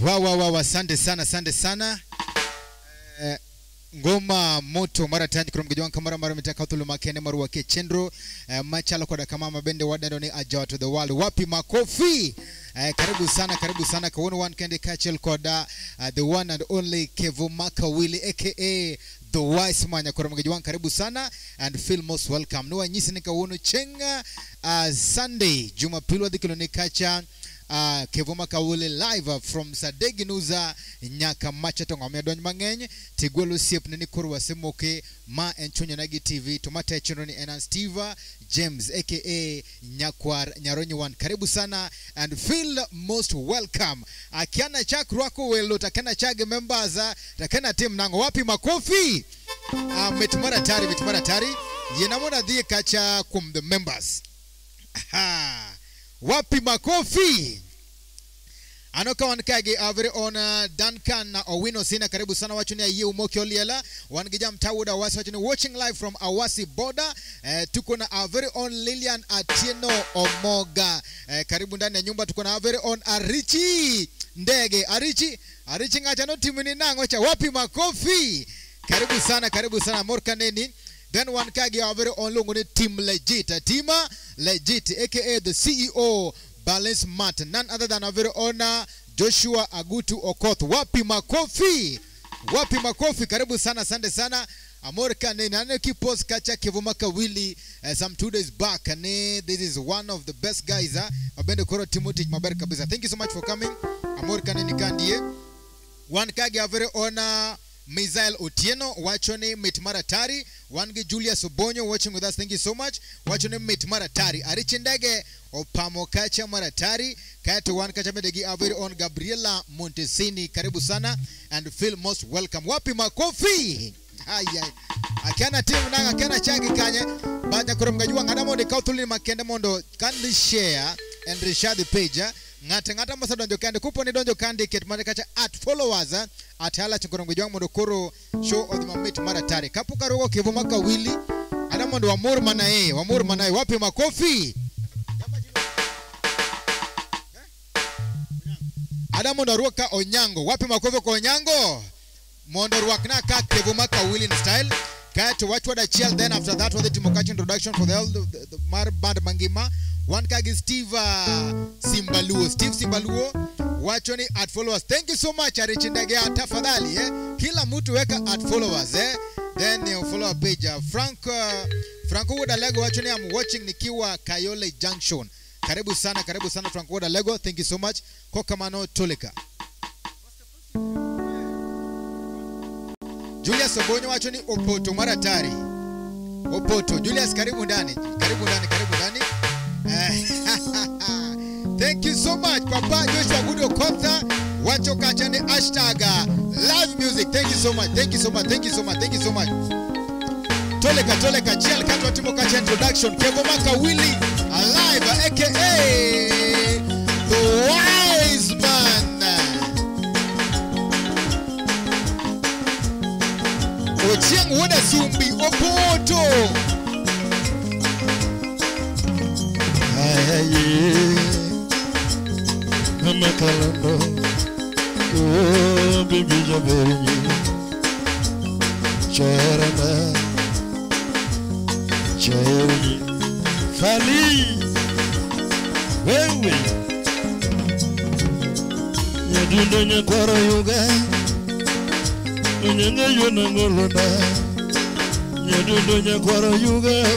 Wow, asante sana. Ngoma moto mara tani kurum gijwan kamara mara mitaka thulu makene maru wake chendro machala kwa dakama mabende wadando ni ajawa to the world wapi makofi karibu sana kawono one kendi kachel koda the one and only Kevo Makawili aka the wise man kurum gijwan karibu sana and feel most welcome nuwa nyisi nika wono chenga Sunday Jumapili wadikilo ni kacha Kevo Makawili live from Sadegi Nuza Nyaka Machatonga Omedon Mangeny Tigwelo Siep Nini Kurwa Semoke Ma Enchonya Nagi TV Tomata Echironi Enan Steve James aka Nyakwar Nyaronyi One karibu sana and feel most welcome. Akiana chak ruako welo takena chage members takena team nango wapi makofi metumara tari yenamona dhie kacha kum the members wapi makofi anoka wankage very on Duncan Owino Sina karibu sana wachuni ya yu moki oliela wangija mtawuda wasi wachuni watching live from Awasi border tuko na very on Lilian Atieno Omoga karibu ndani ya nyumba tuko na very on Arichi Ndege Arichi ngachano timuni nango cha wapi makofi karibu sana morka neni. Then one kage very on Longone Team Legit aka the CEO Balance Mat none other than very owner Joshua Agutu Okoth wapi makofi karibu sana asante sana Amorka nene kipos kacha Kevo Makawili some 2 days back and this is one of the best guys mabende koro Timothy mabere kabisa. Thank you so much for coming Amorka nene kandie one kage very owner Misael Otieno wachone Mitmara Tari wange Julia Sobonyo watching with us. Thank you so much wachone Mitmara Tari Arichi Ndege Opamo Kacha Maratari Kato one Kacha Medegi very on Gabriela Montesini karibu sana and feel most welcome wapi makofi akiana team nanga akiana chagi kanye baada kurumgajua ngadamo de kautuli makende mondo kindly share and reshare the page ngata mbasa donjo kande kupo ni donjo kande ketmane kacha at followers at hala chingorongejwa modokoro show of the mamit maratari kapuka rogo Kevo Makawili adamondo wamur manae wapi makofi adamondo ruoka Onyango wapi makofi kwa Onyango mondo ruakna ka Kevo Makawili in style kato watu wada chill. Then after that was the Timokachi introduction for the Mar Band Mangima one kagi Steve Simbaluo wachoni at followers. Thank you so much Arichi Ndege tafadhali kila mtu weka at followers then you follow our page Franco Wodalego wachoni I'm watching nikiwa Kayole Junction karibu sana Franco Wodalego thank you so much Kokamano Toleka Julius Sobonyo wachoni Opoto Maratari Opoto Julius karibu ndani thank you so much Papa Joshua Gudo Kotha wacho kachane hashtag live music. Thank you so much Toleka chial katwa Timokachi introduction Kevo Makawili alive aka the wise man Ochieng Woda Sumbi Opoto Mama Kalando oh baby jaberi Charana Cherry Fali wewe Nyadundo nyakwara yoga Nyanga yona ngolona Nyadundo nyakwara yoga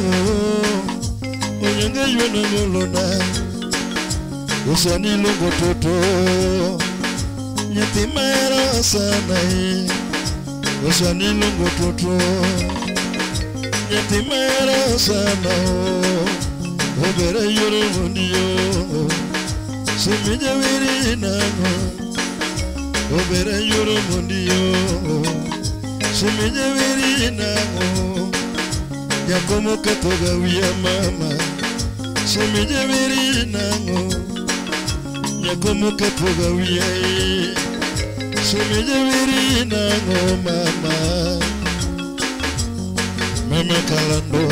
Nyanga yona ngolona Usani lungo toto Nyatimero sana Usani lungo toto Nyatimero sana Obere yoro mundiyo Sumije wiri nango Obere yoro mundiyo Sumije wiri nango Yakomo katoga wia mama Sumije wiri nango Yakomo katoga wia Sumije wiri nango Mama Kalando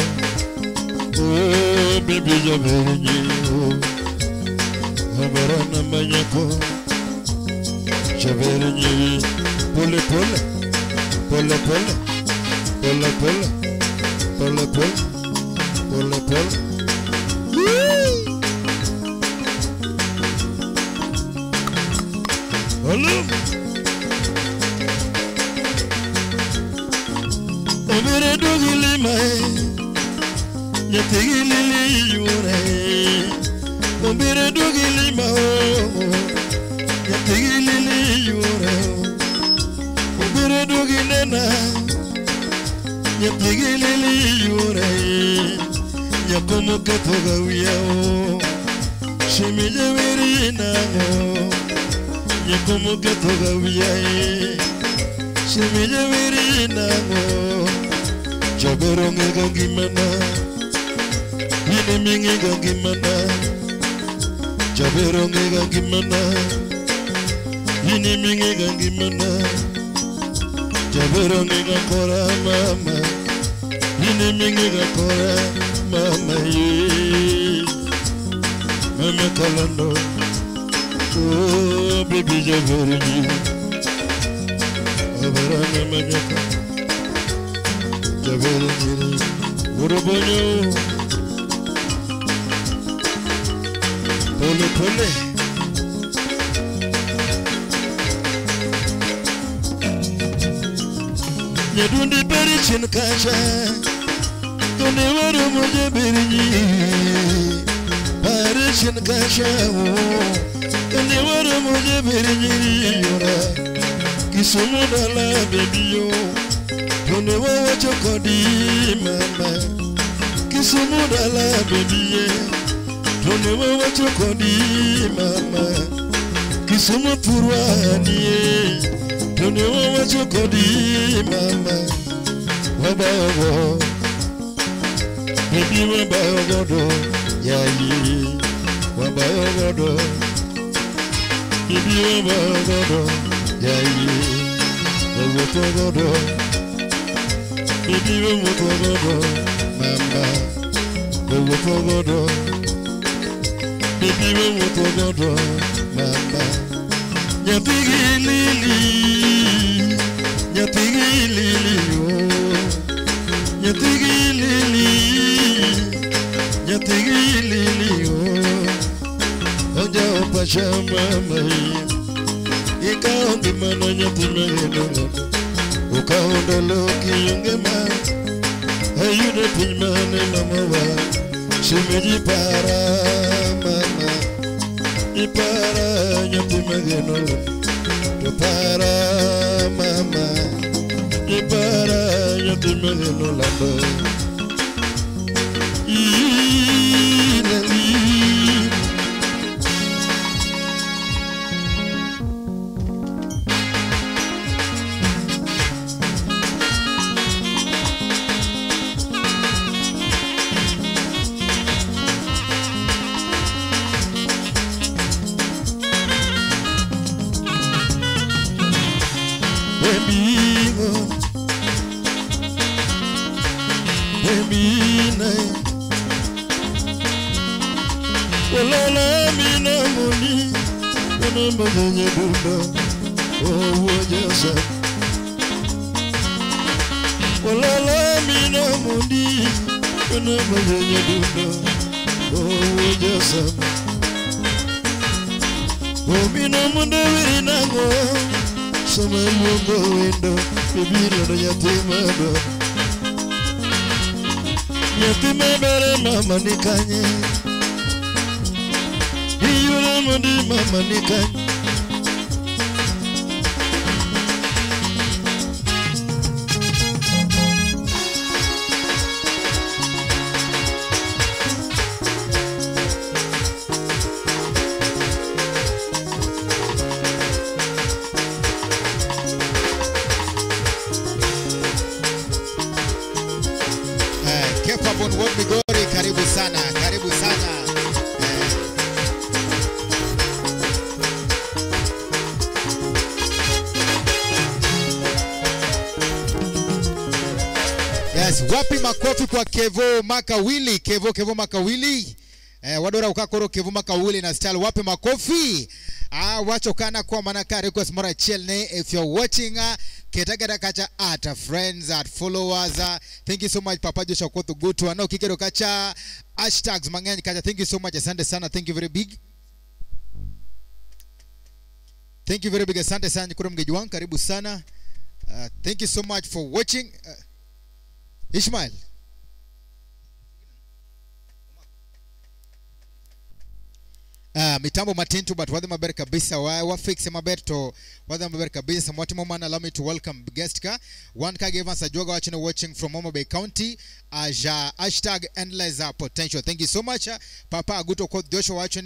oh baby jaberi Abarana manyako Chavere nyiri. Pole pole. Pole pole. Pole pole. Pole pole. Pole pole. Hello. Obere dogili mai. Yatigili yure. Obere dogili mai. Yatigili yure. Obere dogili na. Yatigili yure. Yakomo katoga wiyao. Shimije wirina o. Yakomo katoga wiyae. Shimije wirina o. Jabero ngega gimana. Yini mingiga gimana. Jabero ngega gimana. Yini mingiga gimana. Jabero ngega kora mama. Yini mingiga kora mama ye. Mama kalando. Oh baby Jabero ni. Abara mama nyaka. Jabero ni. Urobonyo. Pole pole. Nyadundi beri chin kacha. Kone waru moja beri ni. Beri chin kacha. Kone waru moja beri ni yora. Kisumu dala baby yo. Kone wawa chokodi mama. Kisumu dala baby ye. Kone wawa chokodi mama. Kisumu purwani ye. Kone wawa chokodi mama. Wabago. Baby wabago do. Yayi. Wabago do. Baby wabago do. Yayi. Wabago do. Baby wabago do. Mama. Wabago do. Baby wabago do. Mama. Nyatigi lili. Nyatigi lili yo. Nyatigi lili. Nyatigi lili yo. Oja opasha mama. Ika ongi mana nyatime no. Uka ondolo kiyongema. Ayude pinmane mama. Shimeji para mama. Ipara nyatime no. To para mama. Ipara nyatime no lando. Walala mina muni, wana mbaganya dunda, oh wajasa. Walala mina muni, wana mbaganya dunda, oh wajasa. Oh mina munda wirinango, sama mungo windo, bibira na yatima do. Yatima bere mama nikanye. Yura mandi mama nikanye. Kepa Bonwon Migori, karibu sana, karibu sana. Yes, wapi makofi kwa Kevo Makawili, Kevo Makawili. Wadora ukakoro Kevo Makawili na style, wapi makofi. wacho kana kwa manaka request mara chelne. If you're watching ketagara kacha at friends, at followers, thank you so much Papa Joshua Koto Gutu ano kikero kacha hashtags mangani kacha. Thank you so much, asante sana, thank you very big. Thank you very big, asante sana kura mgeji wangu, karibu sana. Thank you so much for watching. Ishmael mitambo matintu but wadhi maber kabisa wa fix maberto wadhi maber kabisa mwati mama. Allow me to welcome guest ka one ka give us a joga watching from Homa Bay County aja hashtag endless potential. Thank you so much Papa Aguto Koth Joshua watching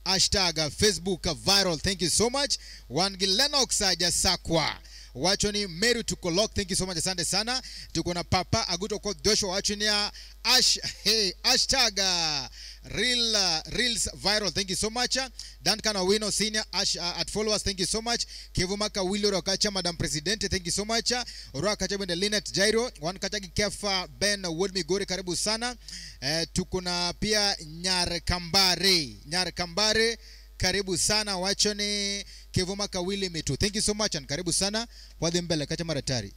hashtag Facebook viral. Thank you so much. One Lennox aja sakwa wachoni Meru to Kolok. Thank you so much, asante sana. Tuko na Papa Aguto Koth Joshua wachoni hashtag reels viral. Thank you so much. Dan Kana Wino Senior at followers. Thank you so much. Kevumaka Willo Rokacha Madam Presidente. Thank you so much. Oroa Kacha Bende Linet Jairo. One Kachagi Kefa Ben Woodmi Gore karibu sana. Tuko na pia Nyar Kambare karibu sana wachoni Kevumaka Willi Mitu. Thank you so much and karibu sana wadhi mbele kacha maratari.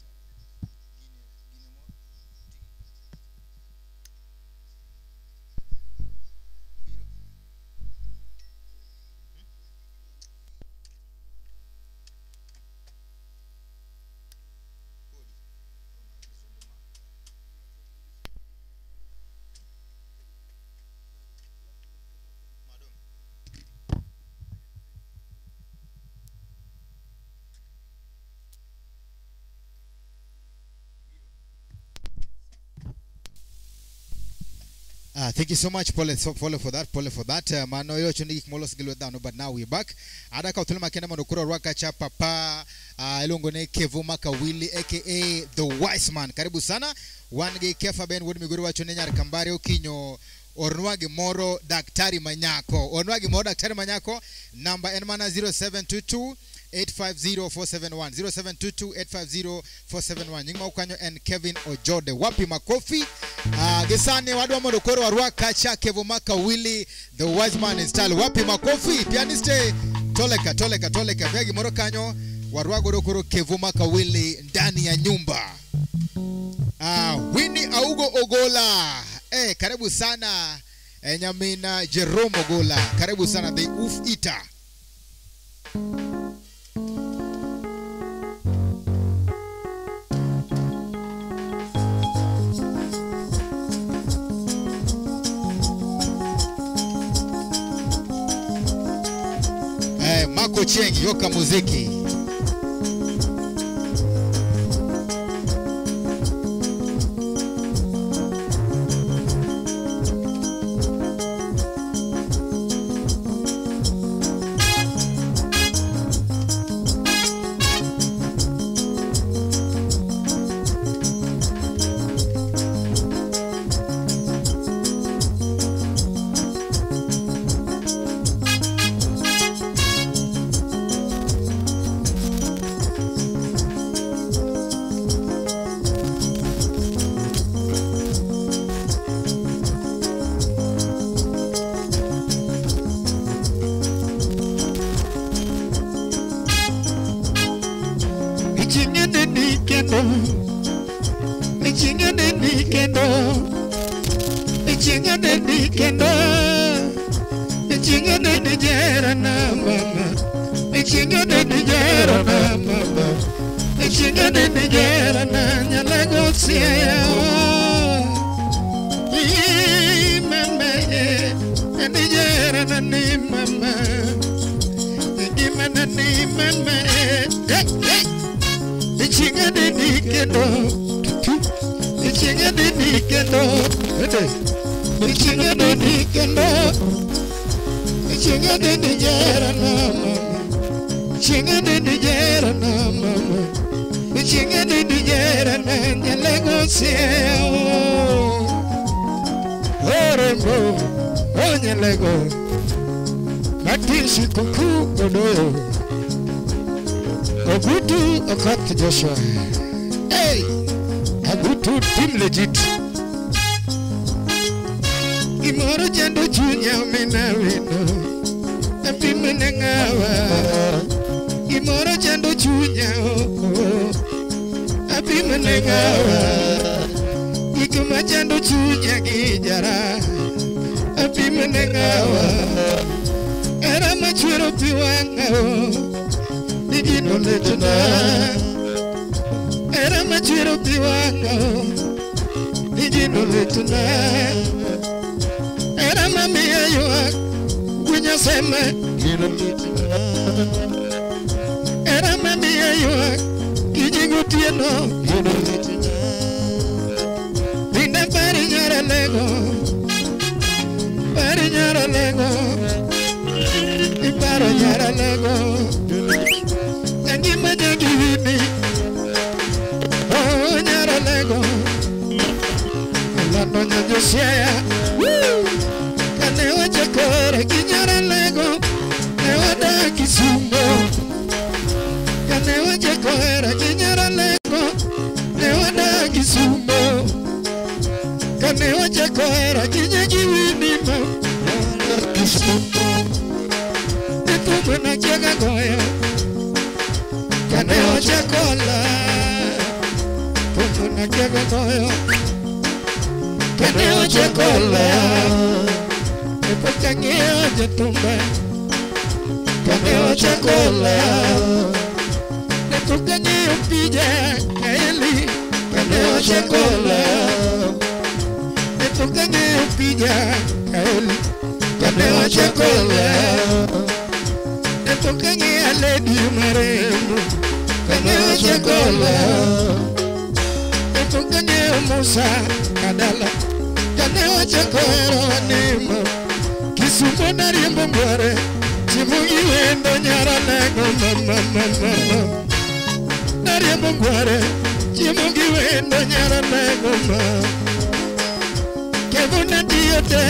Thank you so much, Paul for that. Mano yo chundi kimolos gilwe down, but now we're back. Adaka utulima kena manukura waka cha Papa elongone Kevumaka Willi aka the wise man. Karibu sana. Wange Kefa Ben Wood Miguru wachone Nyar Kambare Okinyo Ornwagi Moro Daktari Manyako. Number Enmana 0722 850-471 0722-850-471. Nyingma ukanyo and Kevin Ojode. Wapi makofi. Gesane wadu wa modokoro warua kacha Kevumaka Willi the wise man in style. Wapi makofi. Pianiste toleka. Vyagi moro kanyo warua godokoro Kevumaka Willi ndani ya nyumba. Winnie Augo Ogola. Karibu sana. Nyamina Jerome Ogola. Karibu sana the Oof Eater. Mako Chengi yoka muziki. Agutu Okoth Joshua. Hey, Agutu team legit. Imoro jando junior mina wino. Api meneng menengawa Imoro chando chunya Api menengawa Ikuma chando chunya gijara Api menengawa Era machuero piwangao Nigino letuna Era machuero piwangao Nigino letuna Era mamia yuak Kunya seme Nigino letuna Era mamia yuak Kijingu tieno Nigino letuna Linda pari nyara lego Pari nyara lego Iparo nyara lego Yangi majagi vini Oh nyara lego Lano nyanjo siaya Kane wacha kore ki nyara lego Ne wada kisumbo Kane wacha kore ki nyara lego Ne wada kisumbo Kane wacha kore ki nyagi vini ma Kisumbo Muna kiaga goya Kane ocha kola Muna kiaga goya Kane ocha kola Epoka ngea jatumba Kane ocha kola Epoka ngea pija Kaeli Kane ocha kola Epoka ngea pija Kaeli Kane ocha kola Tokanye aledi maremu Kane ocha kola Tokanye musa kadala Kane ocha kola nima Kisumbo narimbo mware Chimungi wendo nyara lego mama Narimbo mware Chimungi wendo nyara lego mama Kevuna diyote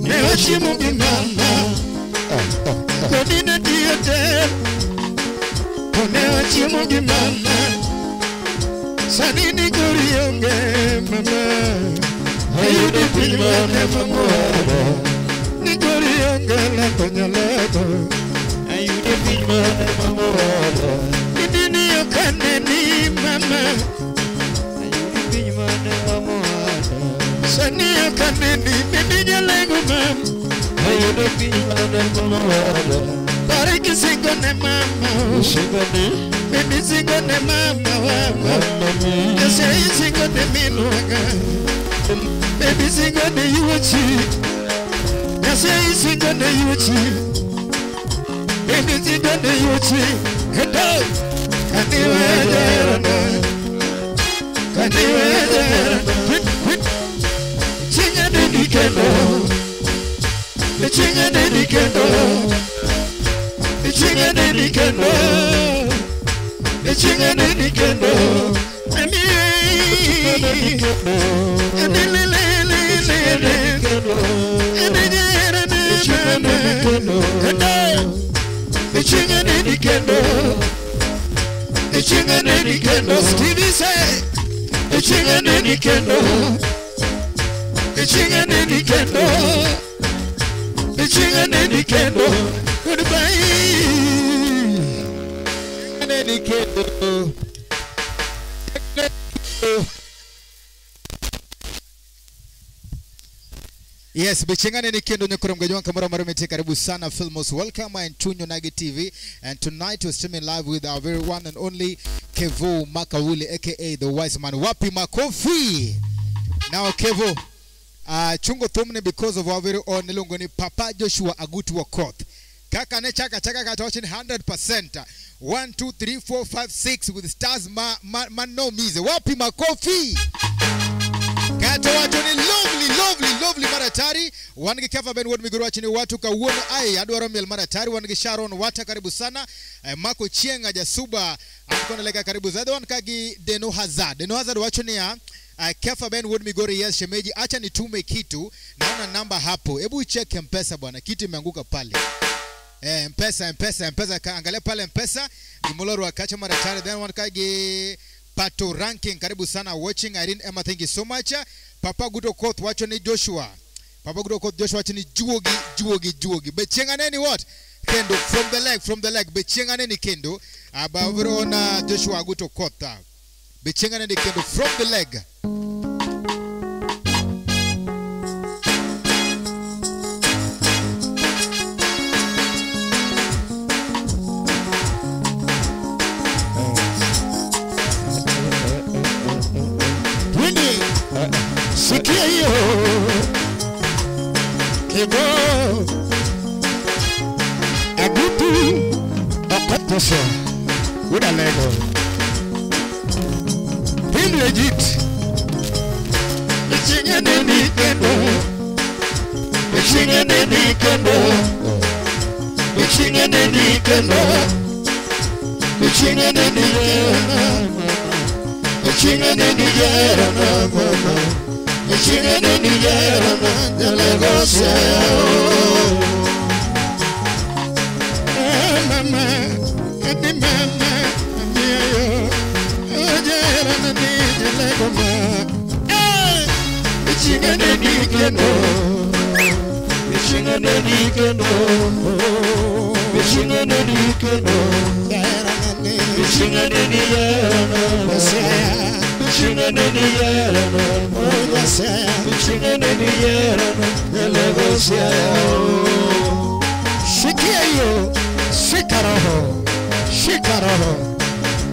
Neo chimungi mama Kodina diyote Koneo chimungi mama Sanini kuriyonge mama Ayudi pinywane mamora Ni kuriyonge lako nyalako Ayudi pinywane mamora Nidini yokane ni mama Ayudi pinywane mamora Sani yokane ni Nidini nyalego mama Ayude pinywane mamora Bariki singo ne mama Singo ne Baby singo ne mama wama Yase singo ne minuanga Baby singo ne yuchi Yase singo ne yuchi Baby singo ne yuchi Hedo Kaniwe jerana Kaniwe jerana Chinga de dikendo The chinga de dikendo The chinga de dikendo The chinga de dikendo And the chinga de dikendo The chinga de dikendo Stevie say The chinga de dikendo The chinga de dikendo The chinga de dikendo Goodbye de dikendo Yes, bichingane ni kendo nyokoro mgajwa kamera marumete karibu sana Filmos. Welcome and Tunyo Nagi TV. And tonight we're streaming live with our very one and only Kevo Makawuli aka the wise man. Wapi makofi. Now Kevo, chungo thumne because of our very own Nilungoni Papa Joshua Agutu Wakoth. Kaka ne chaka kata watching 100%. 1, 2, 3, 4, 5, 6 with stars no mize. Wapi makofi. Kato watu ni lovely maratari. Wangi kafa ben wad miguru wachini watu ka uono ai aduara mil maratari. Wangi Sharon wata karibu sana. Mako Chienga Jasuba atukona leka karibu zaidi. Wankagi Deno Hazard wachuni ya kafa ben wad miguru yes shemeji. Acha nitume kitu. Naona namba hapo. Ebu check Mpesa bwana. Kitu imeanguka pale. Mpesa angalia pale Mpesa. Jimuloro wakacha maratari. Then wankagi Pato Ranking karibu sana watching. Irene Emma, thank you so much. Papa Guto Koth wacho ni Joshua Papa Guro Joshua chini juogi. Bechenganeni what? Kendo from the leg. Bechenganeni kendo. Abavrona Joshua Aguto Kota. Bechenganeni kendo from the leg. Sikia hiyo Kebo Agutu Okotosho Uda lego Pin legit Ichingene ni kendo Ichingene ni kendo Ichingene ni kendo Ichingene ni kendo Ichingene ni kendo Ichingene ni kendo de negocio Mama, edi mama, amiyo Ojera na ni de goma Ichingene ni kendo Ichingene ni kendo Ichingene ni kendo Ichingene ni kendo Ichingene ni Shikiyo, Shikaraho.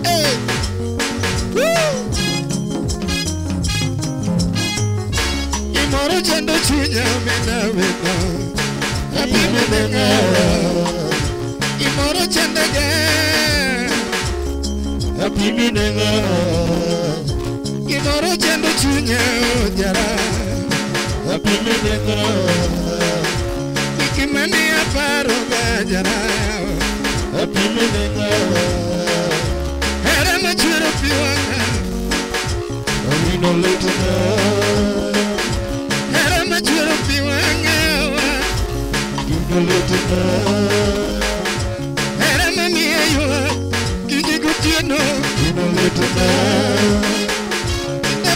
Hey. Woo. Imoro chendo chunya mena. Happy mena. Imoro chendo ge. Happy mena. Imoro chendo chunya jara. Happy mena. Ikimani aparo jara. Happy mena. Era machuro piwanga. We no later. Era machuro piwanga. You no later. Era mami ayo. Kiji kutiano. You no later.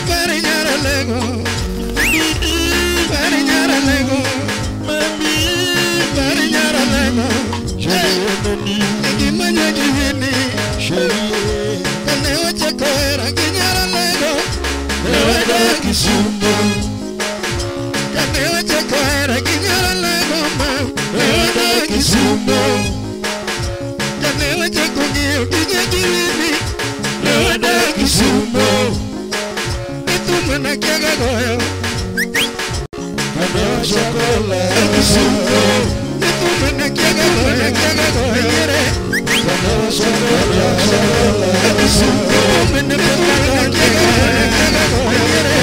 Parinyara lego, parinyara lego, mami, parinyara lego. Sheri, ikimanya kihini, sheri. Kane wacha koera kinyara lego, lewada kisumo. Kane wacha koera kinyara lego, lewada kisumo. Kane wacha kugio kinya kihini, lewada kisumo. Mana kiaga goyo Mana chocolate Kisumo Itu mana kiaga goyo Yere Mana chocolate Kisumo Mana kiaga goyo Yere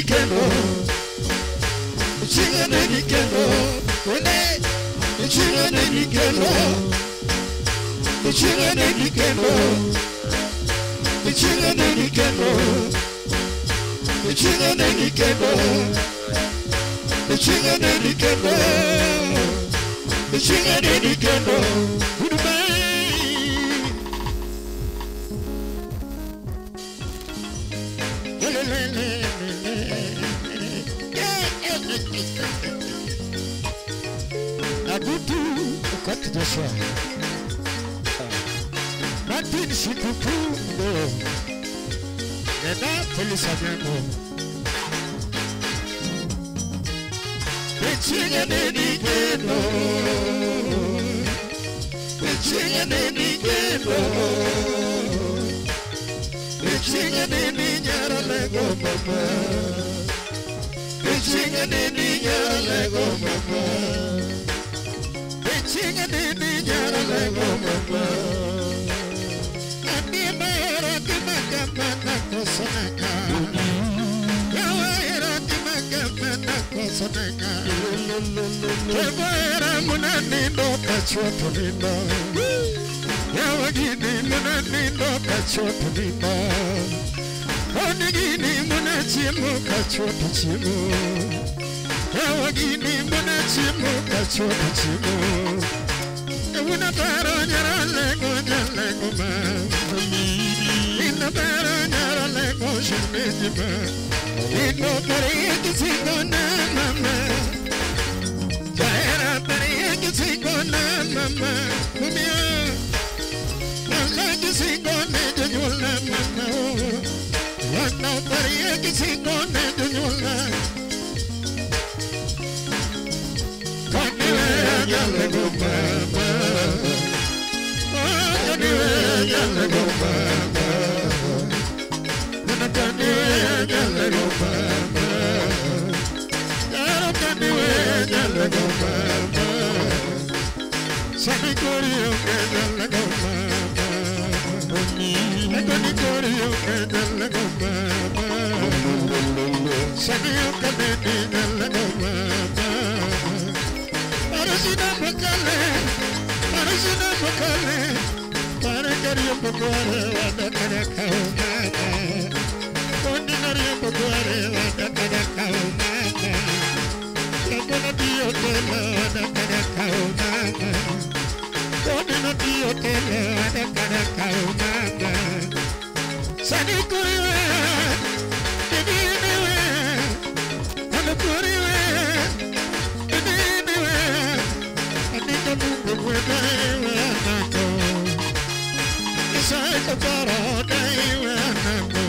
nikendo Chingane nikendo Wene Chingane nikendo Chingane nikendo Chingane nikendo Chingane nikendo Chingane nikendo Chingane nikendo Goodbye Abutu ukati Joshua Martin Shikupundo Nena Felisa Memo Chingane nikendo Chingane nikendo Chingane niñara lego mama Chingane niñara lego mama Chingane niñara lego mama Anima era timagamana kosonaka Yawa era timagamana kosonaka Yawa era munanindo kachuatonino Yawa gini munanindo kachuatonino Oni gini munachimu kachuatochimu Yawa gini munachimu kachuatochimu Una para nyara lego nyalego ma Ina para nyara lego shimeji ma Ino pari kisigo na mama Jaera pari kisigo na mama Kumia Nala kisigo na janyula mama Wana pari kisigo na janyula Kaniwe nyalego mama Kaniwe nyalego mama Kaniwe nyalego mama Kaniwe nyalego mama Sani koriyo nyalego mama Ekoni koriyo nyalego mama Sani yokaneni nyalego mama Arasina bakale Para kariyo bakware wada kada kauma Kondi nariyo bakware wada kada kauma Kondi nariyo tela wada kada kauma Kondi nariyo tela wada kada kauma Sani kuriwe Diniwe Ano kuriwe Mungu mwenyewe anako Isaiko parode iwe anako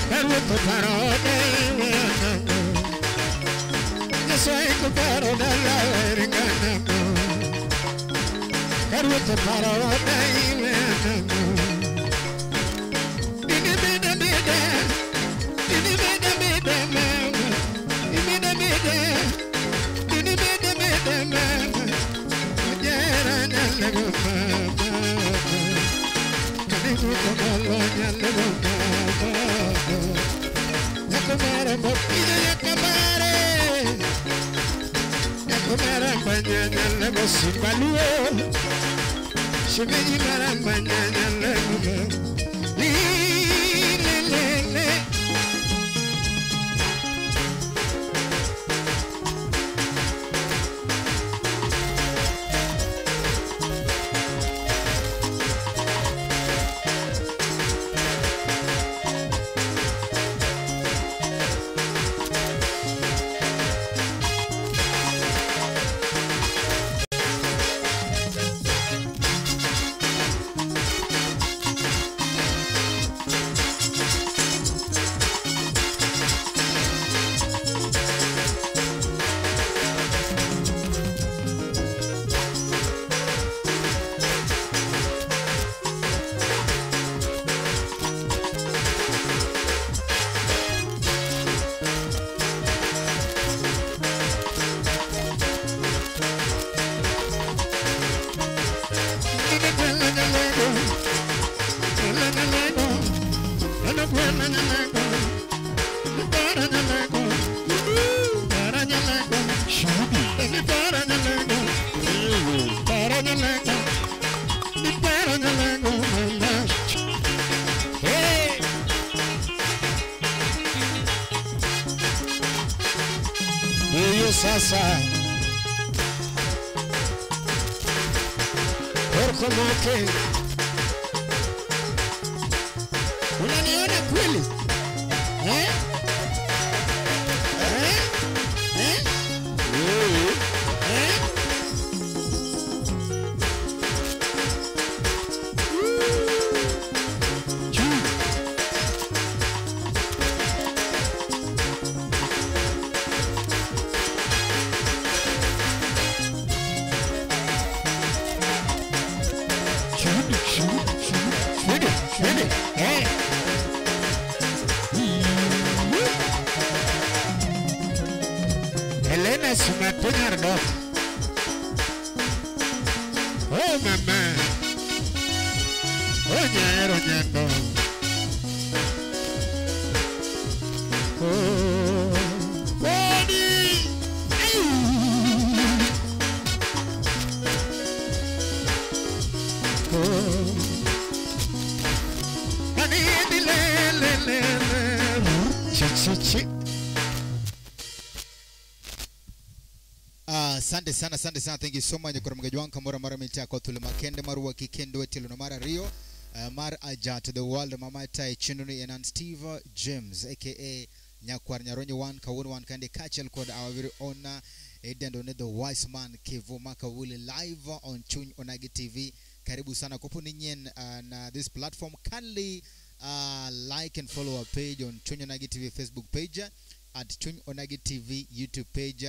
Karuto parode iwe anako Isaiko parode la erika anako Karuto parode iwe anako Dini bide bide Dini bide bide mama Dini bide bide Dini bide bide mama Nyalego mama Kaniku kamalo nyalego mama Yakumara mopide yakamare Yakumara mbanya nyalego simbaluo Shimeji mara mbanya nyalego mama Lilelele sasa Porco Make. Unaniona kweli? Eh? Eh? Eh? Eh? Elena Sumapinar dot. Oh mama. Oh nyero nyendo. Oh body. Oh. Honey, le. Chi. Asante sana. Thank you so much kwa mgaji wangu kamora mara mita kwa tule makende maruwa kikende wetilo na mara rio mar aja to the world mama tai chinuni and Steve James aka Nyakwar Nyaronyi one kawuni one kandi kachel code our very own Edendo the wise man Kevo Makawuli live on Chuny Onagi TV. Karibu sana kupo ninyen na this platform. Kindly like and follow our page on Chuny Onagi TV Facebook page at Chuny Onagi TV YouTube page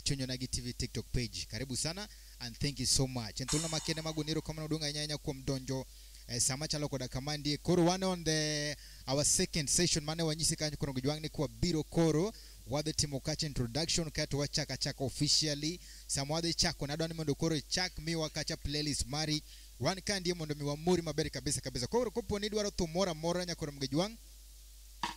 Chuny Onagi TV TikTok page. Karibu sana and thank you so much. Ntulna makene maguniro kama nudunga nyanya kwa mdonjo samacha loko da kamandi koro one on the our second session mane wanyisi kanyo kono gujwang ni kwa biro koro wade timu kache introduction katu wa chaka officially samwade chako na dwani mondo koro chak mi wakacha playlist mari one kandi mondo mi wamuri maberi kabisa koro kupo nidu waro tumora mora nya kono mgejwang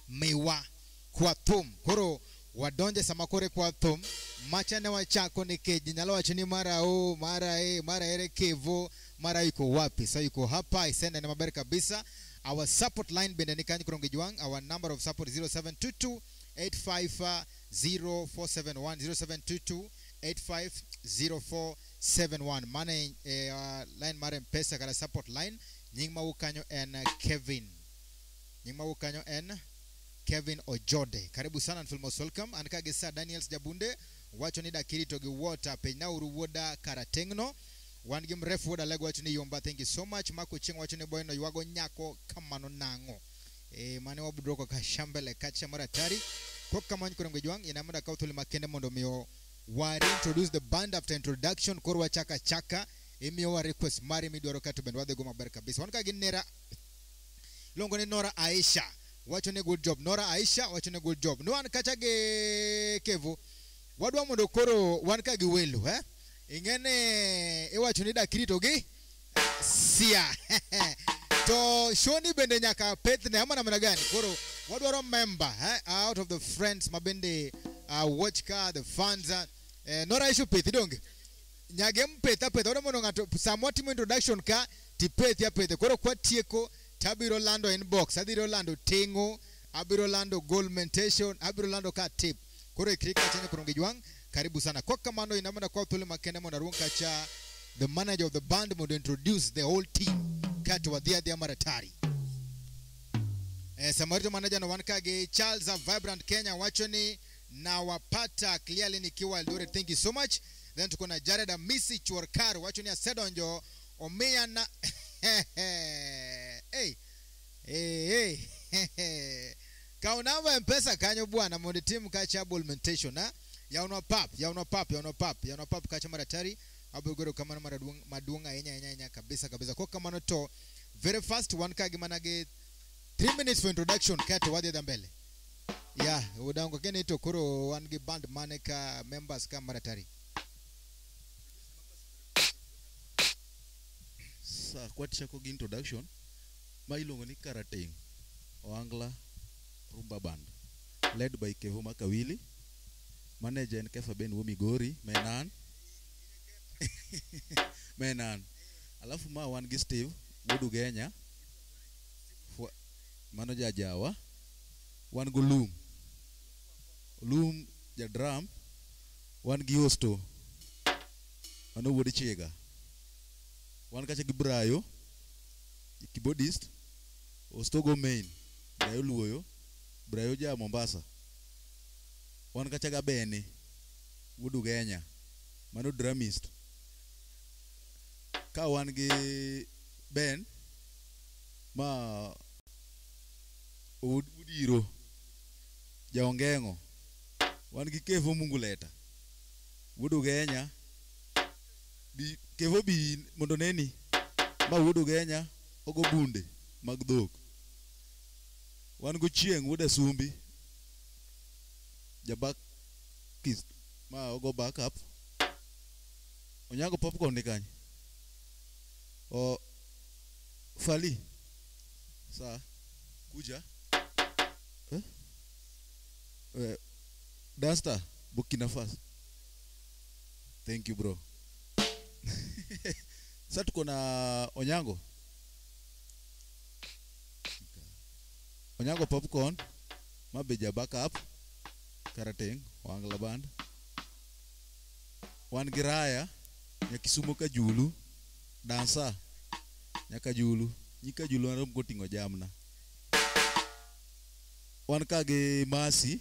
miwa kwa tum koro wadonje samakore kwa tum machane wa chako ni keji nyalo wachini mara ere Kevo mara yuko wapi so yuko hapa isenda ni maberi kabisa. Our support line bende ni kanyi kurongi juang. Our number of support 0722 850 850 Mane line mare mpesa kala support line. Nyingma ukanyo en Kevin Ojode. Karibu sana and Filmos welcome. Ankagesa Daniels Jabunde. Wacho ni dakiri togi water penya uruwoda karatengno. One game ref woda lego wacho ni yomba. Thank you so much. Mako ching wacho ni boy no yuwago nyako kamano nango. Mane wabudroko kashambele kacha maratari. Kwa kama nyi kuremge juang. Inamada kautuli makende mondo miyo. Wari introduce the band after introduction. Korwa chaka. Miyo wa request mari miduwaro katu bend wadhe goma barika bisa. Wanika ginera. Longo ni Nora Aisha. Wacho ni good job. Nora Aisha wacho ni good job. No kachage Kevo. Wadwa mondo koro wankagi welu ingene iwacho ni dakirito gi sia to shoni bende nyaka pethne ama namna gani koro wadwaro member out of the friends mabende watch car the fans Nora Aisha pethi donge nyage mpetha wadwa mondo ngato somewhat introduction ka tipethi apethe koro kwa tieko tabiro lando inbox adiro lando tengo abiro lando goldmentation abiro lando ka tip koro ikirika chenye kurungi juang karibu sana kwa kamano inamana kwa tule makene mona runga cha the manager of the band modo introduce the whole team katu wa dhia maratari samarito manager na wankage Charles of Vibrant Kenya wachoni na wapata clearly nikiwa Eldoret. Thank you so much. Then tuko na Jared Amisi Chwarkar wachoni ya Sedonjo Omea na hey kaunamba mpesa kanyo bwana mode team kacha abulmentation ya uno pap kacha maratari abugoro kama madunga yenya kabisa kwa kama to very fast one kagi manage 3 minutes for introduction kato wadi mbele udango kene to koro one gi band maneka members kama maratari sa kwatisha ko introduction mailongo ni Karateng Oangla Rumba Band led by Kevo Makawili, manager and Kefa Ben Womigori Menan alafu ma one Steve Wudu Genya manager Jawa one Gulum ja drum wan gi Osto mano wuod Chega, wan kacha gi Brayo keyboardist, Osto go main, Brayo Luoyo, Brayo ja Mombasa, wan kacha ga Beni wuod Ugenya mano drumist, ka wan gi Ben ma Udiro ja Ongengo, wan gi Kevo Munguleta wuod Ugenya di Kevo bi mondo neni ma wuod Ugenya ogo bunde mag dhok, wan go Chieng wuod Asumbi jabak kis ma ogo backup, Onyango Popcorn ni kanye, o Fali sa kuja Dasta Burkina Faso. Thank you bro. Sasa tuko na Onyango Popcorn mabeja backup karateng wangla band, wan giraya ya Kisumu ka Julu dansa nyaka Julu nyika Julu arom ko tingo jamna, wan ka ge Masi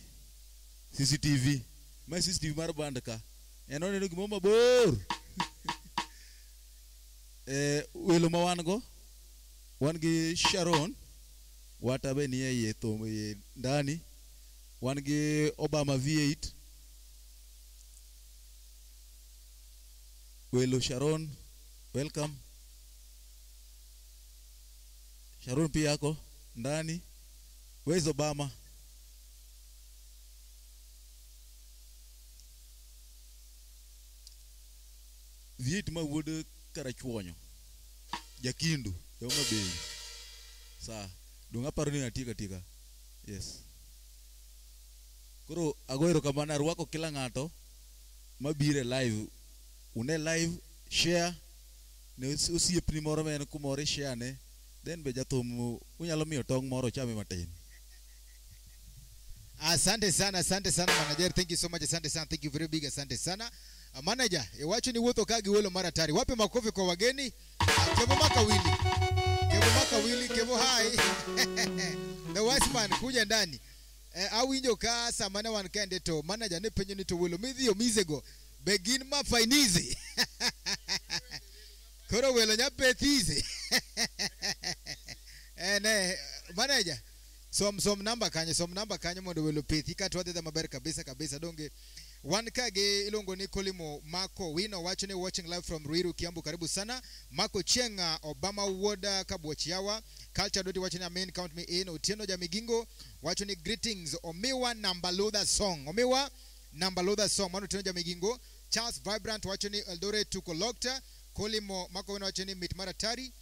CCTV mar band ka eno neno gimo mabor. Welo ma wan go, wan gi Sharon wata be ni ye to ye ndani, wan gi Obama V8, welo Sharon welcome, Sharon pia yako ndani. Where's Obama? V8 ma wuod Karachuonyo Jakindu yoma bei sa dunga paro ni tika yes. Koro agoero kamana ruako kila ngato mabire live, une live share ne osiepni moro men kumore share ne, then be jathum unyalo miyo tong moro chame matin. Asante sana manager, thank you so much, asante sana, thank you very big, asante sana. Manager, iwacho ni wuotho kagi welo mara tari. Wape makofi kwa wageni. Kevo Makawili, Kevo hai. The wise man kuja ndani. Awinjo ka samana wan kende to manager ne penyo ni to welo midhiyo mizego. Begin ma fainizi. Koro welo nyapethizi. Ne manager som number kanye mondo welo pethi ka twadhe da maber kabisa donge. Wan kage ilongo ni Kolimo Mako Wino watching live from Ruiru Kiambu, karibu sana. Mako Chenga Obama Woda Kabwachiawa Culture Doti watching main count me in. Otieno Jamigingo watching greetings. Omiwa Nambaloda song Manu Otieno Jamigingo. Charles Vibrant watching Eldoret Tukolokta. Kolimo Mako Wino watching Mitmara Tari.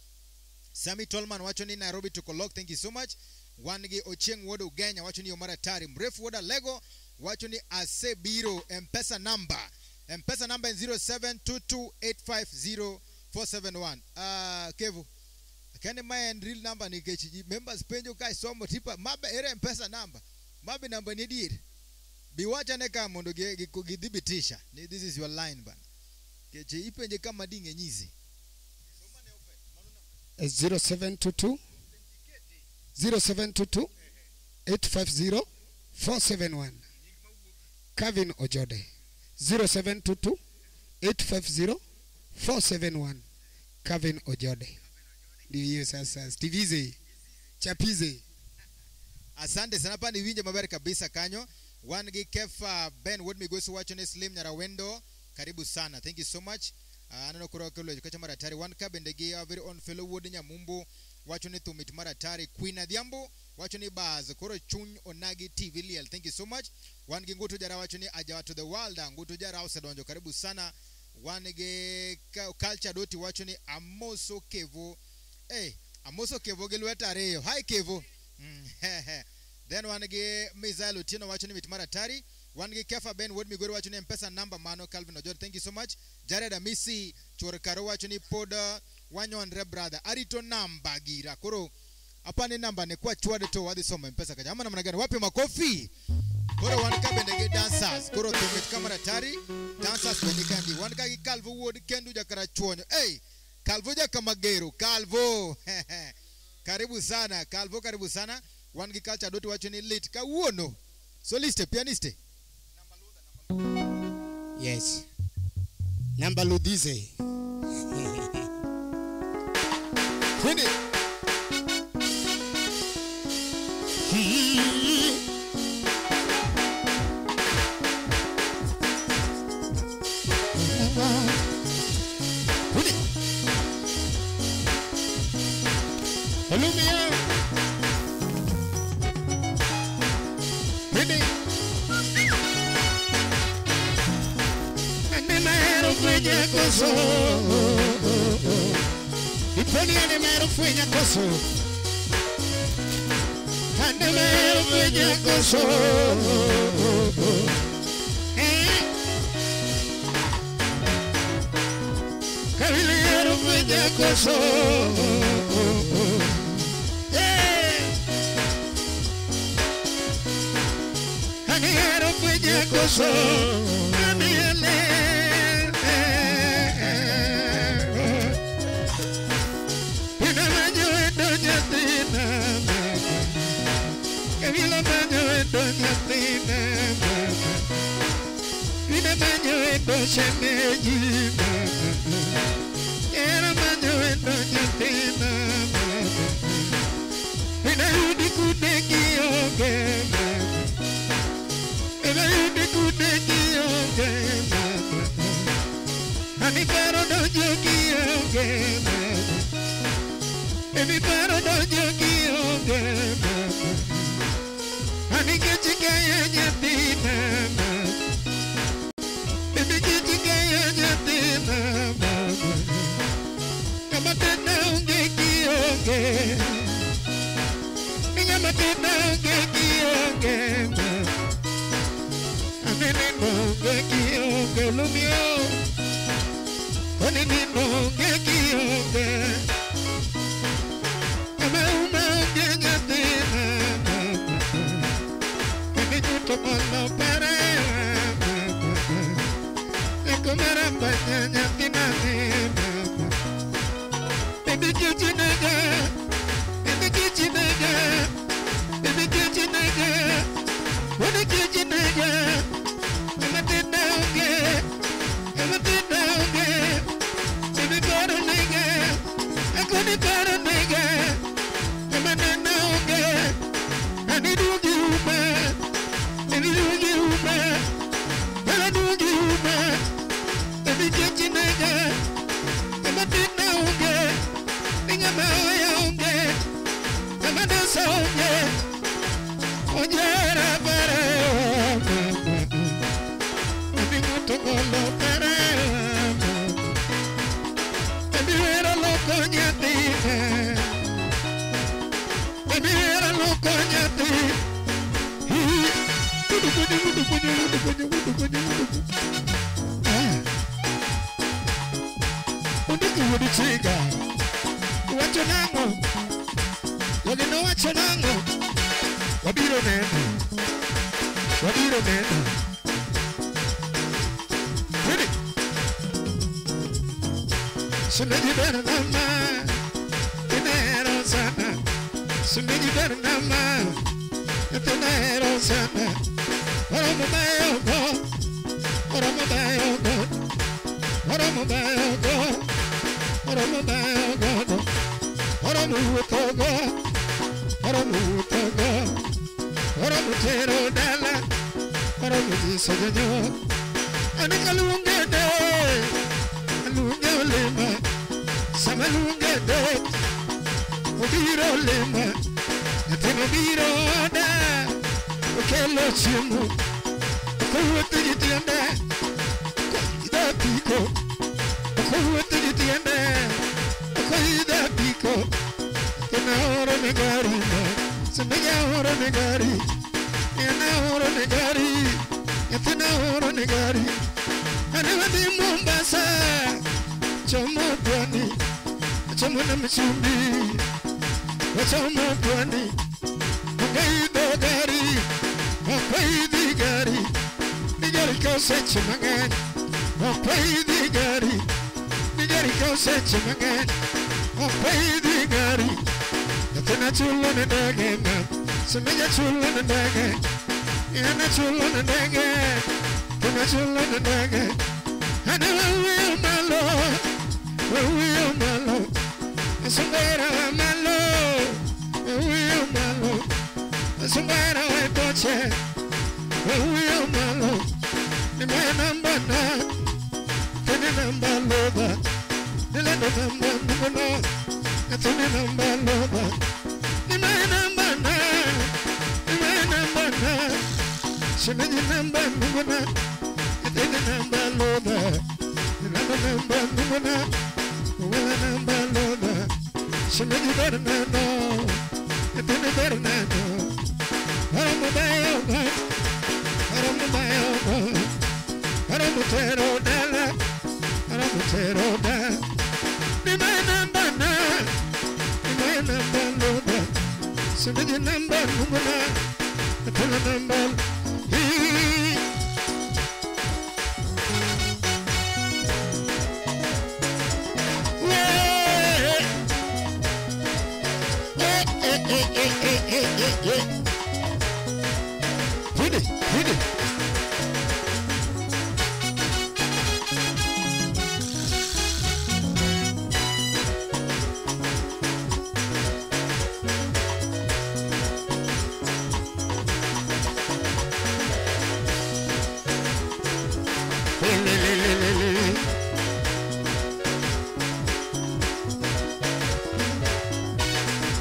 Sami Tolman watching Nairobi Tukolok, thank you so much. Wangi Ocheng Woda Ugenya watching Yomara Tari. Mrefu Woda Lego watching Asebiro. M-Pesa number is 0722850471. Kevo kani my real number ni kechi members penjo kai somo tipa mabe ere M-Pesa number mabe number ni dir biwacha ne kama mondo gidhibitisha this is your line bana kechi ipenje kama dinge nyizi 0722 850-471. Kevin Ojode 0722-850-471. Kevin Ojode. Ndio hiyo sasa. Stivize chapize. Asante sana pa ni winje mabari kabisa kanyo. Wangi Kefa Ben would me go to watch on Slim Nyarawendo. Karibu sana. Thank you so much. Anano kuro kolo jukacha maratari. One kabendegi our very own fellow wood Nyamumbu. Watch on it to meet maratari. Queen Adiambo. Watch on it baz. Koro Chun Onagi TV Liel. Thank you so much. One go to Jara watch on it Ajawa to the world and go to Jara Osadonjo. Karibu sana. One ge culture doti watch on it Amoso Kevo. Hey, Amoso Kevo Gelweta Reo. Hi Kevo. Then one ge Mizael Utino watching with Maratari. One ge Kefa Ben would me go watching M-Pesa number Mano Calvin Ojo. Thank you so much. Jared Amisi Chorkaro watching Poda Wanyo and brother. Arito number gira. Koro apane number ne kwa chwade to wadi soma M-Pesa kaja. Ama namna gani wapi makofi? Koro wan ka bende gi dancers. Koro tumet kamera tari. Dancers bende kandi. Wan ka gi Calvo Wood kendu jakara chuonyo. Hey, Calvo jakamagero. Calvo. Karibu sana. Calvo karibu sana. Wan gi culture doti wacho ni lit. Kawuono. Soliste, pianiste. Yes. Number Ludize. Fini. Olumia. Fini. Anemero fwenye koso. Iponi anemero fwenye koso. Anemero fwenye koso. Cavilero fwenye koso. Anemero fwenye koso. Doña Tina, Vina Maño en Doña Medina, era Maño en Doña Tina, Vina Unicunegi Ogema, Vina Unicunegi Ogema, Aniparo Doña Ogema, Aniparo Doña Ogema. Ani kiti kaya nyatina, baby kiti kaya nyatina, kama tena unge kionge, kama tena unge kionge, ani nino unge kionge lumio, ani nino unge kionge, kama unge nyatina. Como no para comer a baña tinanina baby kitchenega baby kitchenega baby kitchenega what a kitchenega I'm a dead down baby got a nigga I couldn't got a nigga I'm a dead down I need you man. Baby, do you man? Well, do you man? Baby, get your nigga. I'm a bit now, yeah. Think I'm out, yeah. I'm a dance, yeah. Oh, yeah, I think I'm to go low, baby, we're a local, yeah, baby, we're a local, yeah. Chica, what you know? You know what you know? What do you mean? What do you mean? Ready? So many better than mine. In the head of Santa. So many better than mine. In the head of Santa. What am I about? What am I about? What am I about? What am I about? What am I about? What am I about? What am I about? What am I saying? And it's a long day. A long day. Some long day. Obiro lema. Nothing obiro da. Okay, let's you. What did you do there? The people. What did you do there? The people. Now, Negari. So, now, Negari. And now, Negari. And now, Negari. And never did Mombasa. Chomo Brani. Chomo Mchumbi. Chomo Brani. Okay, Dogari. Okwai gari Nigari kose chimangan Okwai gari Nigari kose chimangan Okwai gari Yatena chulo na dage man Sumeja chulo na dage Yana chulo na dage Tena chulo na dage Hana will my lord Will my lord Asungera my lord Will my lord Asungera my boche Will my lord The man number nine Can you number lover The number nine That's the number lover The man number nine The man number nine She made the number nine The number lover The number nine Well, the number lover She made the better than no The better than no I'm a bio I'm a bio I'm a potato dollar I'm a potato dollar The man number nine The man number lover She made the number nine The number Hit it.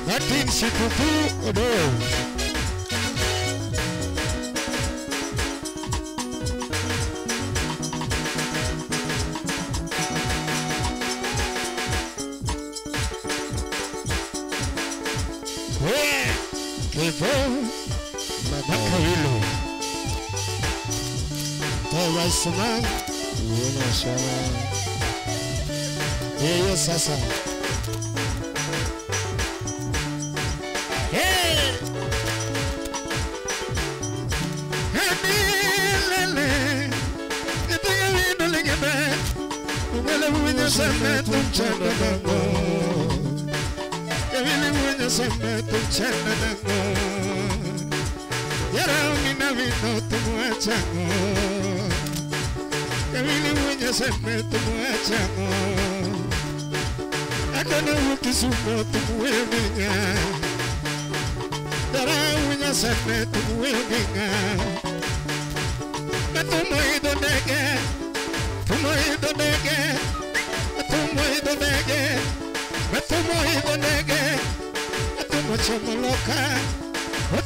Nothing she could do, no. Sama, yuna sama. Yeyo sasa. Hey. Lele. Epega vindo lengebe. Umele munya sama tumchana nango. Kevile munya sama tumchana nango. Yara umina vino tumuachango. Kavili mwenye seme tumuachamo Akana ukisumo tumuemenya Dara mwenye seme tumuemenya Tumoido nege Tumoido nege Tumoido nege Tumoido nege Tumochomoloka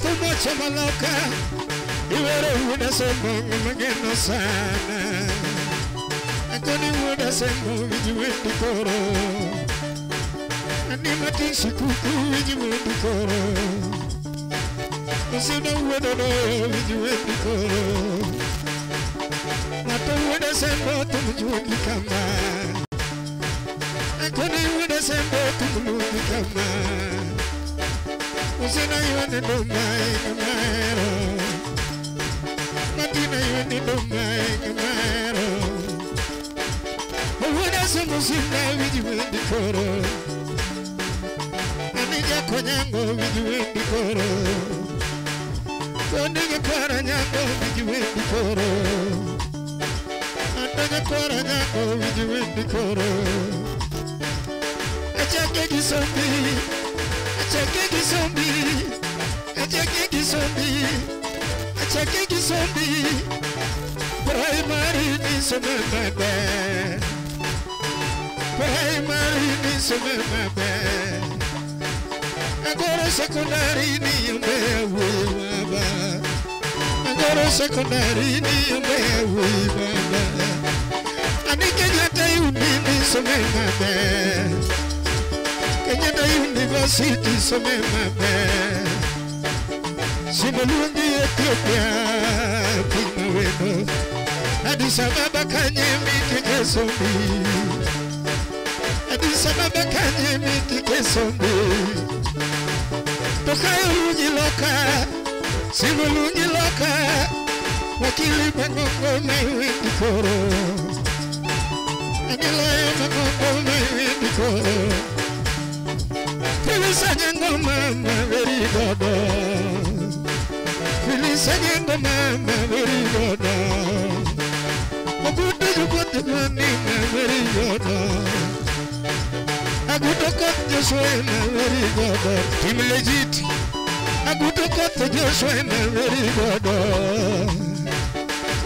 Tumochomoloka Iwere una semo mageno sana Akoni una semo vijuendi koro Anima tishi kuku vijuendi koro Usina uwena no vijuendi koro Mato una semo tumujuendi kama Akoni una semo tumujuendi kama Usina uwena no mai kamero Matina yuendi no mai kamero Uwena semo sina vijuendi koro Anija konyango vijuendi koro Kondige kwara nyango vijuendi koro Andaga kwara nyango vijuendi koro Achake kisombi Achake kisombi Achake kisombi Achake kisombi Primary ni somemebe Primary ni somemebe Agora secondary ni yombe wibaba Agora secondary ni yombe wibaba Anike nyata uni somemebe Kenyata university somemebe Simulungi Ethiopia Pima weno Addis Ababa kanye miti kesombi Addis Ababa kanye miti kesombi Toka uji loka Simulungi loka wakili mangongo maiwindi koro Anilayo mangongo maiwindi koro Filisa nyango mama veri godo Filisa nyango mama veri godo Mabuto yukote mani ma veri godo Aguto kote Joshua ma veri godo Team legit Aguto kote Joshua ma veri godo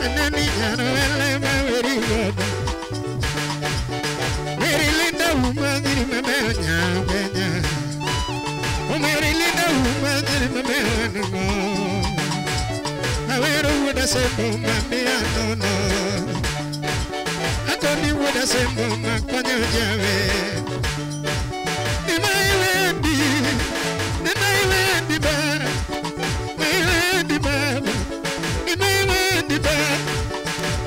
Anani jano ele ma veri godo Mary Linda umangiri mameo nyabenya Mary Linda umangiri mameo nuno Awero wuda sembo mami anono Akoni wuda sembo makonyo jawe Ni maiwendi ba Maiwendi ba Ni maiwendi ba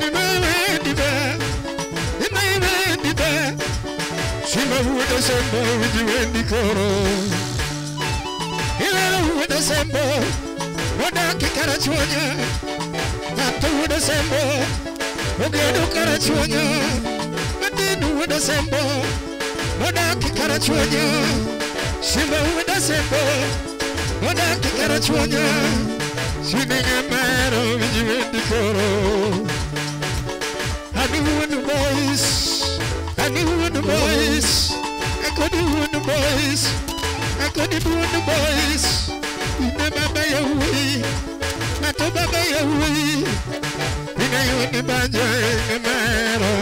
Ni maiwendi ba Ni maiwendi ba Shima wuda sembo wijiwendi koro Ilero wuda sembo Woda kikarachuonya Nato wuda sembo Ogedo karachuonya Matinu wuda sembo Woda kikarachuonya Shima wuda sembo Woda kikarachuonya Shime nyamaro wijiwendi koro Hadi wuda boys Hadi wuda boys Akodi wuda boys Akodi wuda boys Ine baba ya hui Nato baba ya hui Ine yoni banja ine mero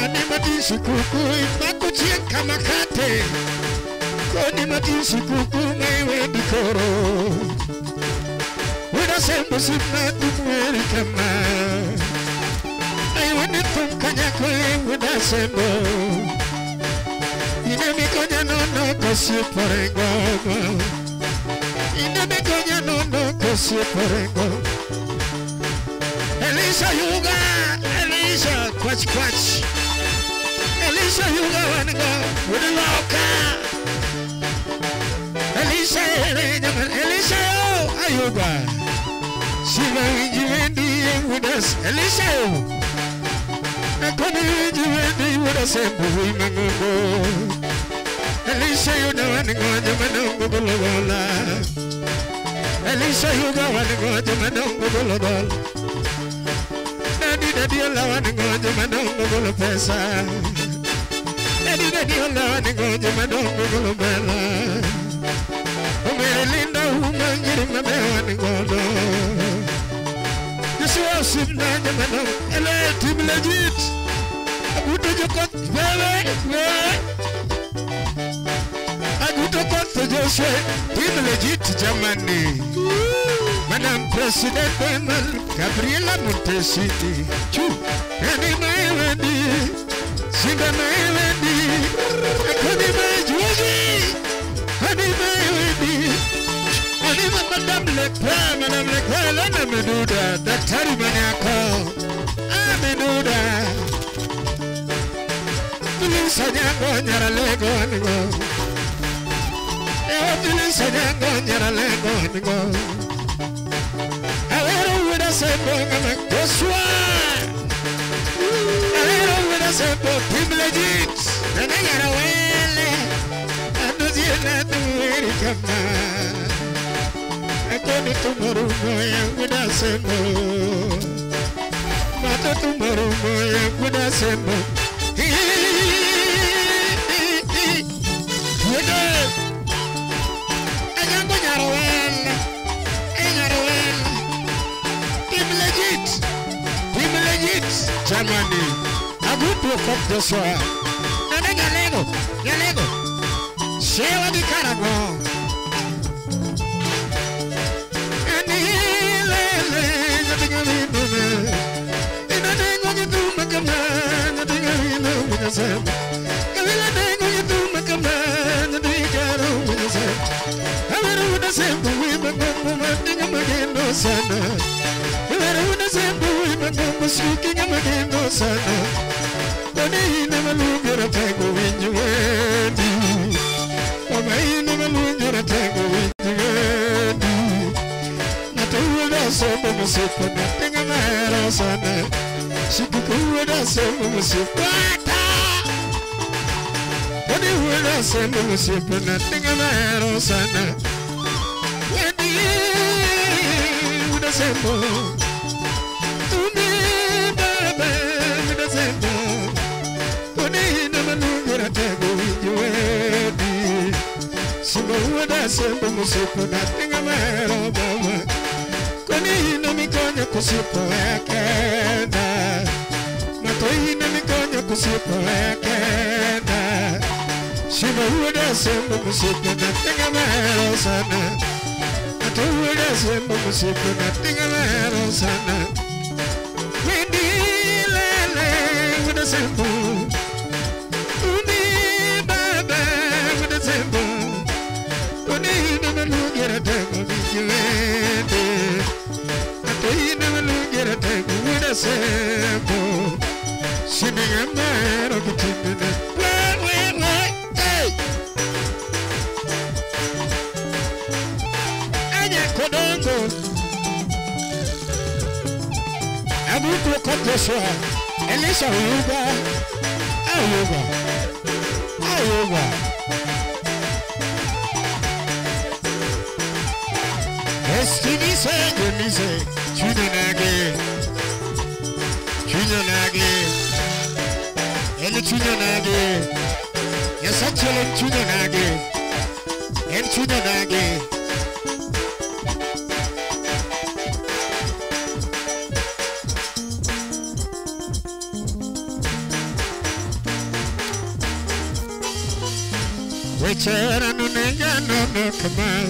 Ani matisi kuku Mako chien kamakate Koni matisi kuku Ngaiwe dikoro Wida sembo simna tumweri kama Aiwe nitum kanyako Wida sembo Ine mikonya nono kosi porengo Ine mikonya nono kosi porengo Elisha yuga Elisha kwach kwach Elisha yuga wanigo Wudi loka Elisha Elisha yo ayuga Shiva winji wendi wudas Elisha yo Akoni winji wendi wudas Embu wimangungo Elisha yuga wanigo Jamanungu bulagola Elisha yuga wanigo Jamanungu bulagola Daddy Allah wanigo Jamanungu bulapesa Daddy Allah wanigo Jamanungu bulabela Mary Linda umangiri mameo wanigo do Yeshua simna Jamanungu Ele team legit Aguto jokot Bebe Aguto kote Joshua Team legit Jamani Madam President Bemal Gabriela Montesiti Eni maiwendi Simba maiwendi Akoni maijuogi Eni maiwendi Eni Madam Lekra Lena Meduda Daktari Manyako Meduda Tulisa nyango nyara lego anigo Tulisa nyango nyara lego anigo Awero wuda sembo ngama Joshua Awero wuda sembo Team legit Nana yara wele Anuzina tuweri kama Akoni tumarumo ya wuda sembo Mato tumarumo ya wuda sembo Wuda Ajango nyara wele Team legit Germany Agutu kop Joshua Nana Nyalego Shewa di Karago Anilele Natingalino Inanengo nyitu makama Natingalino Minasem Kavila nengo nyitu makama Natingalino Minasem Aweru unasembu Wimangongo Matinga magendo sana Aweru unasembu Wimangongo Sukinga magendo sana Kone ina malungera Tango winju wendi Kama ina malungera Tango winju wendi musipa na tinga mero sana Shikukuda sembo musipata Wadi huda sembo musipa na tinga mero sana Wadi huda sembo Tumi baba huda sembo Wadi hina manungira tego wijuedi Simba huda sembo musipa na tinga mero baba Hina mikonya kusipo ekenda Mato hina mikonya kusipo ekenda Shima huda sembo musipo na tinga mero sana Mato huda sembo musipo na tinga mero sana Wendi lele huda sembo Uni baba huda sembo Uni hina malugira tego vijuende Ina malungera tegu wida sembo Shininga mero kutimine Hey Aja kodongo Abutu kotoswa Elisha uyuba Ayuba Ayuba Eskinise genise Chunyanage Eli Chunyanage Yasachelen Chunyanage El Chunyanage Wechera nunenga no kamal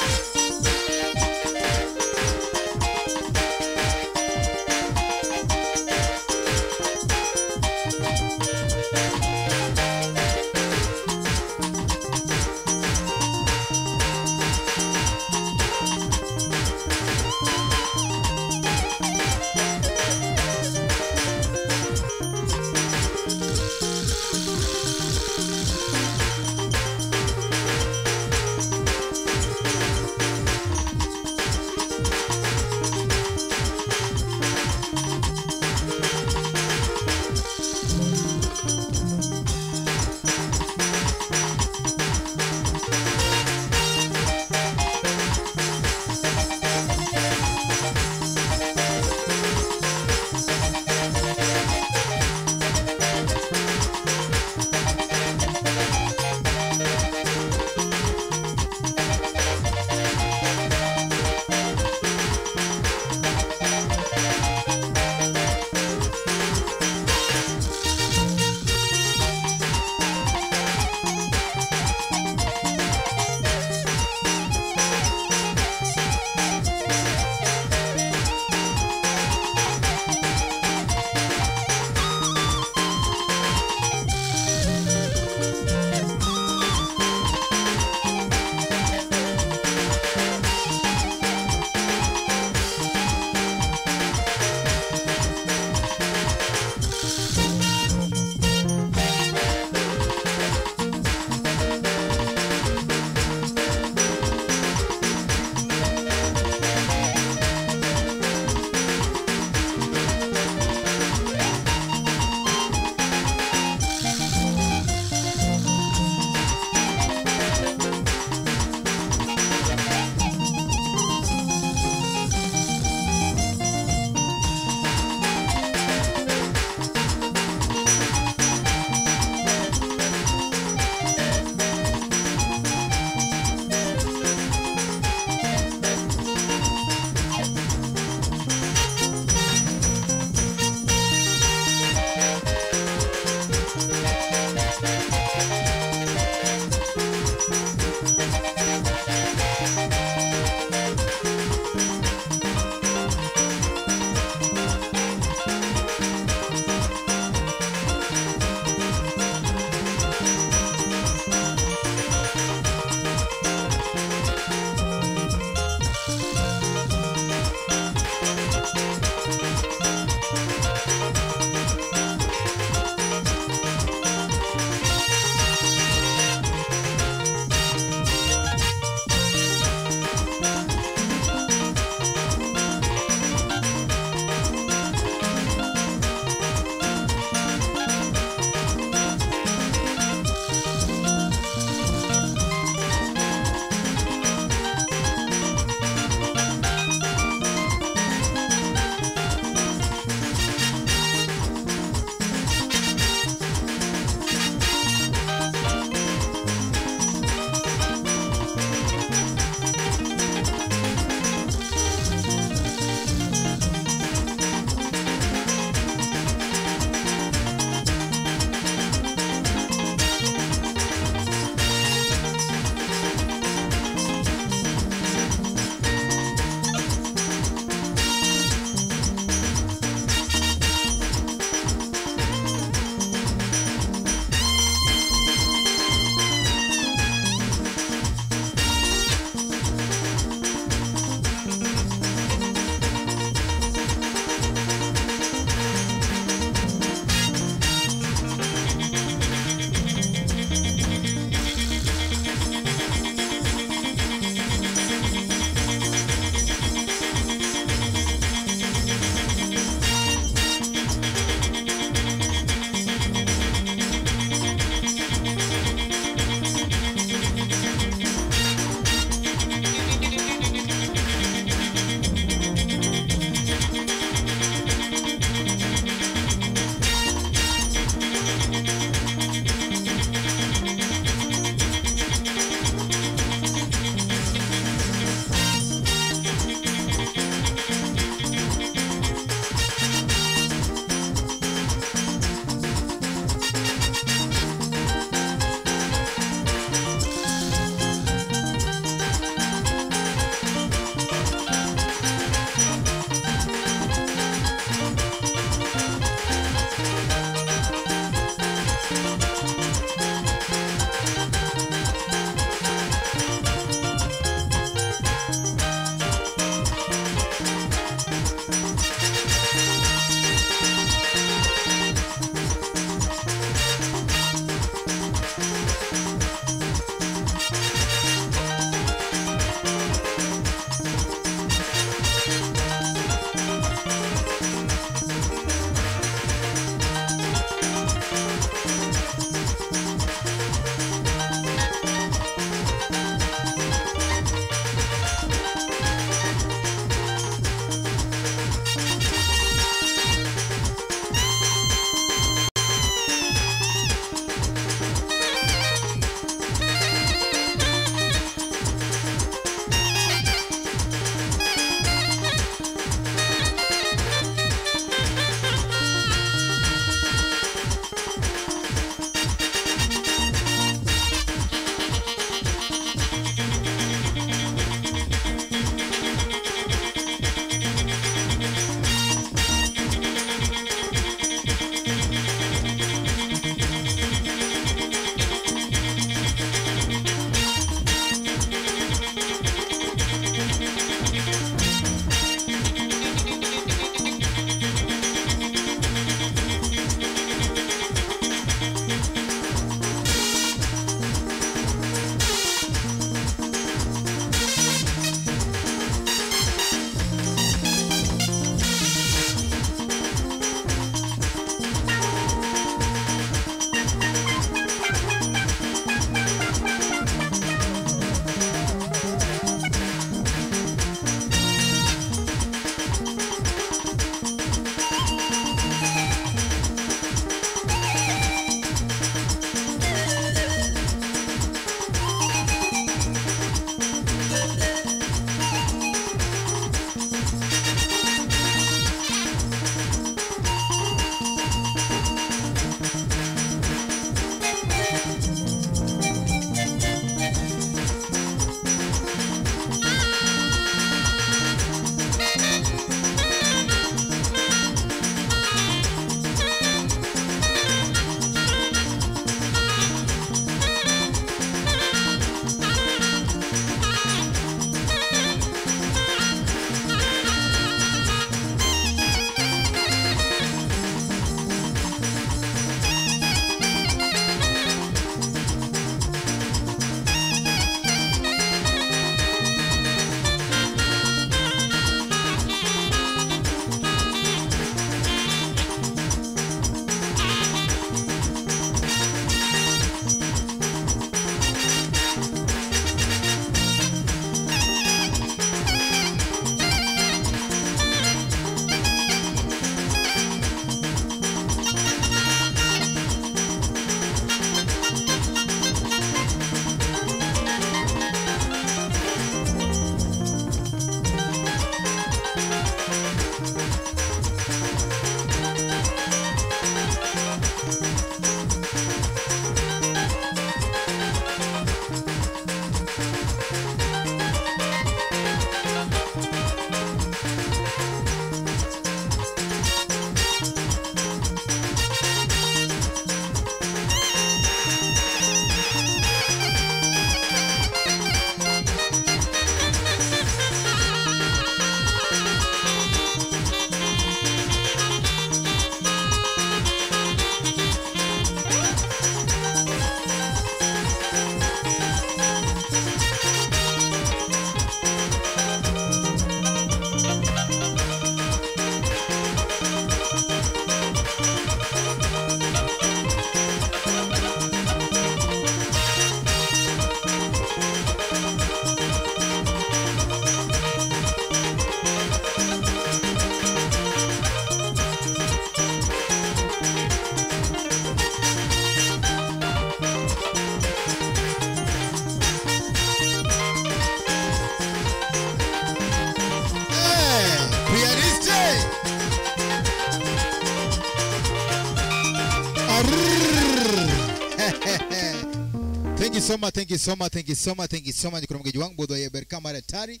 Thank you so much, thank you so much, thank you so much, thank you so much. Kuna mgeji wangu bodo ya berka maratari.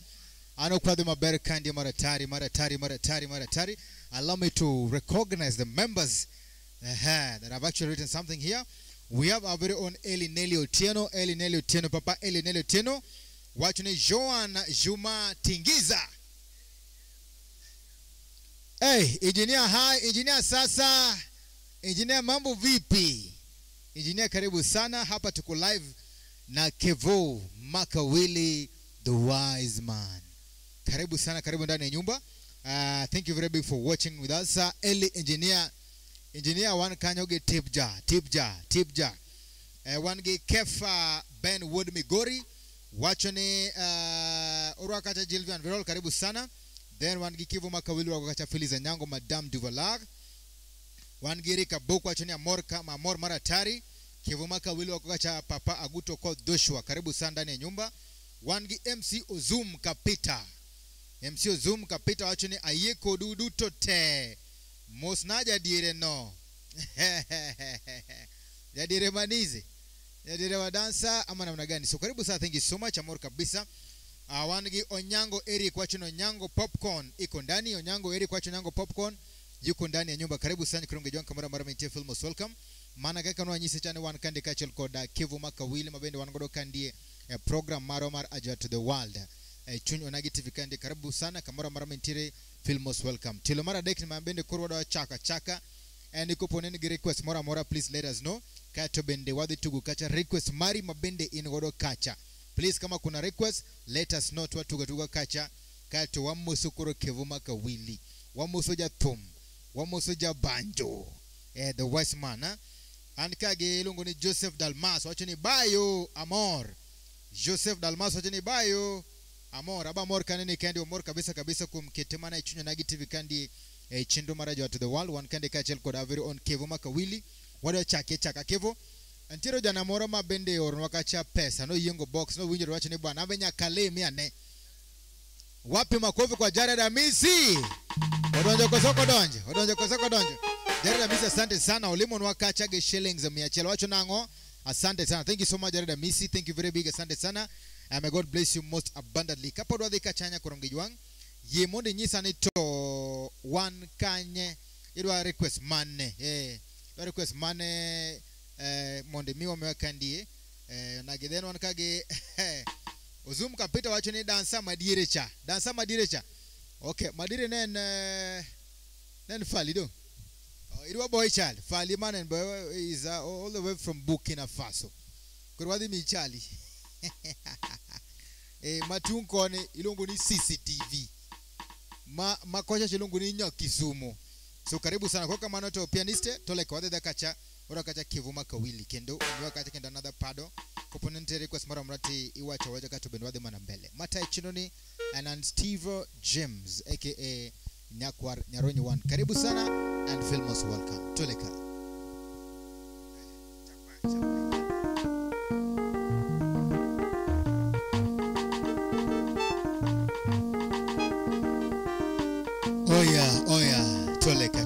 Ano kwa the maberka ndi maratari. Allow me to recognize the members that have actually written something here. We have our very own Eli Nelly Otieno, Papa Eli Nelly Otieno. Watching Joan Juma Tingiza. Hey, engineer hi, engineer sasa, engineer mambo vipi? Engineer karibu sana, hapa tuko live na Kevo Makawili the wise man. Karibu sana, karibu ndani ya nyumba. Thank you very big for watching with us. Eli engineer one kanyoge tipja. One ge Kefa Ben Wood Migori. Wachone Urakata Jilvian Virol karibu sana. Then one ge Kevo Makawili wakacha Filiza Nyango Madame Duvalag. One ge Rika Boku wachone Amor Maratari. Kevo Makawili wakacha Papa Aguto called Joshua karibu sana ndani ya nyumba. One ge MC Ozum Kapita wachone Ayeko Dudu Tote. Mosnaja dire no. Jadire manizi. Jadire wadansa ama namna gani. So karibu sana, thank you so much amor kabisa. Wangi Onyango Eric wachone Onyango Popcorn iko ndani. Onyango Eric wachone Onyango Popcorn yuko ndani ya nyumba. Karibu sana kurunge jwangu kamera mara mwenye film most welcome. Mana kaka no anyise chane wan kande kachel koda Kevo Makawili mabende wangodo kandie program maromar aja to the world. Chunyo negative kande karibu sana kamera mara mwenye film most welcome. Tilo mara dekni mabende kurwada chaka. And ikuponeni request mora please let us know. Kato bende wadi tugu kacha request mari mabende ingodo kacha. Please kama kuna request let us know tuga kacha. Kato wamusu kuro Kevo Makawili. Wamusu ja thum. Wamusu ja banjo. The wise man. And kage ilungo ni Joseph Dalmas. Wachoni bayo amor. Joseph Dalmas wachoni bayo amor. Aba amor kanini kandi amor kabisa kumketemana ichunyo negative kandi chindo marajo to the world. One kandi kachel koda very on Kevo Makawili. Wado chaka Kevo. Antiro jana mora mabende or wakacha pesa. No yengo box. No winjo wachoni bwana. Abenya kale miane. Wapi makofi kwa Jared Amisi. Odonjo kosoko donjo. Jared Amisi asante sana. Ulimo nwakacha ge shillings miachelo wacho nango. Asante sana. Thank you so much Jared Amisi. Thank you very big. Asante sana. And may God bless you most abundantly. Kapo dwa dhika chanya korongejuang. Ye monde nyisa ni to one kanye. Idwa request mane. Request mane monde miwa mewa kandie. Nagidhen one kage. Ozum Kapita wacho ni dansa madirecha. Okay, madire nen falido. Idwa boy child. Fali man and boy is all the way from Burkina Faso. Kurwadi mi chali. Matunko ne ilongo ni CCTV. Makocha chilongo ni Kisumu. So karibu sana kwa kama noto pianiste tole kwa the kacha ora kacha Kevo Makawili kendo nwa kacha kenda another pado componente request mara mrati iwacha waja kato benwade manambele Matai Chinoni and Steve James aka Nyakwar Nyaronyi one. Karibu sana and feel most welcome. Toleka. Oya, toleka.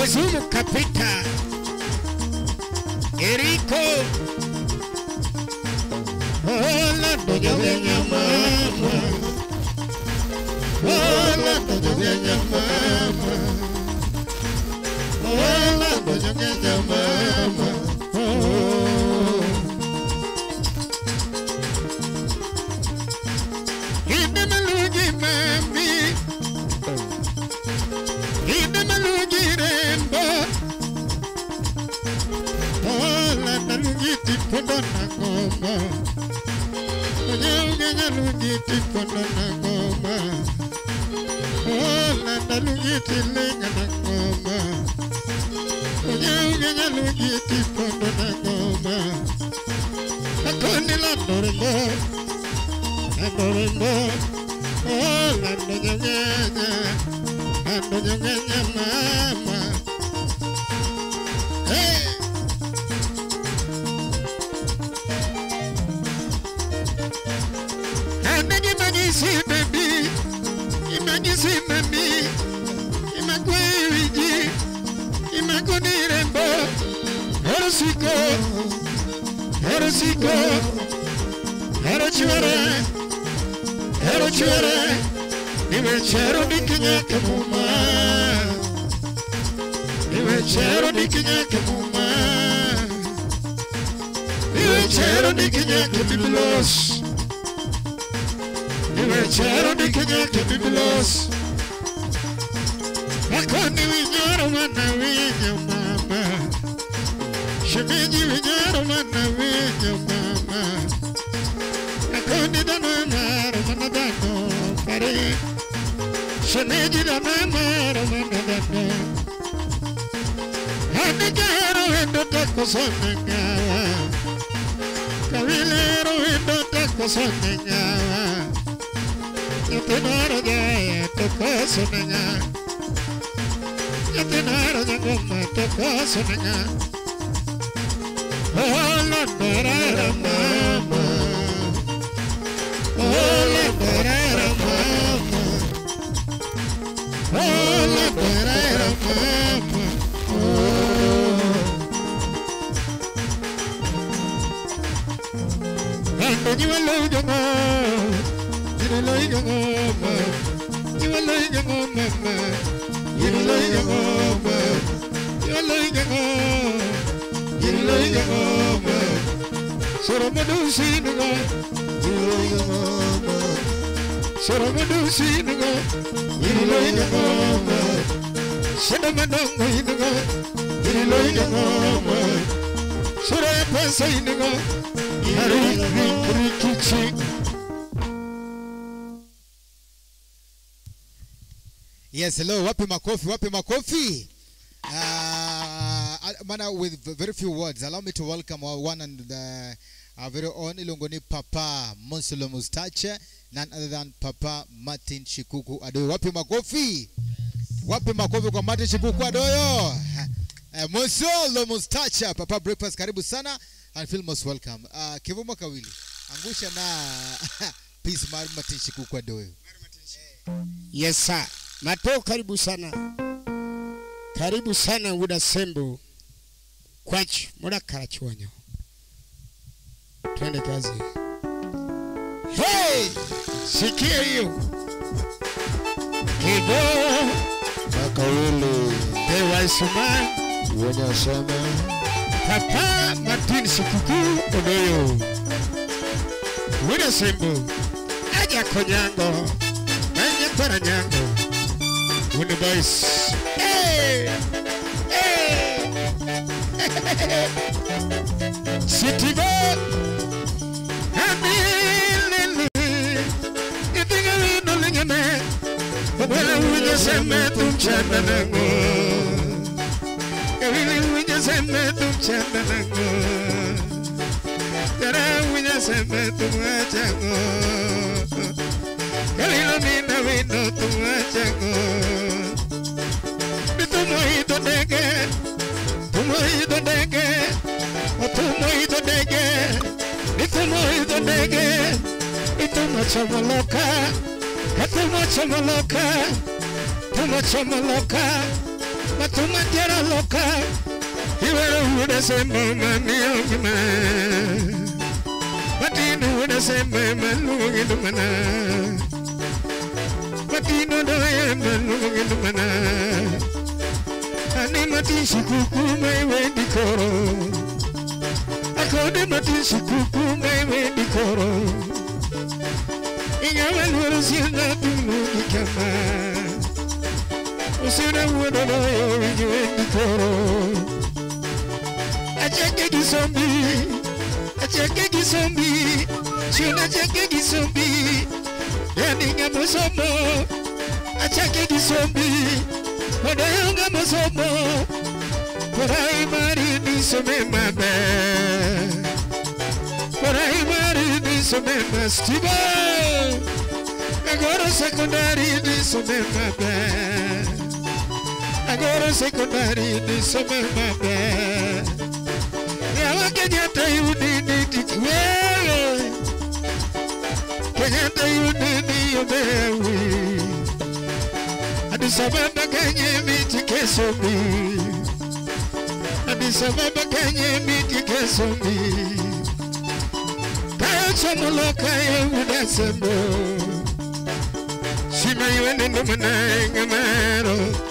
Ozum Kapita Eriko Hola doña mama Hola doña mama Hola doña mama Inemelugi mami Inemelugi rembo pondo na ngoma Oye ugenya lungiti pondo na ngoma Oh landa lungiti lenga na ngoma Oye ugenya lungiti pondo na ngoma Akoni lando rembo Oh lando nyongenya mama Hey Imagine baby, imagine mami, imagwiji, imagonirembo, herosiko, herochuare, nimechero dikinyake muma, nimechero dikinyake biblos. Chero di kinyake biblos Akoni winyoro mana winyo mama Shemeji winyoro mana winyo mama Akoni dano maro mana dano pare Shemeji dano maro mana dano Hani jaro endo tako sonengawa Kawilero endo tako sonengawa Yatenara jaya tokosonanya Yatenara jagoma tokosonanya Oh landorara mama Oh landorara mama Oh landorara mama Oh Antonio Loyomo You like a woman, you like a woman, you like a woman, you like a woman, you like a woman. Soromadusinga, you like a woman. Soromadusinga, you like a woman. Sadamadanga, you like a woman. Sorapasainga, you like a woman. Yes, hello. Wapi makofi. Mana, with very few words, allow me to welcome our one and our very own Ilongoni Papa Monsolo Mustache, none other than Papa Martin Shikuku Adoyo. Wapi makofi kwa Martin Shikuku Adoyo. Monsolo Mustache, Papa Breakfast, karibu sana, and feel most welcome. Kevuma Kawili, angusha na peace Martin Shikuku Adoyo. Yes, sir. Mato karibu sana Uda Sembo Kwachi Muda Karachuanyo. Twende kazi. Hey! Sikia hiyo. Kido Makawili The Wise Man Wenya Sama Papa Martin Shikuku Odoyo Uda Sembo Aja Konyango Aja Paranyango When the boys, hey, City boy, you think I'm in a man, but when we just met to Chandango, we just met to Chandango, we just met to Machango. Kalilomina wino tumachago Tumoito dege Tumoito dege Tumoito dege Tumoito dege Tumachamaloka Tumachamaloka Tumachamaloka Matumatiara loka Iwero uda sembo maniogima Matinu uda sembo manugidumana Matino doya manugidumana Ani mati shikuku mai wendi koro Akode mati shikuku mai wendi koro Inga walwara sina tumugi kama Usina wada doya wendi koro Achake kisombi achake kisombi chuna chake kisombi yani ngamosomo achake kisombi odayonga mosomo primary ni somema be primary ni somema stiba agora secondary ni somema be agora secondary ni somema be ya Kenyatta unini wewe Kenyatta unini yobewi Addis Ababa Kenya miti kesomi Addis Ababa Kenya miti kesomi Kaya chomuloka yehuda sembo Shima yuende numana ngamaro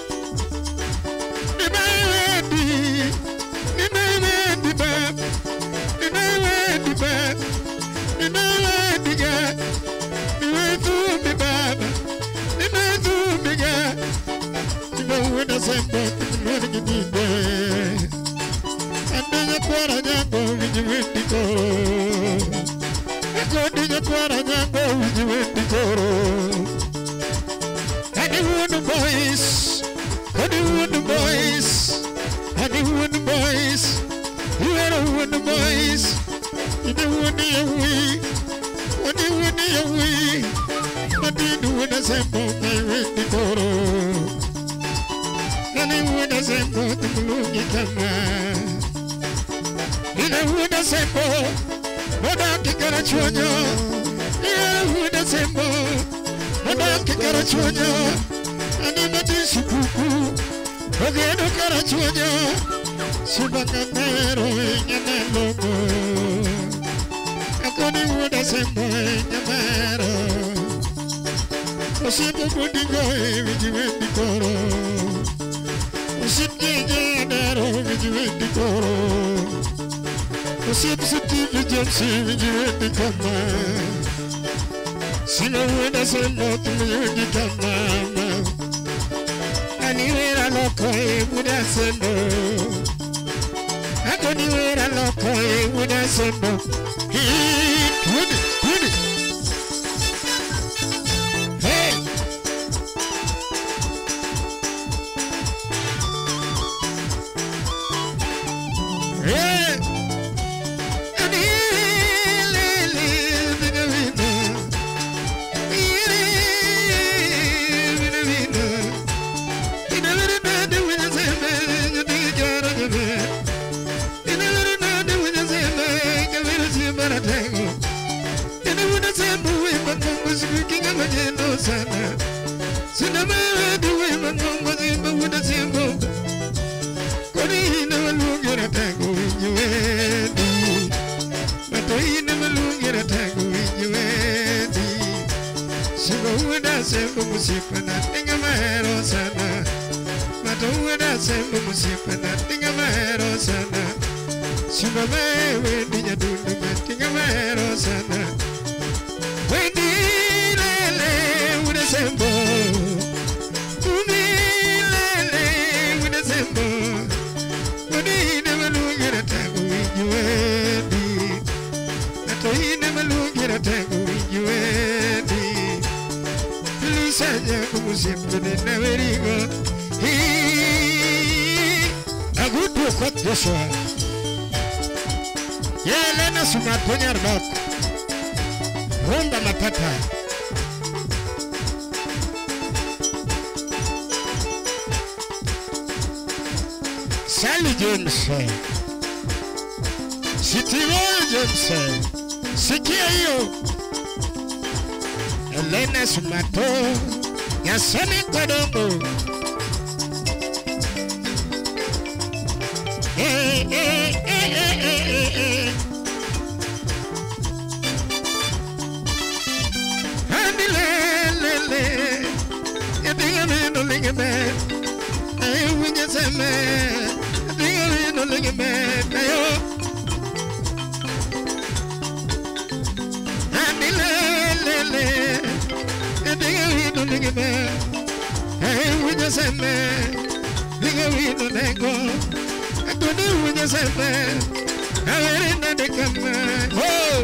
Averina de Kama. Oh!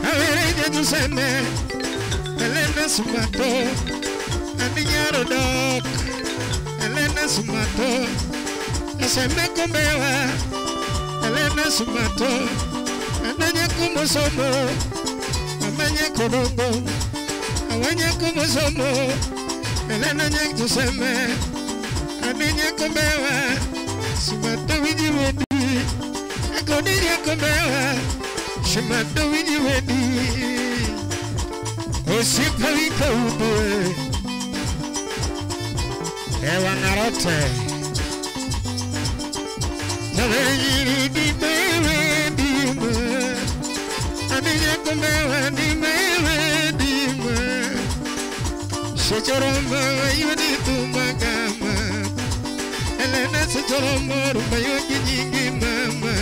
Averina de Seme. Elena Sumato. Aninyaro Dok. Elena Sumato. Seme Kombewa. Elena Sumato. Ananya Kumosomo. Amanya Kodongo. Awanya Kumosomo. Elena Nyak to Seme. Aninya Kombewa. Sumato Wijiwedi. Akoninya Kombewa. Sumato Wijiwedi. Osipa Wika Udoe. Ewa Narote. Tawejiri di mewe di me. Aninya Kombewa di mewe di me. Sechoroma yudi tumagama. Elena sechoroma rumba yogi nyingi mama.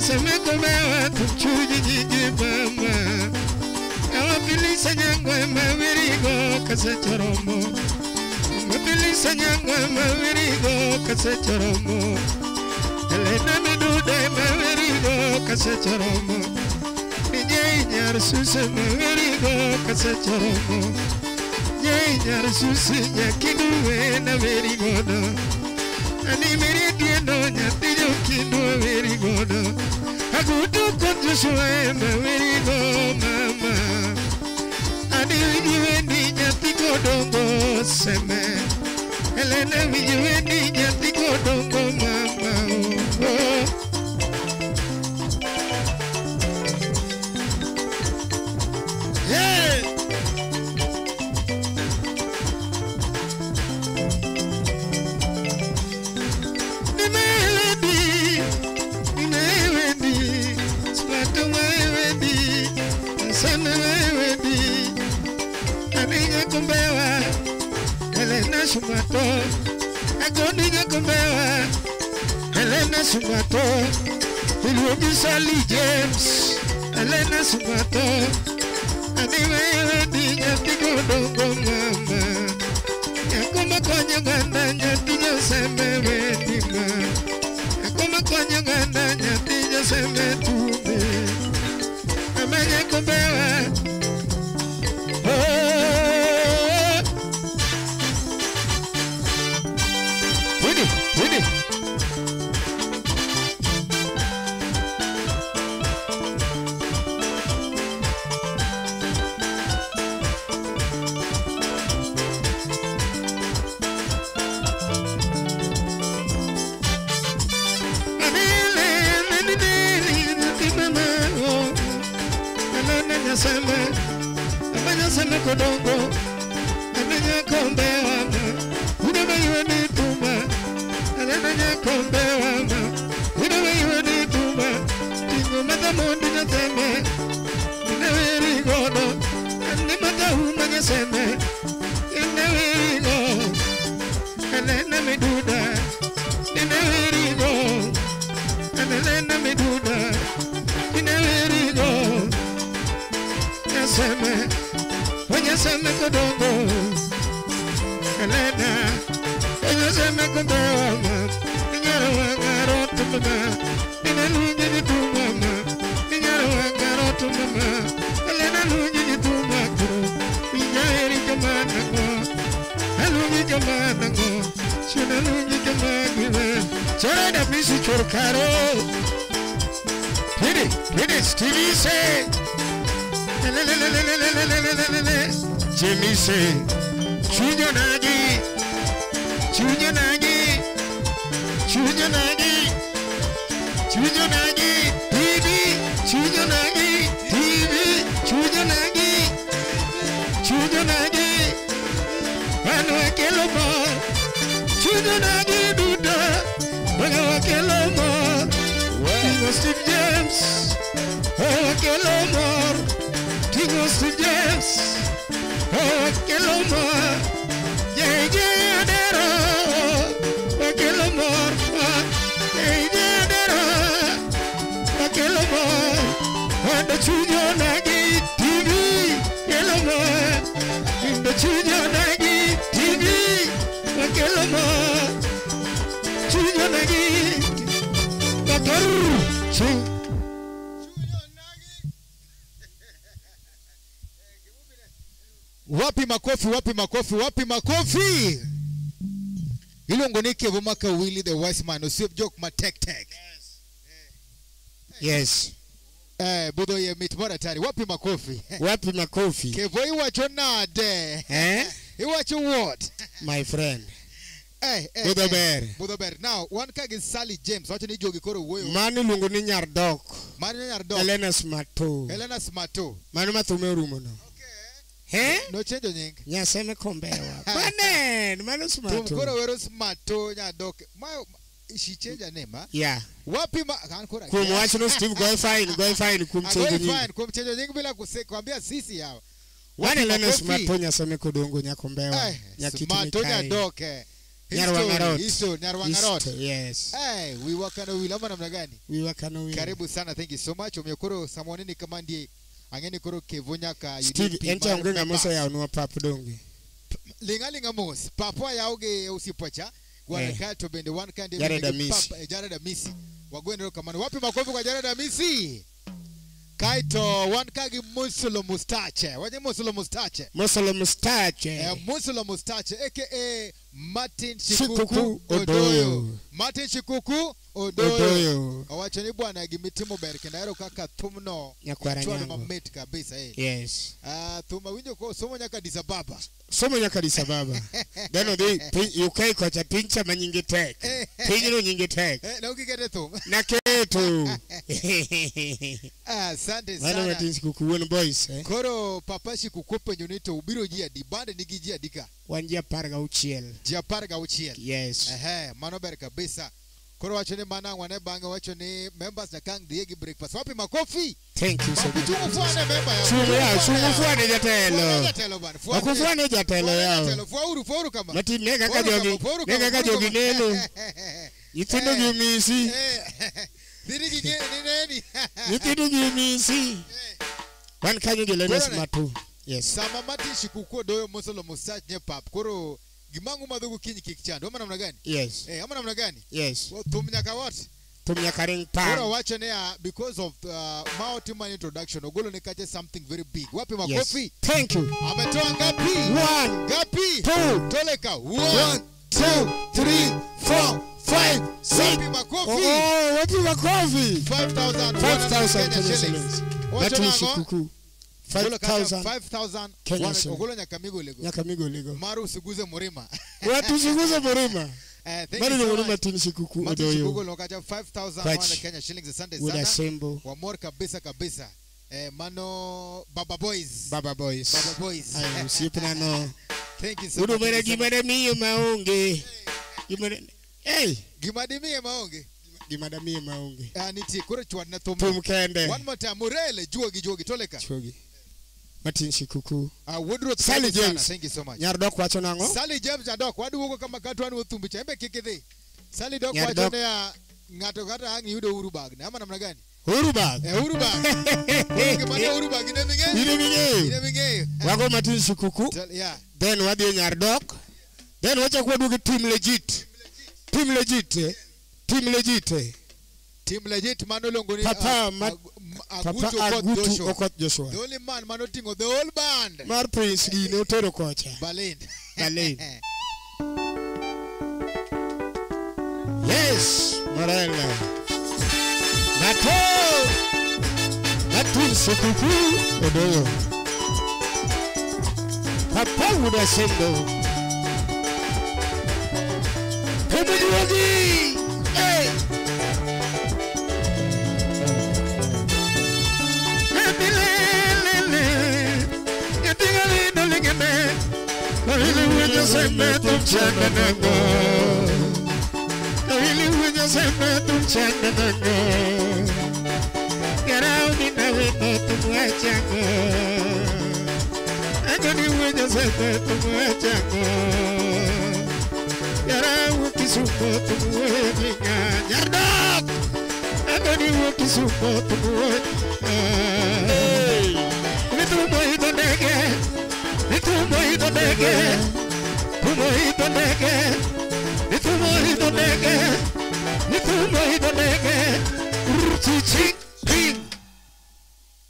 Seme Kombewa tumchuji nyingi mama. Ewa pilisa nyangwa mawirigo kasechoromo. Mapilisa nyangwa mawirigo kasechoromo. Elena medude mawirigo kasechoromo. Nije nyar suse mawirigo kasechoromo. Nije nyar suse nyakiduwe na wirigodo. Ani meridieno nyatijo kindu wirigodo. Akutu kontu suwe mawirigo mama. Ani wijiwendi nyatiko dongo seme. Elena wijiwendi nyatiko dongo mama. Oh. Yeah. Nimewendi, Sumato wewendi, Seme wewendi. Aninya Kombewa, Elena Sumato. Akoninya Kombewa, Elena Sumato. Iluogi Sally James, Elena Sumato. Aniwewendi nyatiko dongo mama. Yakuma konya ganda nyatijo Seme wedima. Yakuma konya ganda nyatijo Seme tume. Amanya Kombewa. Oh, Winnie. Seme Kodongo, Elena Kombewa, Udama Yuani Tuma, Elena Kombewa, Udama Yuani Tuma, Tingo Matamondi na Seme, Inawiri Godo, Animata Humanya Seme, Inawiri Go, Elena Meduda, Inawiri Go, Elena Meduda, Inawiri Go, Seme. Oye Seme Kodongo, Elena. Oye Seme Kodongo, Ninyara wangaro tumama, Ninalunye ni tumama, Ninyara wangaro tumama, Elena lunye ni tumako, Ninyari jamana ngo, Alunye jamana ngo, Shuna lunye jamana. Chora da bisi chorkaro. Hit it, Stevie say. Jimmy say, Junior Nagi, TV, Junior Nagi, Ano Akelomo, Junior Nagi Duda, Ano Akelomo, Steve James, Akelomo. Steve James, Akelomo, yeah, Dero, Akelomo, yeah, Dero, Akelomo, and the Junior Nagi TV, Akelomo, in the Junior Nagi TV, Akelomo, wapi makofi. Ilongo ni Kevo Makawili the wise man usip joke ma tek. Yes. Budo ye meet mora tari wapi makofi. Wapi makofi. Kevo iwacho nade. Iwacho what? My friend. Budo Bear. Now one kag is Sally James. Wacho ni jogi koro woyo. Manu lungo ni Nyardok. Elena Smato. Manu matume rumo no. No change nying. Nyaseme kombewa. Manen, Manu Smato. Tumkoro wero Smato Nyardok. She changed her name, huh? Yeah. Wapi kumwacha no Steve going fine kumchange nyingi. Kumchange nyingi bila kuambia sisi hao. Wane Elena Smato nyaseme kodongo nyakombewa. Smato Nyardok. Nyarwangarot. Yes. We wakana wili ama namna gani? Karibu sana, thank you so much. Umekoro samonini kama ndiye angeni koro Kevonya ka Steve enta ongenga mosa ya onwa papu dongi. Lingalinga mos. Papua ya oge usipocha. Wanakato bende one kind Jared Misi. Wagwende kama wapi makofi kwa Jared Misi? Kaito one kagi Musolo Mustache. Waje Musolo Mustache aka Martin Shikuku Odoyo. Martin Shikuku Odoyo. Awacho ni bwana gimitimo berkendaero kaka tumno. Chwana mameti kabisa Yes. Tuma winjo ko somo nyaka disababa. Dano di UK kocha pincha manyingi tek. Pinyo nyingi tek. Na ukikete tu. Na ketu. Asante sana. Wana Martin Shikuku won boys Koro papa Shikuku penyo nito ubiro jia di bande nigi jia dika. Wanjia parga uchiel. Yes. Mano ber kabisa. Koro wacho ni mana wane banga wacho ni members na kang diegi breakfast. Wapi makofi? Thank you so much. Chumufuane member ya. Chumufuane jatelo. Wakufuane jatelo yao. Fuauru kama. Mati nega kajogi neno. Yitindo gimisi. Dirigi nini? Yitindo gimisi. Wan kanyo gelene Smato. Yes. Sama Martin Shikuku Odoyo Musolo Mustache nye pap. Koro gimangu madhugu kinyi kikichando. Ama namna gani? Yes. Ama namna gani? Yes. Tumnyaka what? Tumnyaka ring pan. Koro wacho nea because of Mao Timan introduction. Ogolo nikache something very big. Wapi makofi? Yes. Thank you. Ametoa ngapi? 1. Ngapi? 2. Toleka. 1, 2, 3, 4, 5, 6. Wapi makofi? Wapi makofi? 5,000 Kenya shillings. Martin Shikuku. 5,000 Kenya shillings. Ogolo Nyakamigo lego. Maru usiguze murima. Watu usiguze murima. Thank you so much. Martin Shikuku Martin Odoyo. Shikuku lokaja 5,000 Kenya shillings. Asante sana. Wamor kabisa. Mano Baba Boys. Ayo usipna no. Thank you so much. Udumere gimare miyo maonge. Gimadimie maonge. Niti kure chwana tumkende. One more time murele juogi toleka. Martin Shikuku. Woodrow Sally James. Thank you so much. Nyardok wacho nango? Sally James adok wadu wugo kama katu anu uthumbicha embe kikidhi. Sally Dok wacho nea ngato kata hangi yudo urubag. Na ama namna gani? Urubag. Urubag. Kemane urubag ine minge. Wago Martin Shikuku. Yeah. Then wadi Nyardok. Then wacha kwa dugi team legit mano longo ni Papa Agutu Okot Joshua. The only man mano tingo the whole band. Mar Prince gi no tero kocha. Berlin. Yes, Morella. Martin Shikuku Odoyo. Papa Wuda Sendo. Hey.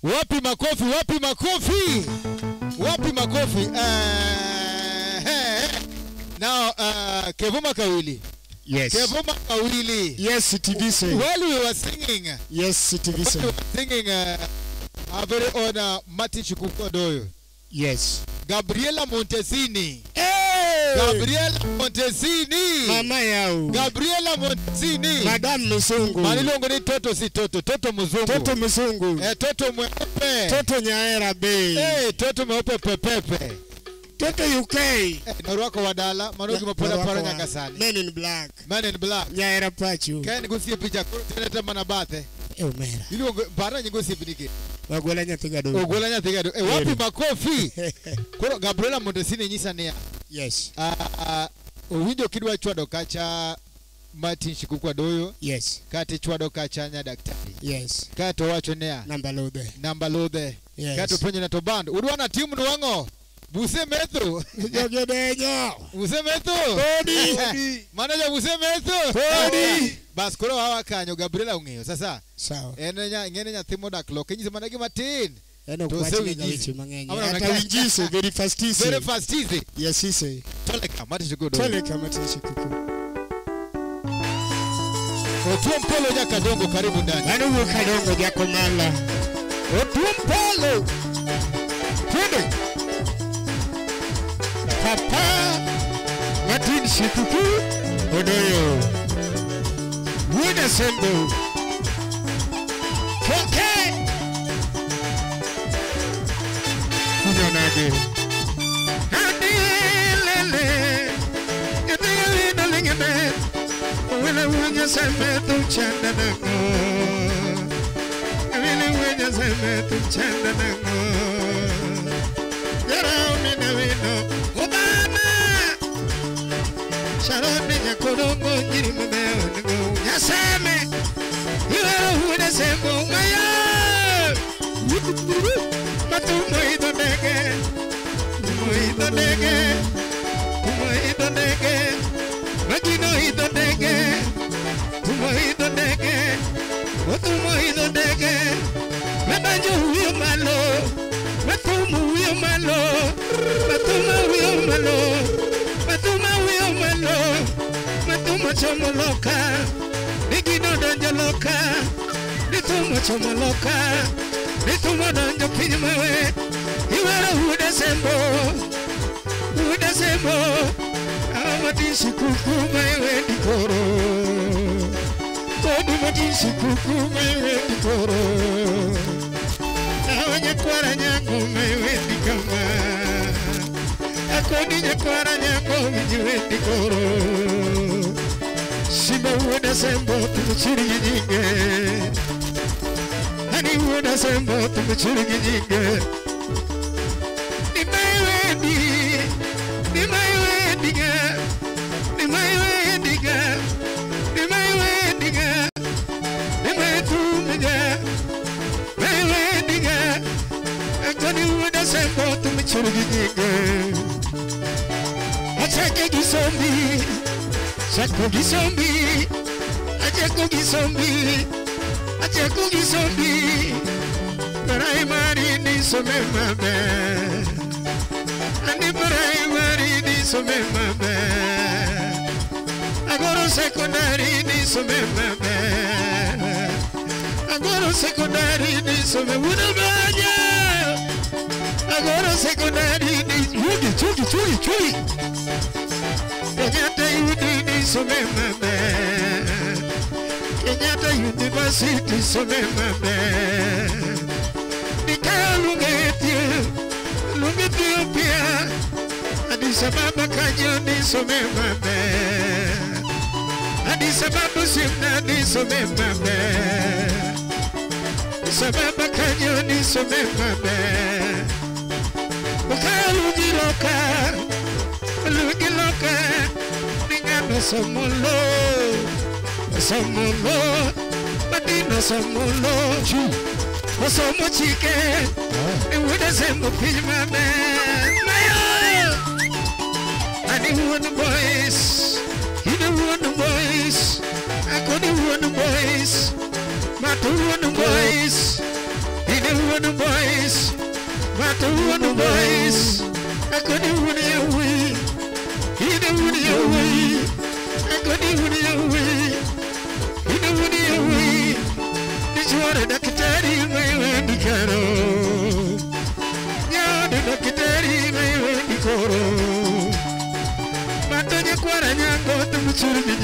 Wapi makofi? Wapi makofi? Now, Kevuma Kawili. Yes. Kevuma Kawili. Yes, TVC. While we were singing, Yes, TVC. our very own Martin Shikukodoyo. Yes. Gabriela Montesini. Hey! Gabriela Montesini. Mama yao. Gabriela Montesini. Madam Musungu. Manilongo ni Toto si Toto. Toto Muzungu. Toto Musungu. Toto mweupe. Toto Nyaera Bay. Toto mweupe pepepe. Toto UK. Norwako wadala. Manogi mapona para nyakasani. Men in Black. Men in Black. Nyaera Pachu. Kaya nigusie picha. Teneta manabate. Omera. Ili para nigusie pinike. Wagola Nyatigado. Wagola Nyatigado. Wapi makofi? Koro Gabriela Montesini nyisa nia. Yes. Uwinjo kidwa chwado kacha Martin Shikukodoyo. Yes. Kati chwado kacha nya daktari. Yes. Kato wacho nia. Namba lode. Yes. Kato penye na to band. Uruana timu nuwango. Buse metho. Jogedeño. Buse metho. Kodi. Manager buse metho. Kodi. Bas koro hawa kanyo Gabriela ung'eyo. Sasa. Sawa. Ngene nya timo dak lo. Kenyise managi matin. Eno To kwa se chini winjisi. mangenya. Ama Ata winjisi very fast easy. Very fast easy. Yes, easy. Toleka Martin Shikukodoyo. Toleka Martin Shikukodoyo. Otuo Mpolo nya Kadongo karibu ndani. Anu Kadongo jako mala. Otuo Mpolo. Twende. Papa Martin Shikukodoyo. Wina Sembo. Konke. Kunonage. Adilele. Adilele lingene. Wina wina sembe tu chanda nango. Wina wina sembe tu chanda nango. Yara wina wina. Obama. Sharoni nyakorongo njiri mumeo ngo. Yaseme. Yara wina sembo ngaya. Moito nege, magino ito nege, moito nege, otu moito nege, mabanjo huyo malo, matumu huyo malo, matuma huyo malo, matuma huyo malo, matuma chomo loka, nigino donjo loka, nituma chomo loka. Nituma donjo pinyewe, iwara huda sembo, Martin Shikukodoyo mewe dikoro, Kodi Martin Shikukodoyo mewe dikoro, Awanya kwara nyango mewe dikama, Akodi nyakwara nyango mewe dikoro, Shimba huda sembo tumuchiri nyinge. Ani huda sembo tumuchiri nyinge. Ni sembo tumuchiri nyinge. Achake gisombi, chako gisombi, achako gisombi. Achako gisombi, primary ni somemame. Ani primary ni somemame. Agora secondary ni somemame. Agora secondary ni somemame. Agora secondary ni Chuli. Kenyatta Uni ni somemame. Kenyatta University somemame. Nikaya lungetio pia. Addis Ababa kanyo ni somemame. Addis Ababa simna ni somemame. Addis Ababa kanyo ni somemame. Nikaya lungiloka. Ningano somolo. Samulo, Madina Samulo, Osomo chicken, and with a Sembo Pijama man. And he won the boys, he won the boys, I couldn't won the boys, Matu won the boys, he won the boys, But one voice, I couldn't win away. He didn't win away. I couldn't win away. He didn't win away. This one that could carry my way to Caro. Yeah, the carry my way to Coro. But I got to Mutsurbi.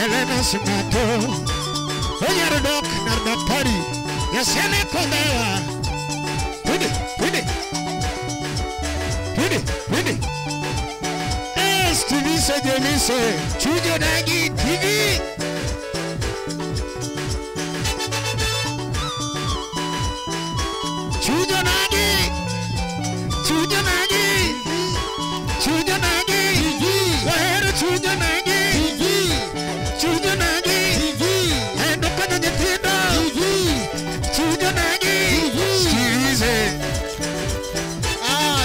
Helena Simato, Oyardok, Nardapari, Yasene Kodawa, Pudi, TV Sajanise, Chujo Nagi TV. Chujo Nagi, where Chujo Nagi, Chujo Nagi, and open the TV, Chujo Nagi,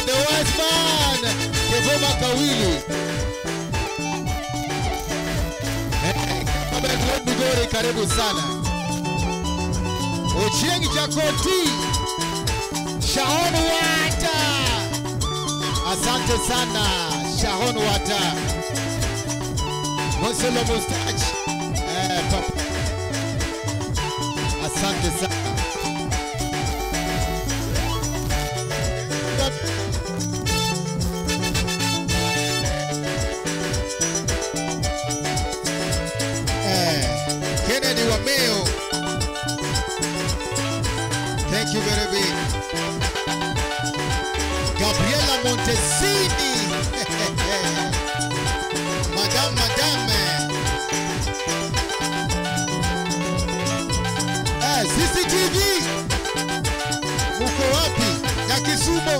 the wise man, Kevoma Kawili. Bugore karibu sana. Ochieng Jakoti, Shahon Wata. Asante sana, Shahon Wata. Monselo Mustache. Papa. Asante sana. Kennedy Wameo. Thank you very much. Gabriela Montesini. Madame. CCTV. Muko wapi? Ya Kisumo.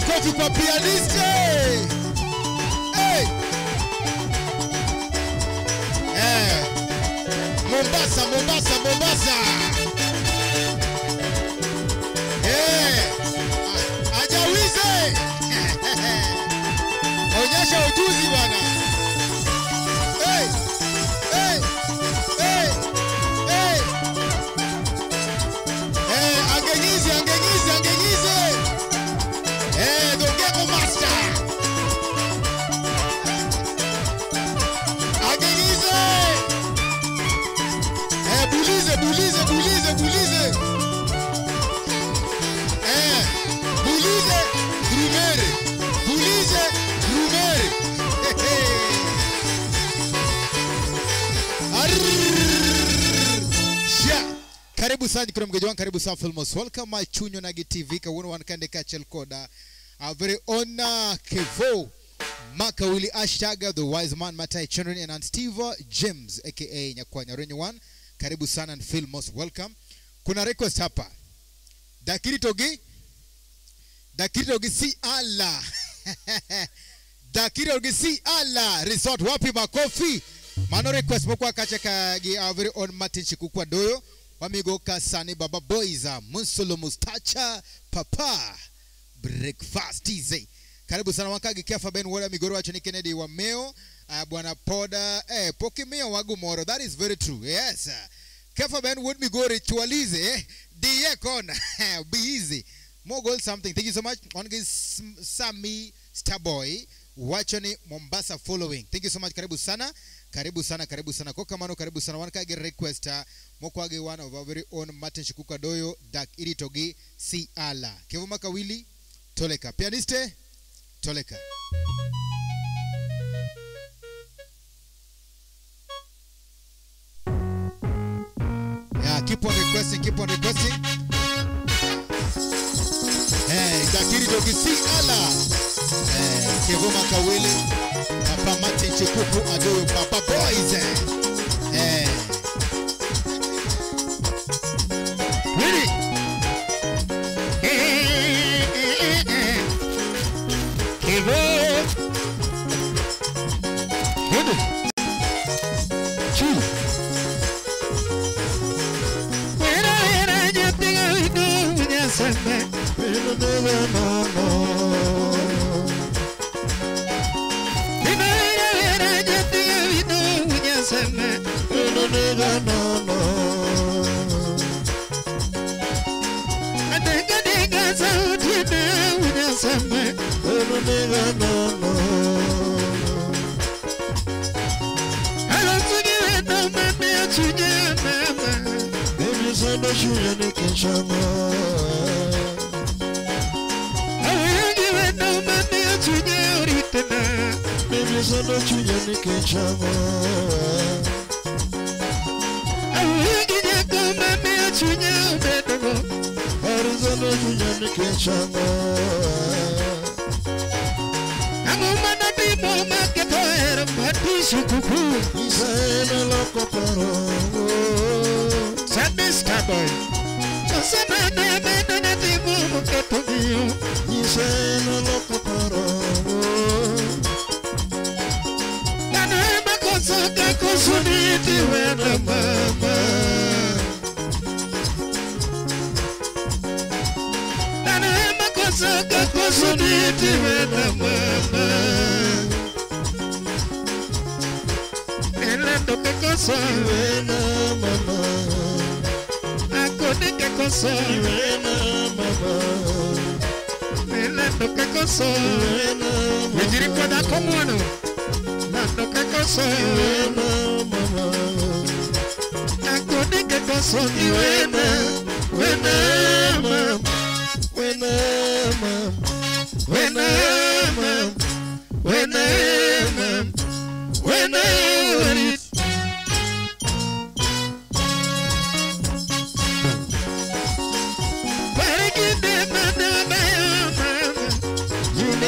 makofi kwa pianist. Hey. Mombasa, Mombasa, Mombasa. Ajawize. Onyesha ujuzi bwana. Hey. Hey. Hey. Hey. Angengize, angengize, angengize. Dongeko master. Angengize. Bulize, bulize, bulize, bulize. Bulize, grumere. Bulize, grumere. Karibu sana kuna mgejo wangu, karibu sana Filmos. Welcome my Chunyo Nagi TV. Kawuno wankande kachel koda. Our very honor Kevo Makawili hashtag the wise man Matai Chenron and Steve James aka Nyakwanya Renyo One. Karibu sana and Filmos. Welcome. Kuna request hapa. Dakiri Togi si ala. Dakiri Togi si ala. Resort wapi makofi. Mano request mokwa kachaka gi our very own Martin Chikukwa Doyo. Wamigo kasani baba boys Munsolo Mustacha Papa breakfast easy. Karibu sana wakagi Kefa Ben wala migoro wacho ni Kennedy wa Meo bwana Poda poki Meo wagu moro. That is very true. Yes. Kefa Ben would me go ritualize diye kona be easy. More gold something. Thank you so much. One is Sammy Starboy wachoni Mombasa following. Thank you so much. Karibu sana. Karibu sana, karibu sana. Koka mano karibu sana. Wankage request mokwage one of our very own Martin Chikuka Doyo Dak Iritogi si ala. Kevo Makawili Toleka. Pianiste Toleka. Yeah, keep on requesting, keep on requesting. Hey, Dak Iritogi si ala. Kevo Makawili Papa Martin Chikuku Adoyo Papa Boys. Hey. Ready? Kevo. Ready? Two. When I just think I do, yes, I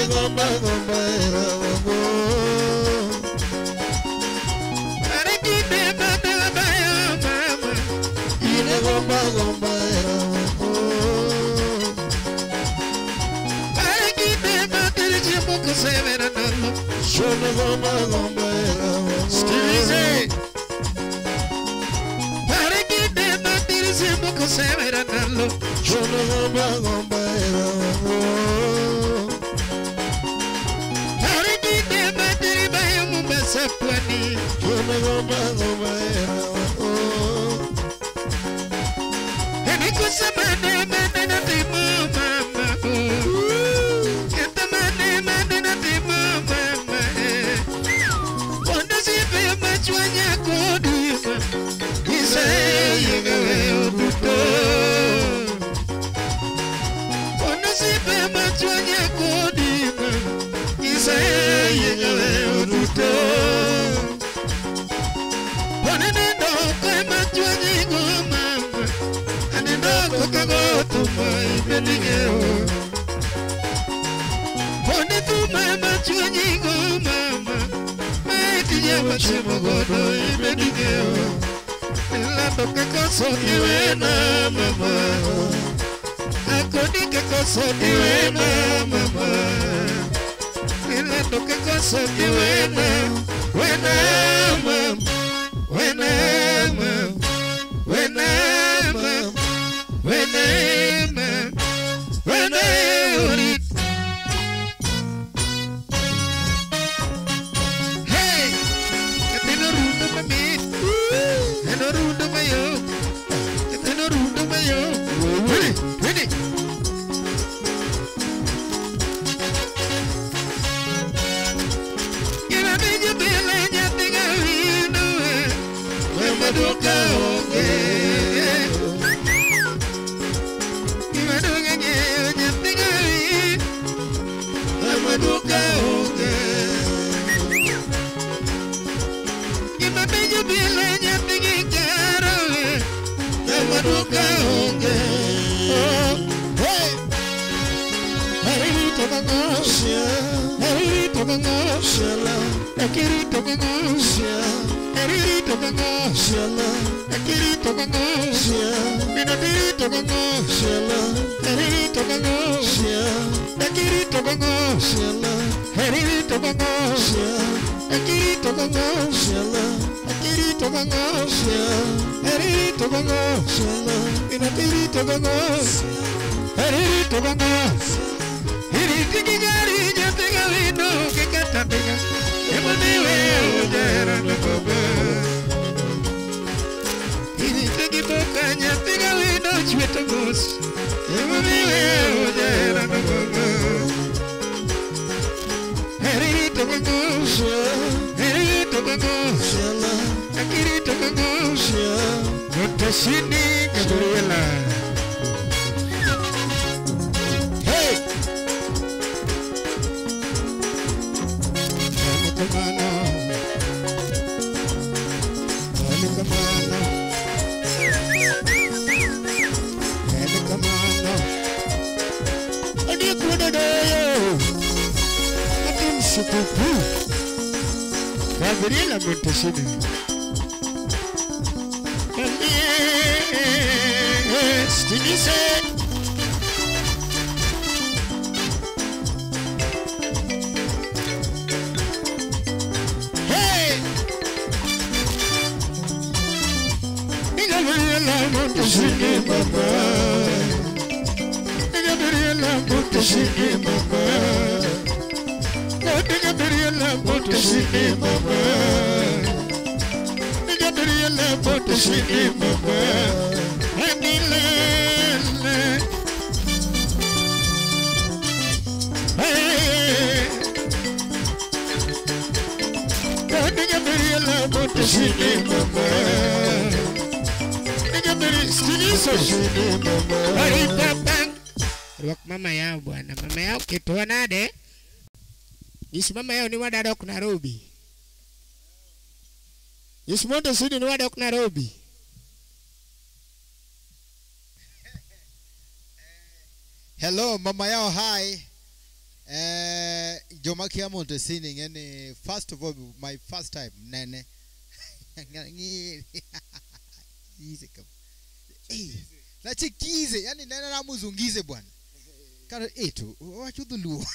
Gomba, Shona gomba gomba Stilize Parigide matiri simbo kusevera nalo Shona gomba gomba Parigide matiri bayo mumbasa pwani Shona gomba gomba Eni kusamane mane na timu mama Kenta mane mane na timu mama Wanda sipe machwanya kodima Isa yegawe oduto Wanda sipe machwanya kodima Isa yegawe oduto Wanda nendo kwe machwanya goma Anendo kagoto mai benigeo Wanda tuma machwanya goma Maitiya machimogodo ibenigeo Lando que cosa ni buena mamá Aconi que cosa ni buena mamá Lando que cosa ni buena Buena mamá Buena mamá Buena mamá Buena mamá Buena ahorita Hey Que te lo rundo mami Rundo mayo, no rundo mayo. Ready. Give a bit of billing, you think I know it. When my dog okay. Give a dog again, you think I when my dog okay. Give a bit of billing, you think Maduka onge Hey Hariri tokango Hariri tokango Akiri tokango Hariri tokango Akiri tokango Minatiri tokango Hariri tokango Akiri tokango Hariri tokango Akiri tokango Akiri tokango Hariri tokango Minatiri tokango Hariri tokango Hiri tiki gari jatega vino ke katatega Emaniwe ujara nukoba Hiri tiki boka jatega vino chweta gos Emaniwe ujara nukoba Hariri tokango Hariri tokango Akiri tokango Mutashini Gabriela Hey Alikamano Alikamano Alikamano Adikuda doyo Atum sukupu Gabriela Mutashini Stilize Hey Gabriela Montesini mama Gabriela Montesini mama Gabriela Montesini mama Gabriela Montesini mama Ruak mama yao bwana, mama yao kitoa nade. Yisi mama yao ni wada dok Nairobi. Yisi moto sudi ni wada dok Nairobi. Hello, mama yao, hi. Jomaki ya Montesini, yani first of all, my first time, nene. Easy come. Na chikize, yani nene na muzungize bwana. Kana eto, wachudhulu.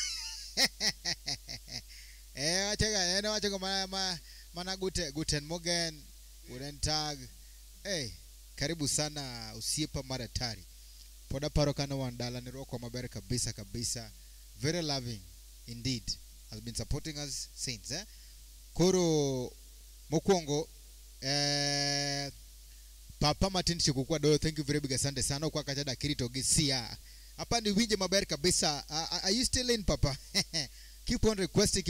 Wacha mana guten Morgen, guten Tag. Karibu sana Usiepa Maratari. Poda paro kana wandala ni roko maber kabisa. Very loving indeed. Has been supporting us since. Koro mokwongo Papa Martin Chikukwa do, thank you very big asante sana kwa kachada kirito gisia. Hapa ni winje maber kabisa. Are you still in, Papa? keep on requesting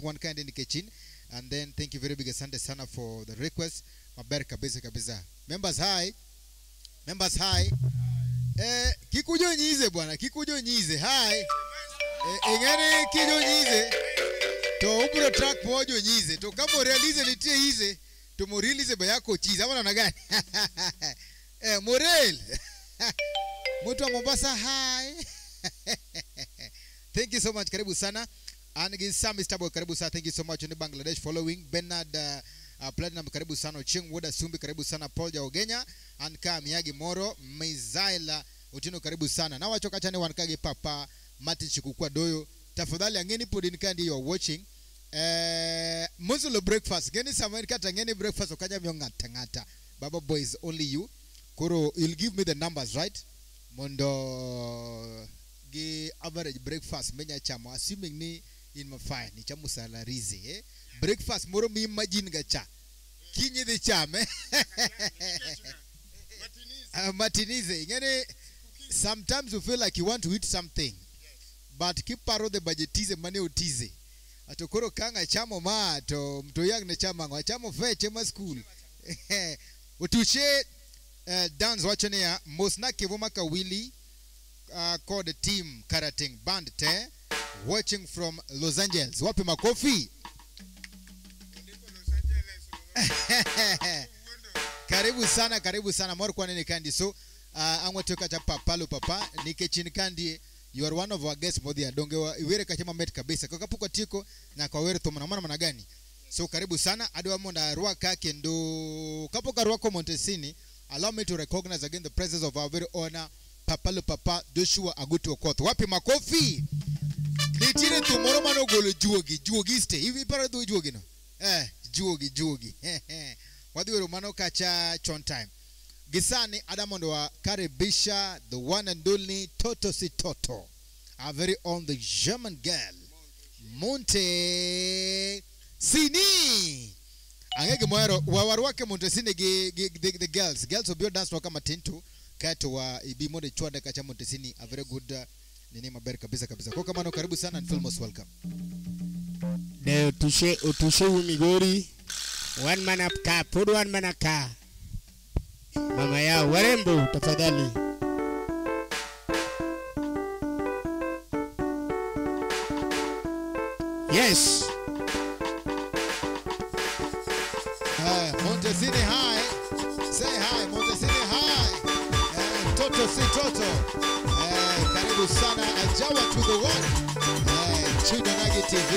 one kind in the kitchen. And then thank you very big asante sana for the request. Maber kabisa. Members hi. Kikujo nyize bwana, kikujo nyize. Hi. Engene kijo nyize. To ubro track mojo nyize. To kama realize litie hize. To morilize bayako chize. Ama na gani? Morel. Mtu wa Mombasa hi. Thank you so much. Karibu sana. And Sami Stabo karibu sana. Thank you so much. In Bangladesh following Bernard Platinum karibu sana. Ching Woda Sumbi karibu sana. Paul Jaogenya Anka Miyagi Moro Mizaila Utino karibu sana. Na wachoka chane wankage Papa Martin Chikukwa doyo. Tafadhali angeni podin kandi you are watching. Muzulo breakfast. Geni samani kata ngeni breakfast okaja ngata. Baba boy is only you. Koro, you'll give me the numbers, right? Mondo ge average breakfast menya chamo assuming ni in my fine ni chamu salarize breakfast moro mi imagine gacha kinyi the chame matinize ngene sometimes you feel like you want to eat something but keep paro the budgetize money utize atokoro kanga chamo ma to mtoyang ne chama ngwa chamo feche ma school utushe dance watching here Mosna Kivumaka Willie called the team Karating Band Te watching from Los Angeles. Wapi makofi? Karibu sana moro kwa nini kandi so angwa toka cha papa nike chini kandi you are one of our guests modi adonge wa iwere kachama met kabisa kwa kapuko tiko na kwa were to mana gani so karibu sana adi wamonda ruwa kake ndo kapoka ruwa ko Montesini. Allow me to recognize again the presence of our very honor Papa Joshua Agutu Okoth. Wapi makofi? Litire tomorrow mano golo juogi ste. Hivi para do juogi no. Juogi. Wadi we romano kacha chon time. Gisani Adamondo wa Karibisha, the one and only Toto si Toto. Our very own the German girl. Monte Sini. Angege mwero wawarwake Montesini the girls obio dance waka matintu kato wa ibi mode chwanda kacha Montesini a very good nini maber kabisa kwa kama no karibu sana and feel most welcome. De utushe umigori one man up ka put one man ka mama ya warembo tafadhali. Yes. Montesini hi. Say hi, Montesini hi. Toto si Toto. Karibu sana ajawa to the one. Chudo Nagi TV.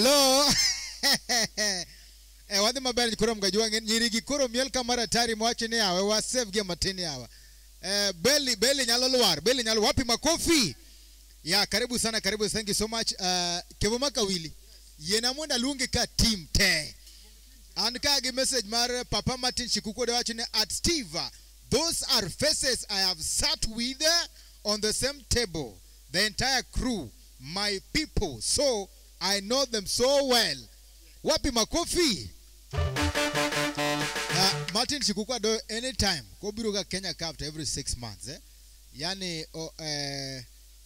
Hello. Wadhi maber koro mgajua nyiri gi koro miel kamara tari mwache ni awe wa save ge matini awa. Belly nyalo luar, Belly nyalo wapi makofi. Ya karibu sana, karibu, thank you so much. Kevo Makawili. Yena mwenda lungi ka team te. Andika gi message mar Papa Martin Shikuko de wachine at Steve. Those are faces I have sat with on the same table. The entire crew, my people. So I know them so well. Wapi makofi? Martin Shikuko do anytime. Ko biruga Kenya Cup every 6 months. Yani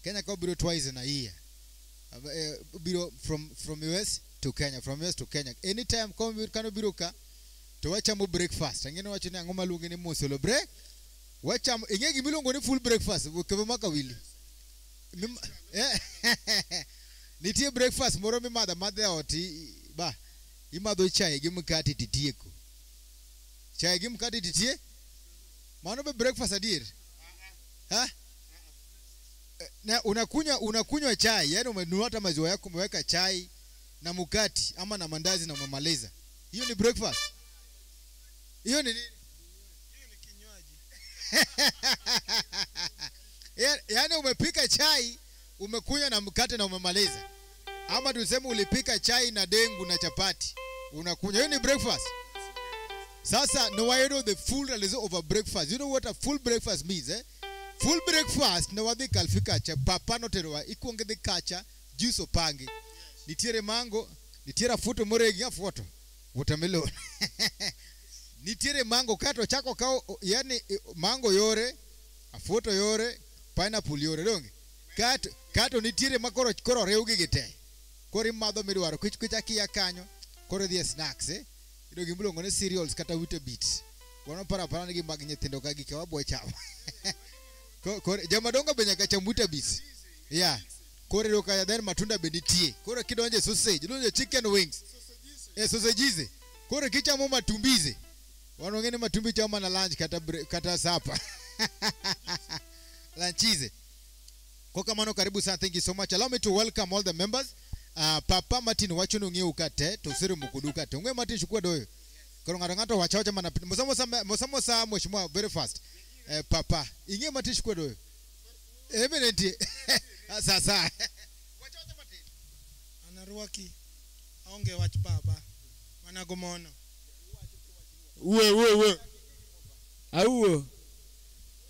Kenya Cup biro twice in a year. Biro from US to Kenya, from US to Kenya. Anytime come kano biruka to wacha mo breakfast. Ngene wacha ni ngoma lungi ni musolo break. Wacha ingegi milongo ni full breakfast. Kevo Makawili. Nitie breakfast moro mi madha oti ba imadho chai gi mkati titieko. Chai gi mkati titie? Mano be breakfast adier. Ha? Na unakunywa chai, yani umenunua hata maziwa yako umeweka chai na mkati ama na mandazi na umemaliza. Hiyo ni breakfast. Hiyo ni nini? Hiyo ni kinywaji. Yani umepika chai, umekunywa na mkate na umemaliza. Ama tuseme ulipika chai na dengu na chapati, unakunywa. Hiyo ni breakfast. Sasa no, I know the full realization of a breakfast. You know what a full breakfast means, eh? Full breakfast no wadi kalfika cha papa no terwa ikuonge de kacha juice opangi. Nitiere mango, nitiere futo moregi ya foto. Watermelon. Nitiere mango kato chako kao, yani mango yore, afoto yore, pineapple yore donge. Kato nitiere makoro koro reugi gite. Kori madho midwaro kuchaki ya kanyo. Koro dhie snacks, eh? Ido gimbulo ngone cereals kata wheat bits. Wano para nigi mag nyithindo ka gike wabo chama. Kore jama donga benya ka cham wheat bits. Yeah. Kore ro ka then matunda benitie. Kore kidonje sausage, donje chicken wings. Sausages. Kore kichamo matumbize. Wano ngene matumbi chama na lunch kata sapa. Lunchize. Kwa kamano karibu sana, thank you so much. Allow me to welcome all the members. Papa Martin wachono nge ukate to siri mukuduka te ngwe Martin shukua doyo koro ngato wachaocha mana mosamo sa mheshimiwa very fast. Papa inge Martin shukua doyo eminenti sasa wachaocha Martin Anaruaki aonge wach baba wanagomono uwe auo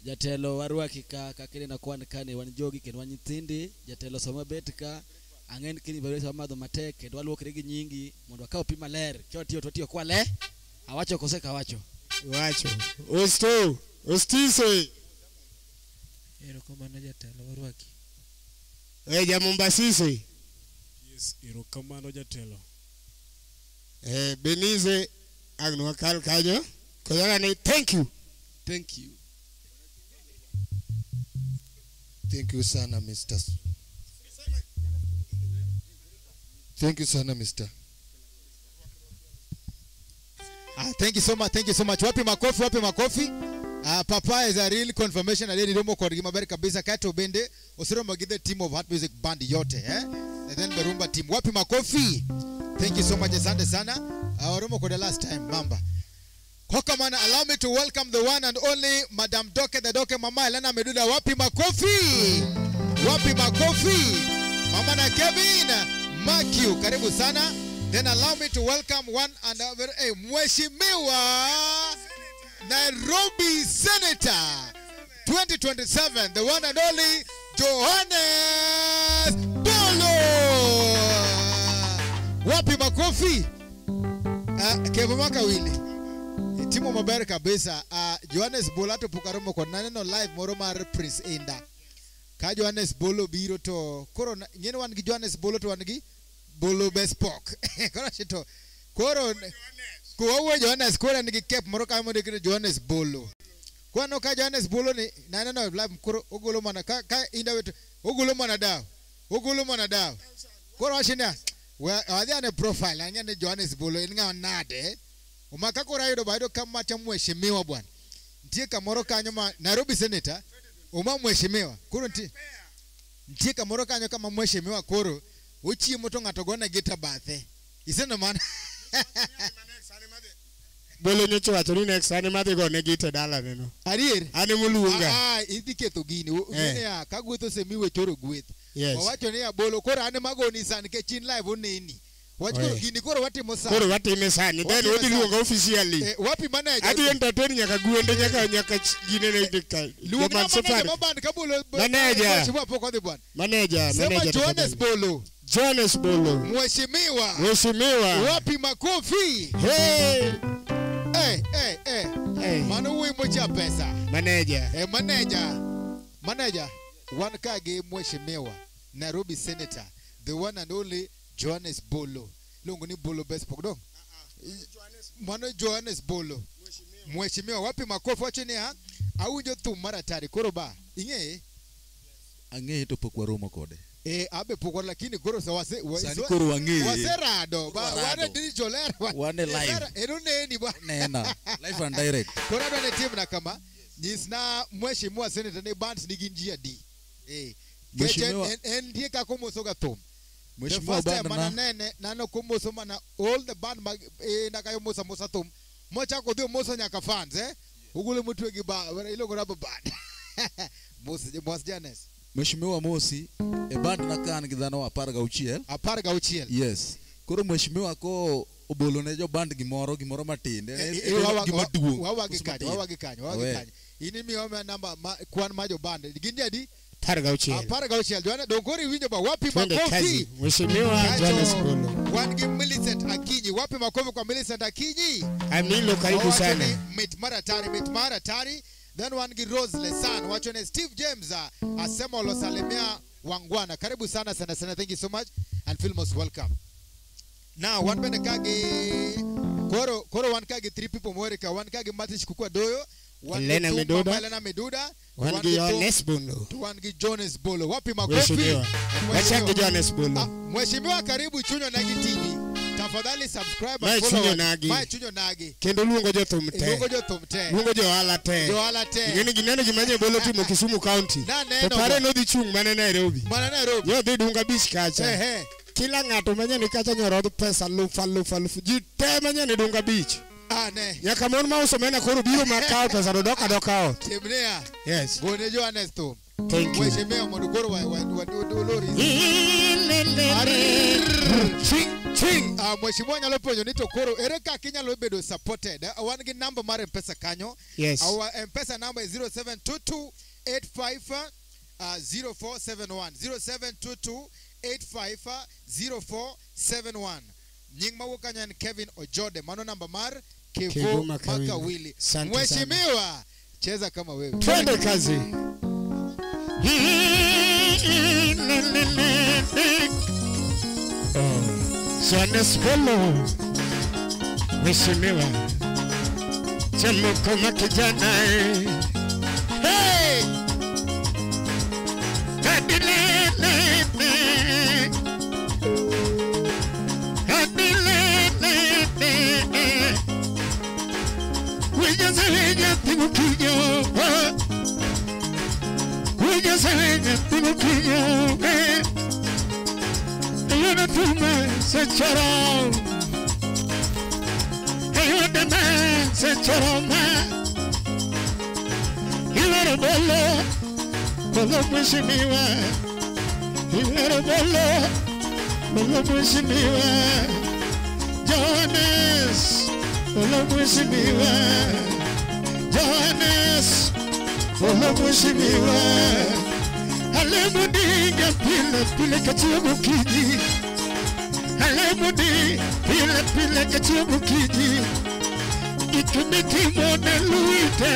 jatelo waruaki ka kile na kwan kane wan jogi ken wan nyithindi jatelo soma betka angen kini baweza madho matek kendo waluokre gi nyingi mondo akaw pi maler to tiyo kwa le awacho koseka wacho ostise erokamano jatelo warwaki jamombasise yes erokamano jatelo Benize agno kal kanyo koyaga ni thank you sana Mr. Thank you sana Mr. Thank you so much. Wapi makofi. Papa is a real confirmation already domo kwa maber kabisa kato bende osiro magide team of Heart Music Band yote, eh? And then Berumba team. Wapi makofi. Thank you so much, asante sana. Oromo kwa the last time mamba. Kokamana, allow me to welcome the one and only Madam Doke, the Doke Mama Elena Meduda. Wapi makofi. Mama na Kevin Makiu, karibu sana. Then allow me to welcome one and other, Mheshimiwa Nairobi Senator 2027, the one and only Johannes Bolo. Wapi makofi. Kevo Makawili. Timo maber kabisa. Johannes Bolo ato pukaromo kwa naneno live moro mar Prince Inda. Ka Johannes Bolo biro to koro ngene wan gi Johannes Bolo to wan gi Bolo Bespok. Koro shito. Koro kuwa Johannes koro nigi kep moro kama de Johannes Bolo. Kwa no ka Johannes Bolo ni naneno live koro ogolo mana ka Inda wetu ogolo mana daw. Koro ashina wadi ane profile angene Johannes Bolo inga nade. Umaka kora yodo bado kama cha mheshimiwa bwana. Ntie kamoro kanyo Nairobi Senator mheshimiwa koro ntie kamoro kanyo kama mheshimiwa koro ochiemo to ng'ato gone gita bathe iseno man Bolo nyocho wacho ni next time madhi go ne gite dala neno. Arier Ane muluonga. Idhi ketho gini ng'e ka gweth osemiwe choro gweth. Yes. Wacho ni abolo koro ane magoni san ke chin live oneni. Wacho koro gini koro watimo san. Koro watime sani then odhi luonga officially. Wapi manager? Adhi entertain nyaka gwende nyaka gine ne dikal. Luonga manager maband ka bolo. Manager. Chiwa poko dhi bwan. Manager. Sema Johannes Bolo. Johannes Bolo. Mheshimiwa. Wapi makofi? Hey. Mano wimbo cha pesa. Manager. Manager. One kage mheshimiwa. Nairobi Senator. The one and only Johannes Bolo. Lungu ni Bolo best pokdong. Mano Johannes Bolo. Mheshimiwa. Wapi makofi wacho ni ha? Awinjo thum mara tari koro ba. Ing'e? Ang'e to pok waromo kode. Abe poko lakini koro wase koro wang'e. Waserado ba wane digital era. Wane live. Eno neni ba. Nena. Live and direct. Koro ndo ne team na kama nyisna mheshimiwa senator ne bands nigi njia di. Mheshimiwa ndiye ka komoso ga thum. Mheshimiwa band na nene nano komoso mana all the band na kayo mosa thum. Mocha ko dio moso nyaka fans ugule mutwe gi ba iloko raba band. Mos Janes. Mheshimiwa Mosi e band na kan gi dhano 10 yes koro mheshimiwa ko obolo ne jo band gimoro matinde wawagi kanyo ini mi ome namba kwan ma jo band gindi adi 10 Johannes dongori winjo ba wapi makofi Mheshimiwa Johannes Bolo wangi Millicent Akinyi wapi makofi kwa Millicent Akinyi Amilo karibu sana mit mara tari then wangi Rose Lesan wachone Steve James asema losalemia wangwana karibu sana thank you so much and feel most welcome now one bene kage koro one kage 3 people morika one kage Matish Kukwa Doyo Elena Meduda one gi Johannes Bolo wapi makofi wacha Johannes Bolo mheshimiwa karibu Chunyo Nagi TV tafadhali subscribe and follow my Chunyo Nagi kendo luongo jo thum te luongo jo ala te ngeni ginene gimanye Bolo timo Kisumu County to pare no dhi chung mana Nairobi yo dhi dunga beach kacha kila ng'ato manyane kacha nyorodh pesa lufu ji te manyane dunga beach nyaka mon ma uso mena koro biro makao pesa doka Timnia yes gone Johannes thum thank you mheshimiwa Modogoro wa Lori ching mheshimiwa nyalo ponyo ni to koro ere ka kinyalo bedo supported wan gi number mar M-Pesa kanyo yes our M-Pesa number is 072285 0471 072285 nying mawukanyan Kevin Ojode mano namba mar Kevo Makawili mheshimiwa cheza kama wewe twende kazi Johannes Bolo mheshimiwa chamo kama kijana hey Bolo mheshimiwa Bolo mheshimiwa Johannes Bolo mheshimiwa Johannes Bolo mheshimiwa Alemudinga pile kachimu kiji Alemudi pile kachimu kiji Itumikimo na luite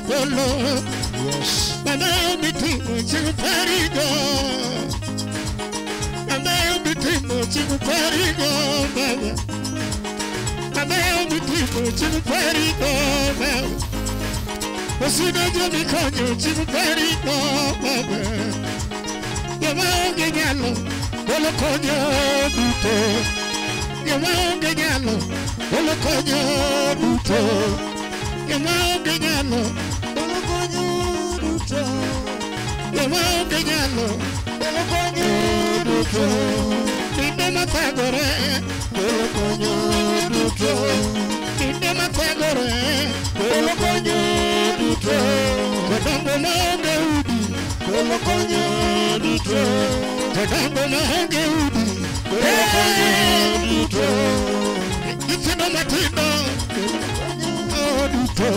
Bolo yes Mama mitimo chimu parigo Mama mitimo chimu parigo Mama mitimo chimu parigo Osina jomi konyo chimu parigo Yawaonge nyalo Bolo konyo duto Yawaonge nyalo Bolo konyo duto Yawaonge nyalo Bolo konyo duto Yawaonge nyalo Bolo konyo duto Kinde mathagore kelo konyo duto. Kinde mathagore kelo konyo duto. Jodongo maonge udi kelo konyo duto. Jodongo maonge udi kelo konyo duto. Nyithindo matindo kelo konyo duto.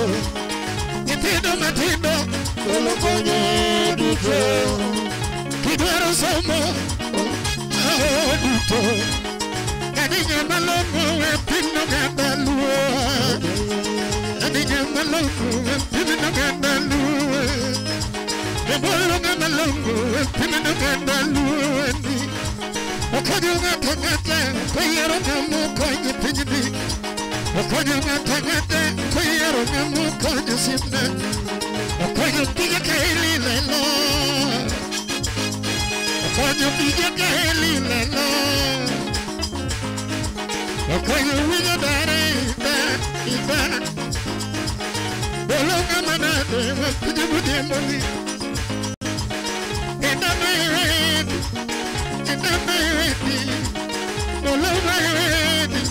Nyithindo matindo kelo konyo duto. Kidwaro somo duto. Kadinya malongo e pinno gandaluo. Kadinya malongo e pinno gandaluo. Kebolo malongo e pinno gandaluo. Okojo ngata koyero kamu konyi pinyi. Okojo ngata koyero kamu konyi simna. Okojo piga kaili lelo. Okojo piga kaili lelo. Okojo piga dare ida. Bolonga manade piga budemoni. Enda mayedi. Enda mayedi. Bolonga mayedi.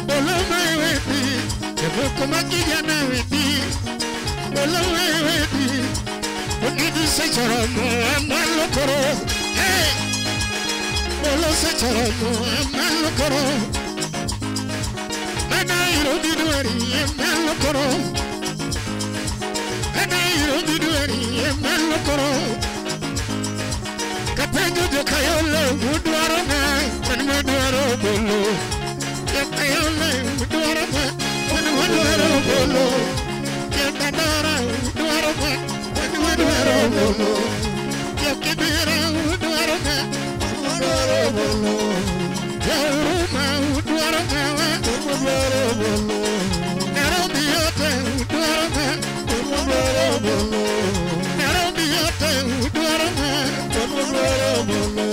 Bolonga mayedi. Eboko makijana wedi. Bolonga mayedi. Onidi sechoromo amalokoro. Hey! Bolo sechoromo amalokoro. Anairo diduari amalokoro. Anairo diduari amalokoro. Kapenyo jokayole udwaro na udwaro bolo. Jokayole udwaro na udwaro bolo. Jokadara udwaro na udwaro bolo. Jokidira udwaro na udwaro bolo. Joruma udwaro na udwaro bolo. Nairobi yote udwaro na udwaro bolo. Nairobi yote udwaro na udwaro bolo.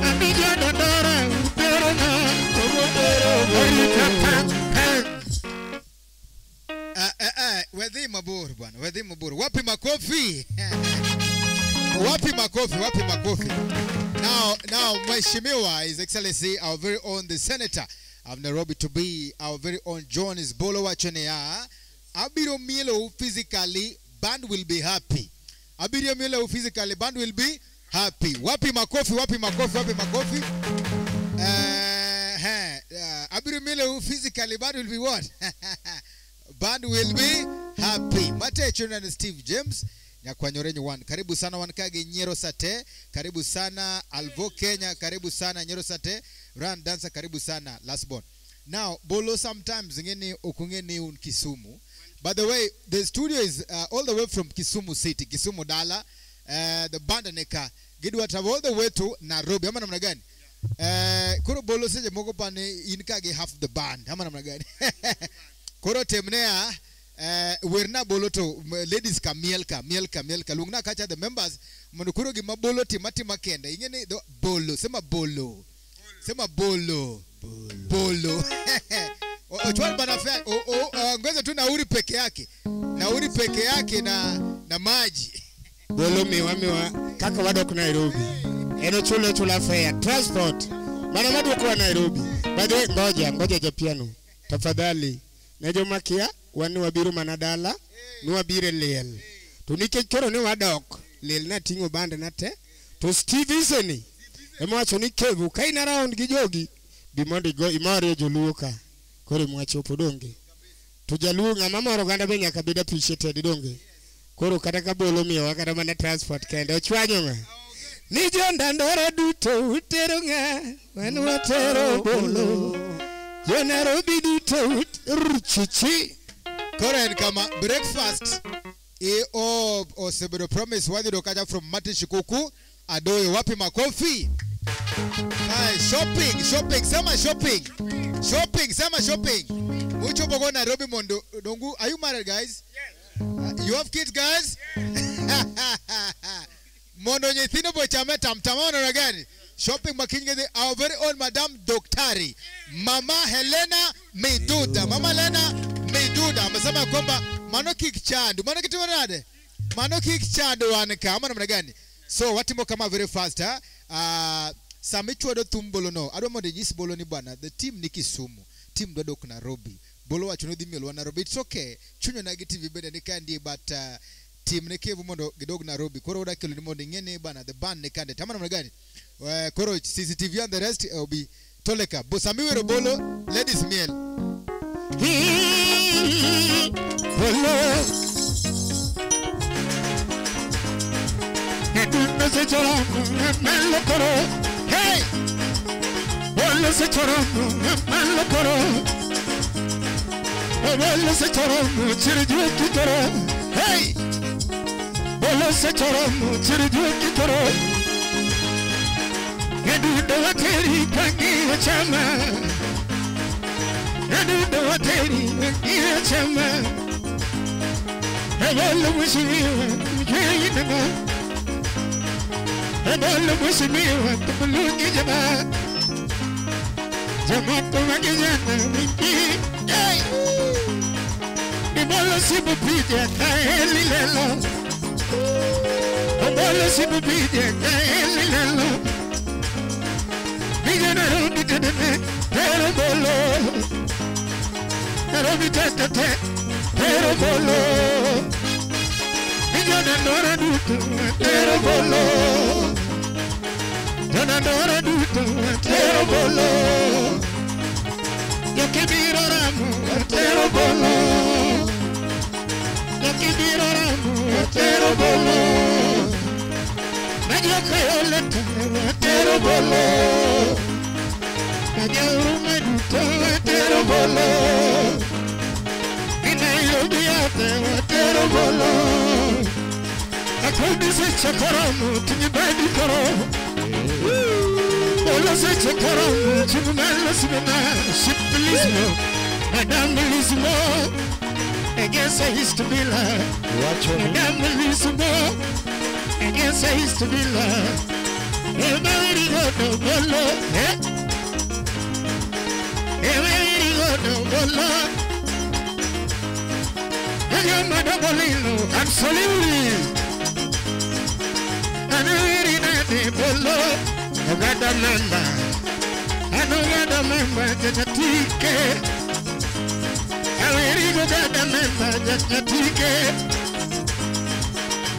Abidjan Dodora udwaro na udwaro bolo. Wedhi mabur bwana, wedhi mabur. Wapi makofi? Wapi makofi, wapi makofi. Now, Mheshimiwa, His Excellency, our very own, the Senator of Nairobi to be, our very own Jones Bolo Wachonea. Abiro Milo physically, band will be happy. Abiro Milo physically, band will be happy. Wapi makofi, wapi makofi, wapi makofi. Abiro Milo physically, band will be what? Band will be happy. Mate Children and Steve James. Nyakwanyorenyi one. Karibu sana Wankage Nyero Sate. Karibu sana Alvo Kenya. Karibu sana Nyero Sate. Run Dancer. Karibu sana Lastborn. Now, Bolo sometimes ngeni okungeni un Kisumu. By the way, the studio is all the way from Kisumu City. Kisumu Dala. The band neka. Gidwa travel all the way to Nairobi. Hama namna gani? Kuro Bolo seje moko pane inkage half the band. Hama namna gani? Koro temnea we're not boloto ladies ka mielka lungna kacha the members munukuro gi mabolo timati makenda ingene bolo sema bolo ochwal bana fa ngoze tu nauri peke yake na maji Bolo miwa kaka wadok Nairobi. Eno chula fare transport. Bana wadok wa Nairobi. By the way ngoja japiano. Tafadhali. Nejo makia wani wabiru manadala ni wabire lel tunike kero ni wadok lel na tingo bande nate to Steve Iseni emwacho ni kevu kaina round gijogi bimondi go imari joluka kore mwacho podonge tujaluo mama oroganda benya kabida appreciated donge koro kataka Bolo miyo wakata mana transport kende ochwanyo nga ni jonda ndore duto utero nga wani watero Bolo yo Nairobi duto chichi Koren kama breakfast o sebero promise wadi dokaja from Martin Shikuku adoyo wapi makofi. Shopping sema shopping mucho bogo Nairobi mondo dongu. Are you married guys? Yes. You have kids guys? Mondo nyethino bochame tamtamano na gani? Shopping makinge our very own Madam Doktari Mama Helena Meduda. Mama Helena Meduda amesema kwamba mano kick chandu. Mano kitu wanade? Mano kick chandu wanaka. Ama namna gani? So watimo kama very fast Sami chwado thum bolo no. Adwa mondo nyis bolo ni bwana. The team ni Kisumu. Team dwa dok Nairobi. Bolo wacho no dhi mielwa Nairobi. It's okay. Chunyo Nagi TV bende ni kandi but team ne Kevu mondo gidog Nairobi. Koro uda kelo ni mondo ngene bwana the band ne kande. Tamana mnagani. Koro CCTV and the rest will be Toleka. Sami wero bolo. Ladies meal. Bolo. Se chorando, me lo coro. Hey, vuelve se chorando, me lo coro. Vuelve se chorando, chirijuki coro. Hey, vuelve se chorando, chirijuki coro. Edu de wateri kangi chama. Edu de wateri kangi chama. Vuelve wishimi, kiri and all the wish me want to look at Jama. Jama to Magazana, hey, the Bolosibu Peter, Kaeli Lelo. The Bolosibu Peter, Kaeli Lelo. Vision around the Tene, Terabolo. Terabitete, Terabolo. Donadora duto, terobolo. Donadora duto, terobolo. Yo que miro ramo, terobolo. Yo que miro ramo, terobolo. Medio creo lento, terobolo. Medio rume duto, terobolo. Inayo diate, terobolo. I could be such a coram to the baby coram. All such a coram to the man, Shippelismo, Madame Belismo. I guess I used to be like Madame Belismo. I guess I used to be like everybody got no bolo. Everybody got no bolo. And your mother Bolino, absolutely. I know it bolo. I got the member. I know you're the member. Just a ticket. I really got the member. Just a ticket.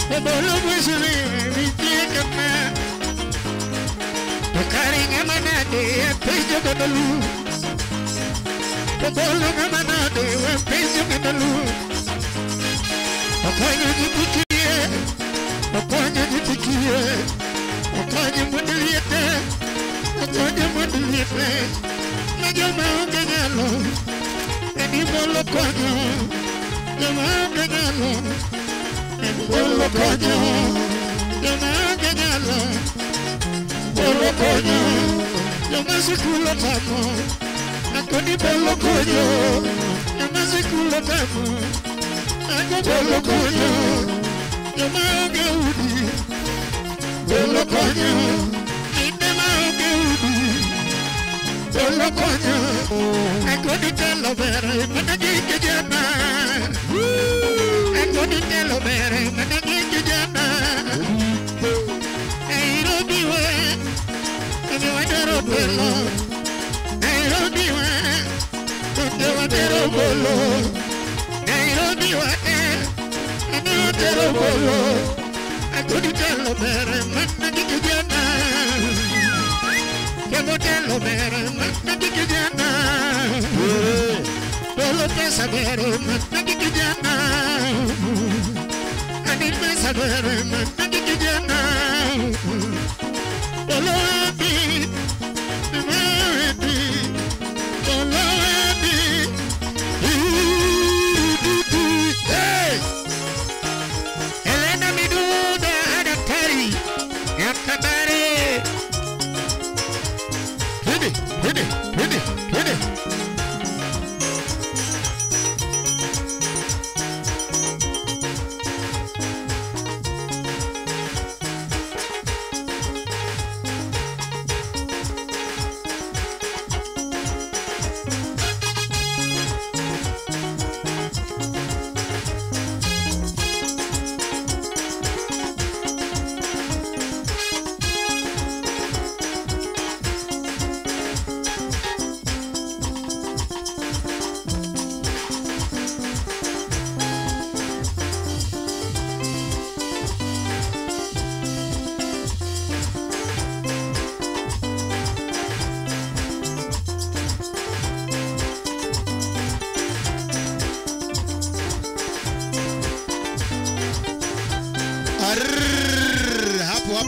The bolo was we take a man. The carrying a manade. A page of the loop. The bolo of a manade. A page of the loop. The kind of the Okonye nitikie, okonye mudiliete, okonye mudiliete. Najoma ongengalo, eni bolo konyo. Joma ongengalo, eni bolo konyo. Joma ongengalo, bolo konyo. Joma sikulo tamo, akoni bolo konyo. Joma sikulo tamo, akoni bolo konyo. Jama geudi, bolo konyo. Jama geudi, bolo konyo. I couldn't tell a better, but I get the jama. I couldn't tell a better, but I get the jama. I don't be where, and you are the bolo. I don't be where, and you are the bolo. I don't be where. I couldn't tell a better, man, Jana. Can't tell a better, man, Jana. Polo pesa better, man, Jana. I need pesa better, man, Jana. Polo happy, polo happy. Hey! Yakabari. Ready.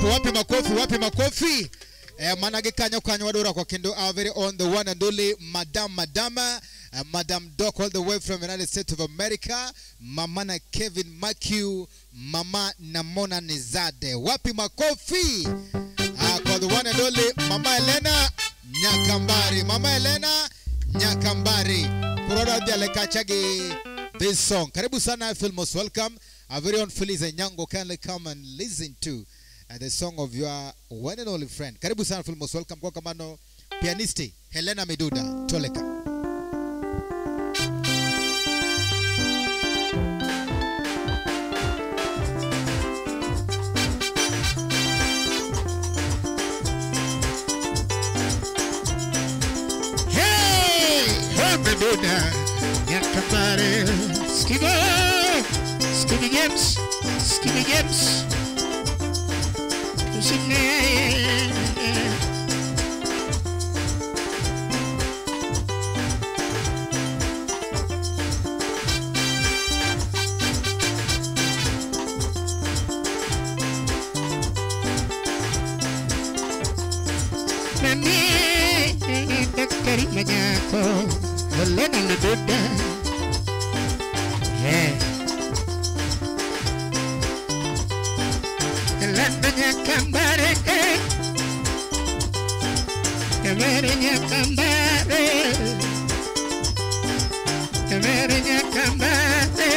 wapi makofi manage kanyo wadora kwa kendo our very own the one and only Madam Doc all the way from United States of America, Mamana Kevin Makiu, Mama Namona Nizade. Wapi makofi kwa the one and only Mama Elena Nyakambari Kuroda Dialeka Chagi this song. Karibu sana, I feel most welcome. Our very own Feliz Nyango, kindly come and listen to the song of your one and only friend. Karibu sana, I feel most welcome. Kwa kamano pianisti Helena Miduda Toleka. Miduda Nyakambari Skibby Games Daktari Manyako Helena Miduda Helena Nyakambari Helena Nyakambari Helena Nyakambari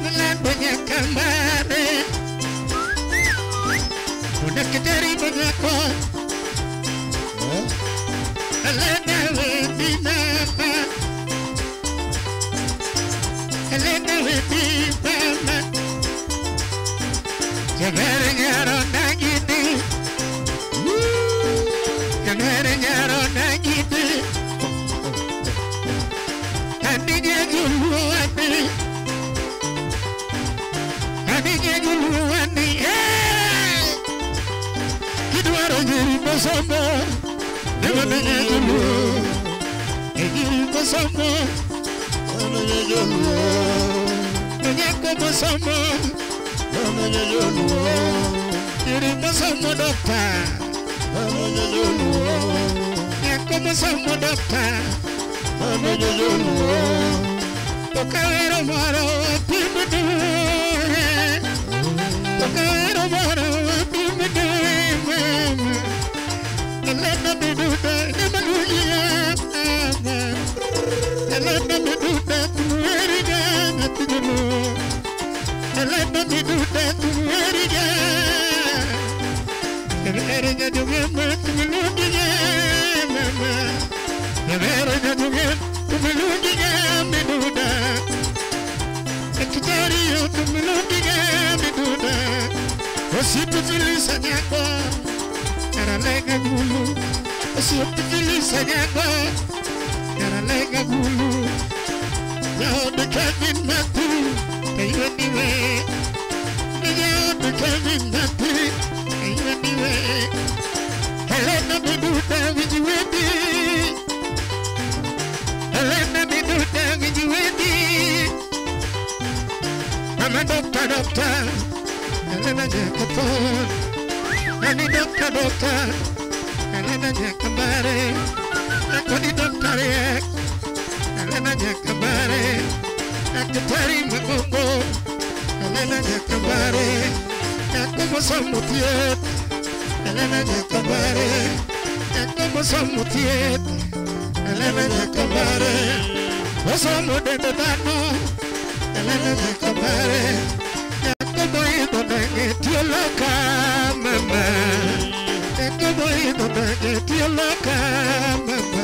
Helena Nyakambari Daktari Manyako Helena Widi Mama Helena Widi Mama Jamere Nyaro Nagidi Jamere Nyaro Nagidi Hadinya Guluwani Hadinya Guluwani Kidwaro Jiri Bosomo Never been a good world. And you go somewhere. I'm a good world. And you go somewhere. I'm a good world. You go somewhere, doctor. I'm a good world. You go somewhere, doctor. I'm a good world. Tocavero maro, people do. Tocavero maro, people do. Helena Miduda, Helena Miduda, Tumeriga, Helena Miduda, Tumeriga, Helena Miduda, Tumeriga, Helena Miduda, Miduda, Ekitario, Tumeriga, Miduda, Osipu Filisa Nyako. Lega gulu, siapa Filisa Nyako. Lega gulu, jauh dekat mati, kayu niwe. Jauh dekat mati, kayu niwe. Helena Miduda vijuwedi, Helena Miduda vijuwedi. Mama dokter, Helena Nyakapon. Ani dokter, Helena Nyakambari. Aku di dokter ya, Helena Nyakambari. Aku cari makongo, Helena Nyakambari. Aku mau samutiet, Helena Nyakambari. Aku mau samutiet, Helena Nyakambari. Mau samudeng dano, Helena Nyakambari. Aku mau itu dengan dia loka. Mama, eko boy no bage ti loka mama.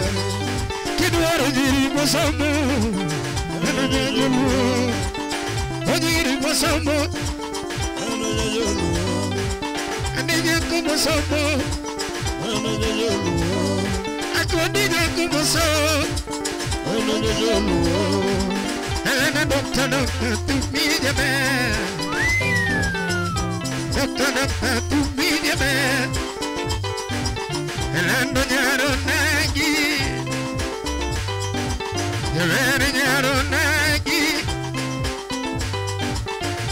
Kidwaro jiri mosomo, ana nyolo. Ojiri mosomo, ana nyolo. Aninya ko mosomo, ana nyolo. Ako dinya ko mosomo, ana nyolo. Ana dokter tu mi jabe. Doctor, tu mi man. Helena Nyaro Nagi. Helena Nyaro Nagi.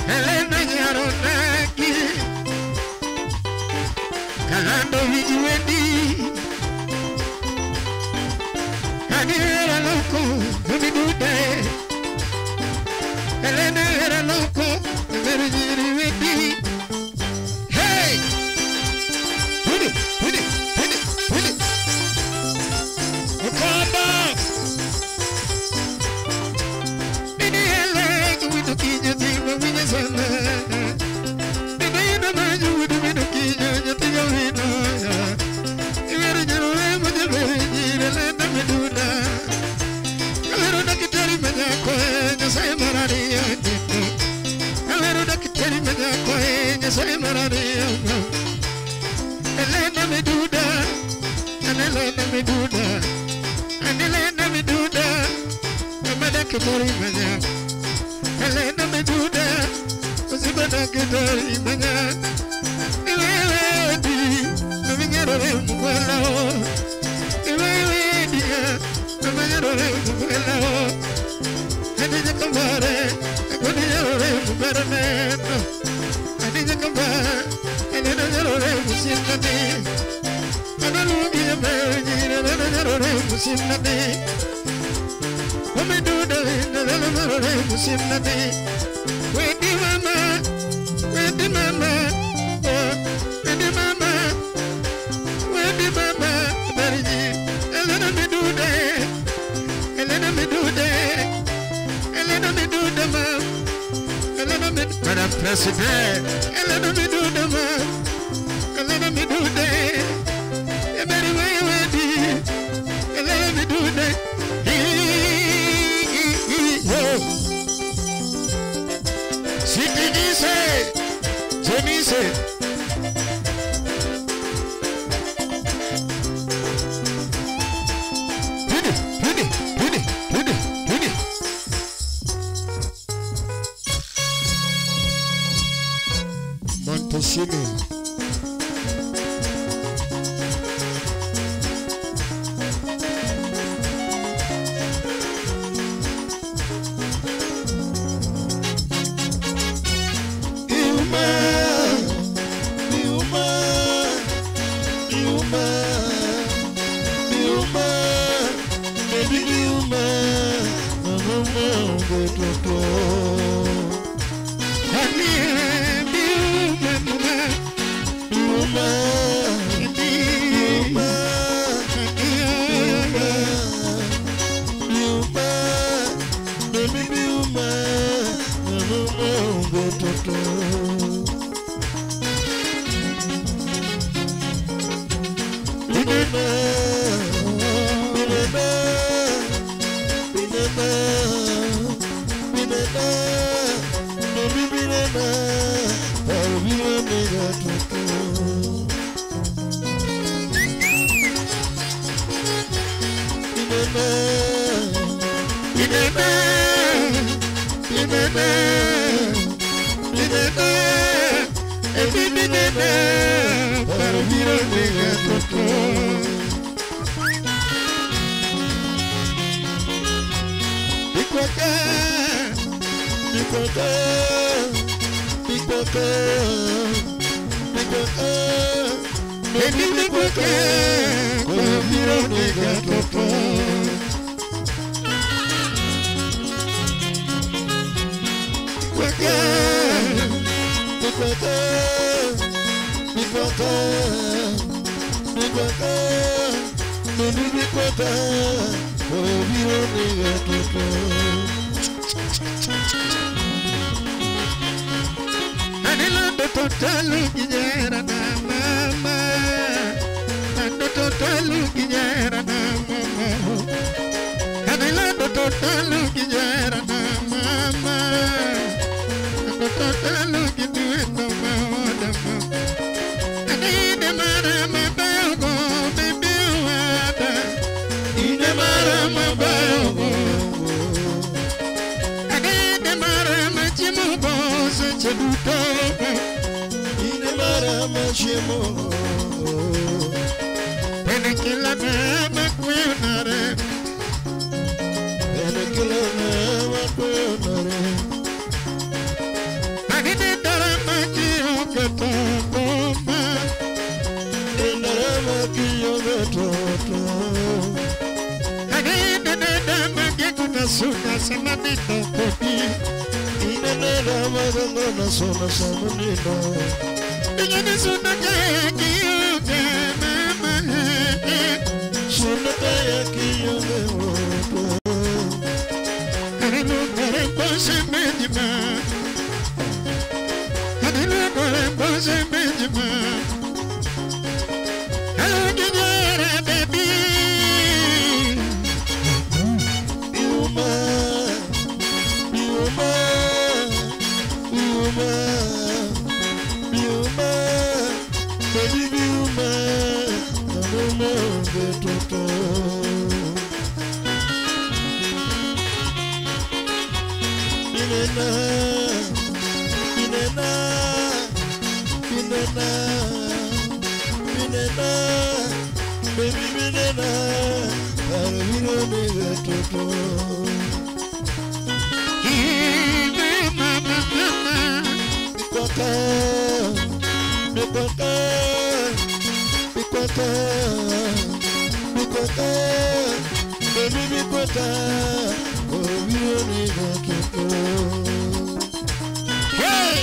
Helena Nyaro Nagi. say Maria. Elena me do that, and Elena me do that, and Elena me do that. Mama kidori manya, Elena me do that. Mama kidori manya. Iwe di, mama nyarore mkwela o. Iwe di, mama nyarore mkwela o. Adija kambare, kuni nyarore mkwela neno. Adija kambare, Elena nyarore musimnani. Analugi yameji, Elena nyarore musimnani. Wame duda, Elena nyarore musimnani. Wedi mama, wedi mama, wedi mama, wedi mama, Mariji. Elena me duda, Elena me duda, Elena me duda ma, Elena me, Madam President, Elena me duda ma, Elena me duda, Every way wedi, Elena me duda. Jenise, Pudi. Montesino. Binena, Binena, Binena, Binena, baby Binena, Arvino nega toto. Mama, Bikwaka, Bikwaka, Bikwaka, Bikwaka, baby Bikwaka, Arvino nega toto. Hey!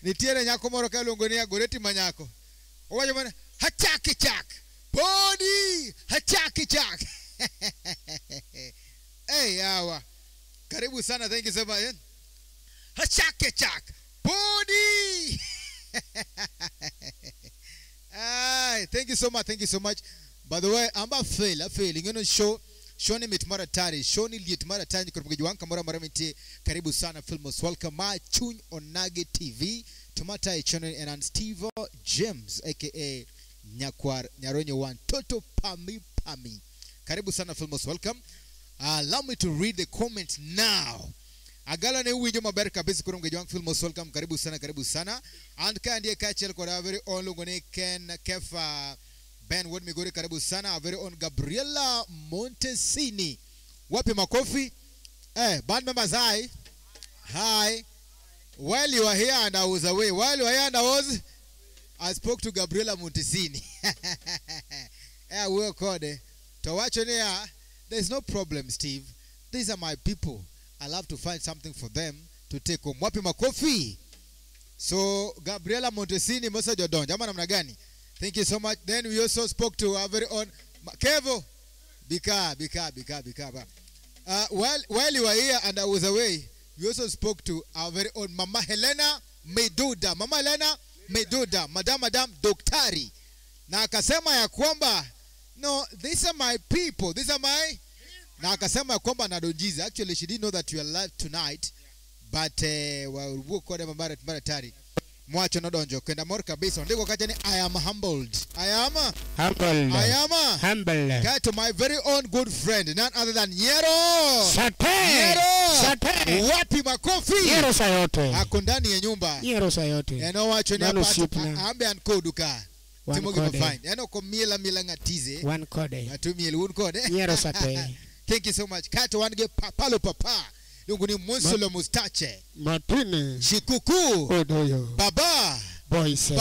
Nitiere nyako moro ka luongo ni Goreti Manyako. Owacho mana hachaki chak. Podi hachaki chak. Hey yawa. Karibu sana, thank you so much. Hachaki chak. Podi. Thank you so much, thank you so much. By the way, I'm a failing. You know, shoni mitmara tari, shoni liet mara tani kurumgeji wanka mara miti. Karibu sana Filmos. Welcome my Chuny Onage TV. Tumata channel and Steve James aka Nyaronye One Toto Pami. Karibu sana Filmos. Welcome. Allow me to read the comment now. Agala ne uwinjo maber kabisa kurumgeji wanka Filmos. Welcome. Karibu sana. And ndiye kachel kwa very own lugone Ken Kefa Ben Wood Migori. Karibu sana. Our very own Gabriela Montesini. Wapi makofi? Band members, hi. While you are here and I was away, I spoke to Gabriela Montesini. We'll call it. To watch on here, there's no problem, Steve. These are my people. I love to find something for them to take home. Wapi makofi? So, Gabriela Montesini, Mosa Jodon. Jamana mnagani. Thank you so much. Then we also spoke to our very own Kevo. Bika. While you were here and I was away, we also spoke to our very own Mama Helena Meduda. Madam Doktari. Na akasema ya kwamba, no, these are my people. Na akasema ya kwamba nadojiza. Actually, she didn't know that you are alive tonight. But, we'll call them Maratari. Mwacho nodonjo kwenda mor kabisa ndiko kacha ni I am humbled. Humble. To my very own good friend, none other than Nyero. Sate. Wapi makofi? Nyero sayote. Ako ndani ya nyumba. Nyero sayote. Eno wacho ni hapa ambe ankoduka. Timogi mafine. Eno ko mila ngatize. One code. Atu miel un code. Nyero sate. Thank you so much. Kato wange papa. Lungu ni Monsolo Mustache. Martini. Shikuku. Odoyo. Baba. Boys.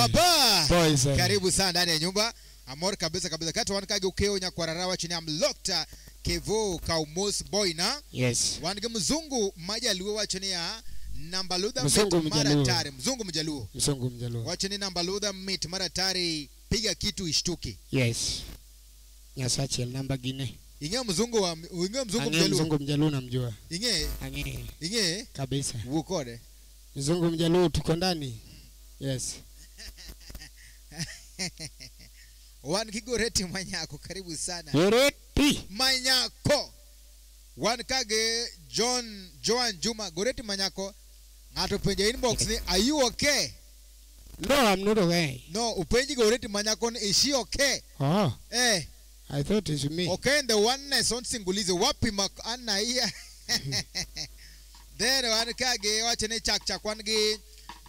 Karibu sana ndani ya nyumba. Amor kabisa. Kato wankage ukeo nyakwararawa chini amlokta Kevo Kaumos Boyna. Yes. Wange mzungu maja liwe wachini ya Nambaludha Maratari. Mzungu mjaluo. Wachini Nambaludha mit Maratari piga kitu ishtuki. Yes. Nyasachi namba gine. Inge mzungu mjaluo namjua. Inge kabisa. Ukode. Mzungu mjaluo tuko ndani. Yes. One Goreti Manyako, karibu sana. Goreti Manyako. One kage Joan Juma Goreti Manyako. Ngato penje inbox ni, are you okay? No, I'm not okay. No, upenji Goreti Manyako, is she okay? Oh. I thought it's me. Okay, and the oneness on singulize wapi anna here. Then one kage wachene chak wange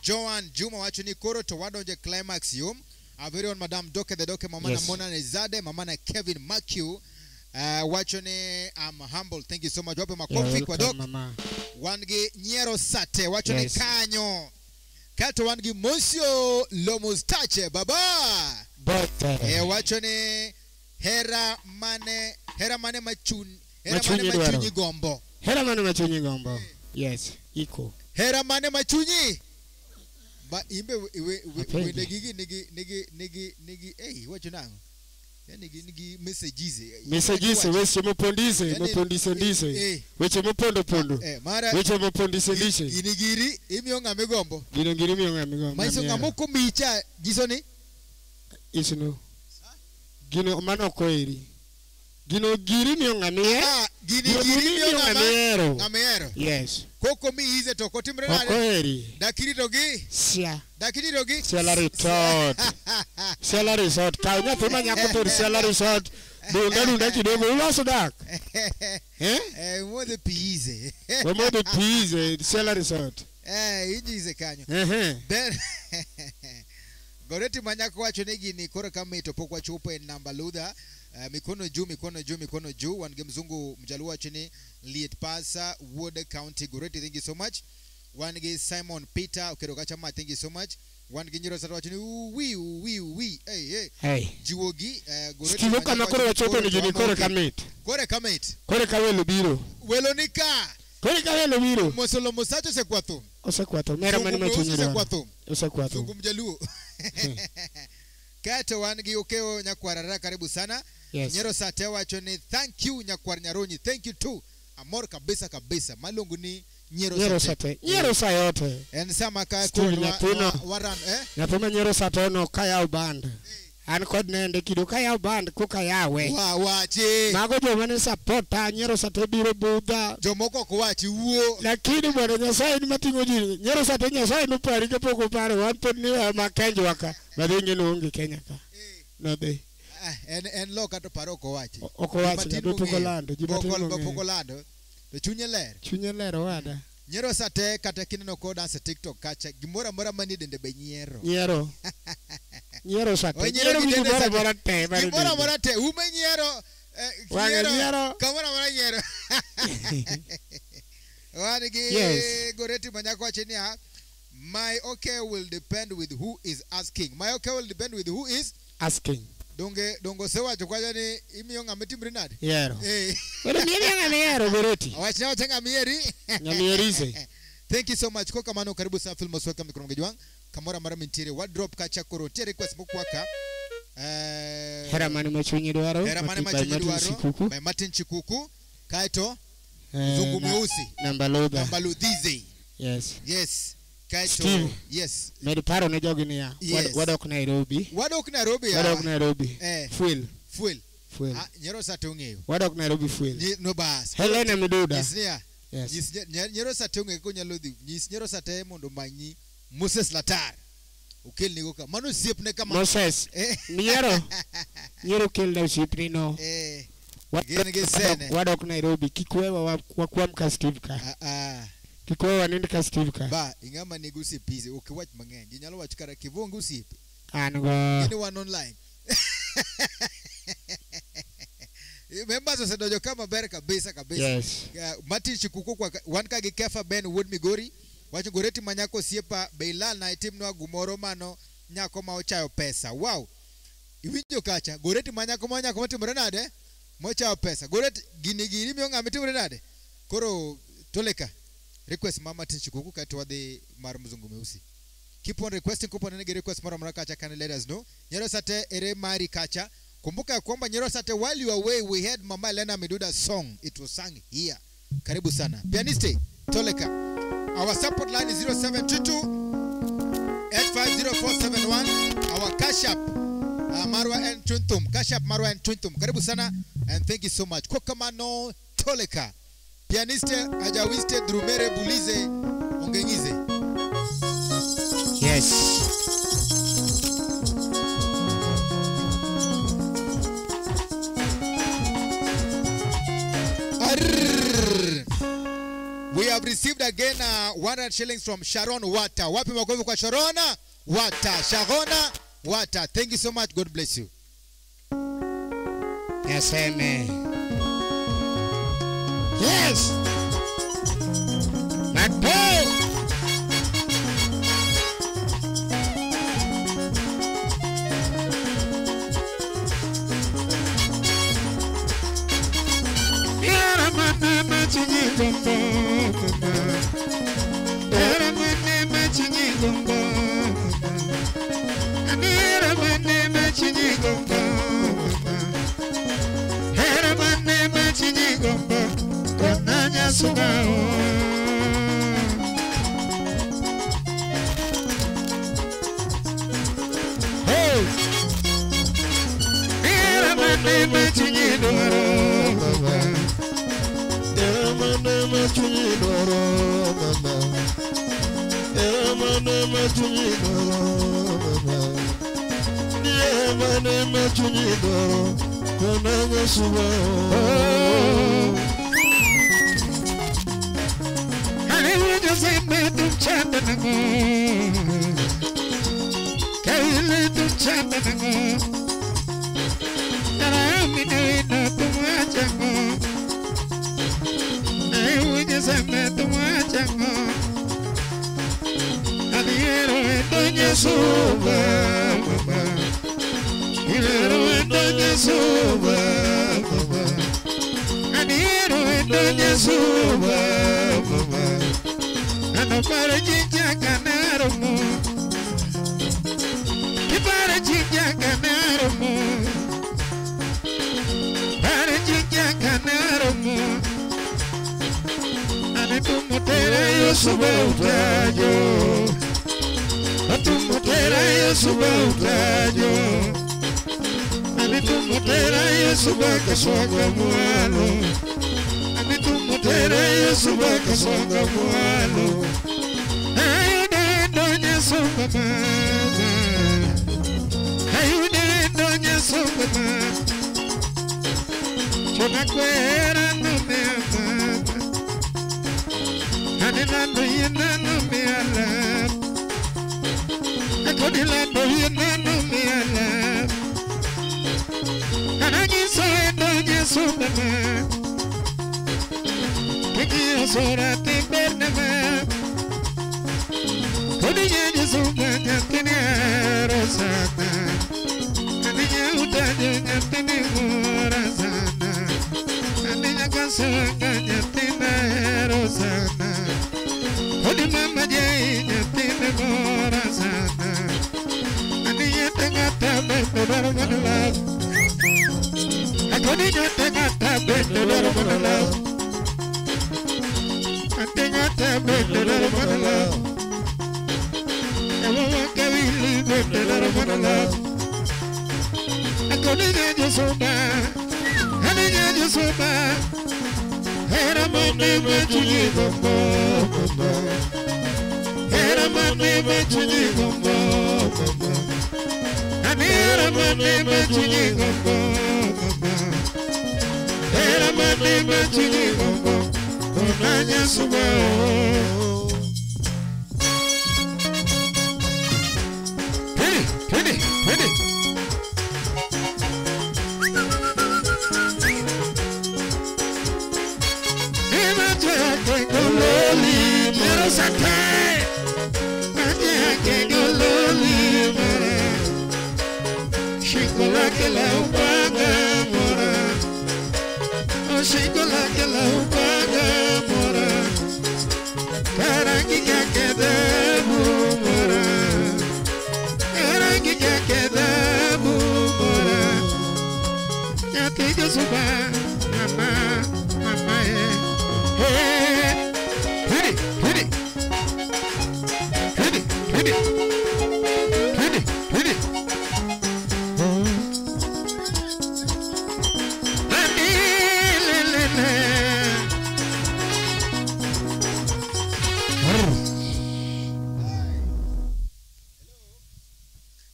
Joan Juma wachuni koro to wadonje climax yum. Our very own Madam Doke the Doke Mamana yes. Mona Nezade Mamana Kevin Makiu wachone I'm humble. Thank you so much. Wapi makofi kwa Doc. Wange Nyero Sate wachone yes. Kanyo. Kato wange Monsieur Lomustache Baba. Wachone Hera mane machunyi gombo. Yes, iko. Hera mane machunyi. Ba imbe we nigi what you know? Nigi messages weche mopondise ndise. Weche mopondo. Weche mopondise ndise. Inigiri imionga migombo. Maiso ngamuko micha gisoni? Isino. Gino mano koeri. Gino giri miyo ng'amiero. Gini ng'amiero. Yes. Koko mi ize toko timre nade. Okoeri. Dakiri togi. Sia. Dakiri togi. Siala Resort. Siala Resort. Kau nyathi manyako tur Siala Resort. Dunda kidogo uloso dak. Modhe piize. Modhe piize Siala Resort. Ijize kanyo. Then Goreti manyako wacho ni gini kora kama itopokwa chupa en namba ludha. Mikono juu wange mzungu mjaluwa chini Liet Pasa Wood County Goreti, thank you so much. Wange Simon Peter ukeroka chama, thank you so much. Wange Nyiro Satwa chini uwi hey Jiwogi Goreti Stivuka makoro wachoto ni jini kore kamit welo biro welonika kore ka welo biro mosolo mosacho sekwato mera mani machunyiro sekwato zungu mjaluo Kato wangi ukeo nyakwarara karibu sana. Yes. Nyero Satewa choni thank you nyakwar Nyaronyi, thank you too. Amor kabisa Malungu ni Nyero Sate. Nyero Sayote. En sama kaya waran Napuma Nyero Sate no kaya uband. An kod nende kido kaya uband kuka yawe. Wachi. Mago jomane supporta Nyero Sate biro buda. Jomoko kuwachi uo. Lakini bwana Nyasaye ni matingo jini. Nyero Sate Nyasaye nupari kapoko pare wanpon ni makenji waka. Badingi nuungi Kenya ka. No they. En loka to paroko wachi. Oko wachi na pokolando. Pokolando. To chunye lero wada. Nyero Sate kata kineno ko dance TikTok kacha gimora mora mani dende be nyero. Nyero Sate. Nyero mora te. Ume nyero. Nyero. Kamora mora nyero. Wanigi Goreti manyako wachini ha. My okay will depend with who is asking. My okay will depend with who is asking. Dongo sewa chokwaja ni imiyo ngameti mrinade. Yero. Wala mieri ngamiero Goreti. Wachina wachanga mieri. Ngamierize. Thank you so much. Koka mano karibu sa Filmos welcome mikono mgejuang. Kamora mara mintire. Wardrobe kacha koro. Tia request mku waka. Heramani machunyidwaro. By Martin Chikuku. Kaito. Zungu mweusi. Nambaludhize. Yes. Kaito. Steve. Yes. Mediparo na jogi ni ya. Yes. Wadok Nairobi. Fuel. Nyero Sate ungeyo. Wadok Nairobi fuel. No bas. Helena Miduda. Yes. Nyero Sate ungeyo ko nyalodhi. Nyero Sate mondo manyi Moses Latar. Ukel ni goka. Mano siepne kama Moses. Nyero kel na siepne no. Wadok Nairobi. Kikwewa wakuamka Steve ka. Kikwewa nindi ka Steve ka. Ba ingama negusi pize. Ukiwatch mangen. Jinyalo watch kara kivungu siep. Ango. Anyone online. Members of Sedojo kama bere kabisa. Yes. Martin Chikuku kwa wankagi kefa Ben Wood Migori. Wacho Goreti manyako siepa Beilal na itim no gumoro mano nyako maochayo pesa. Wow. Iwinjo kacha. Goreti manyako matimore nade. Mochayo pesa. Goreti gini miyo ngamitimore nade. Koro toleka. Request mama Martin Chikuku kaitwa the mar mzungu meusi. Keep on requesting, kupo nenge request mara kacha, can let us know. Nyero Sate ere mari kacha. Kumbuka ya kwamba Nyero Sate, while you were away, we had Mama Elena Miduda's song. It was sung here. Karibu sana. Pianiste, Toleka. Our support line is 0722-850-471. Our Cash App, Marwa and Chuntum. Cash App, Marwa and Chuntum. Karibu sana. And thank you so much. Kokamano, Toleka. Pianiste, Ajawiste, Drumere, Bulize, Ongengize. Yes. We have received again 100 shillings from Sharon Wata. Wapi makofi kwa Sharona Wata. Sharona Wata. Thank you so much. God bless you. Yes, amen. Yes. Mato. Hey!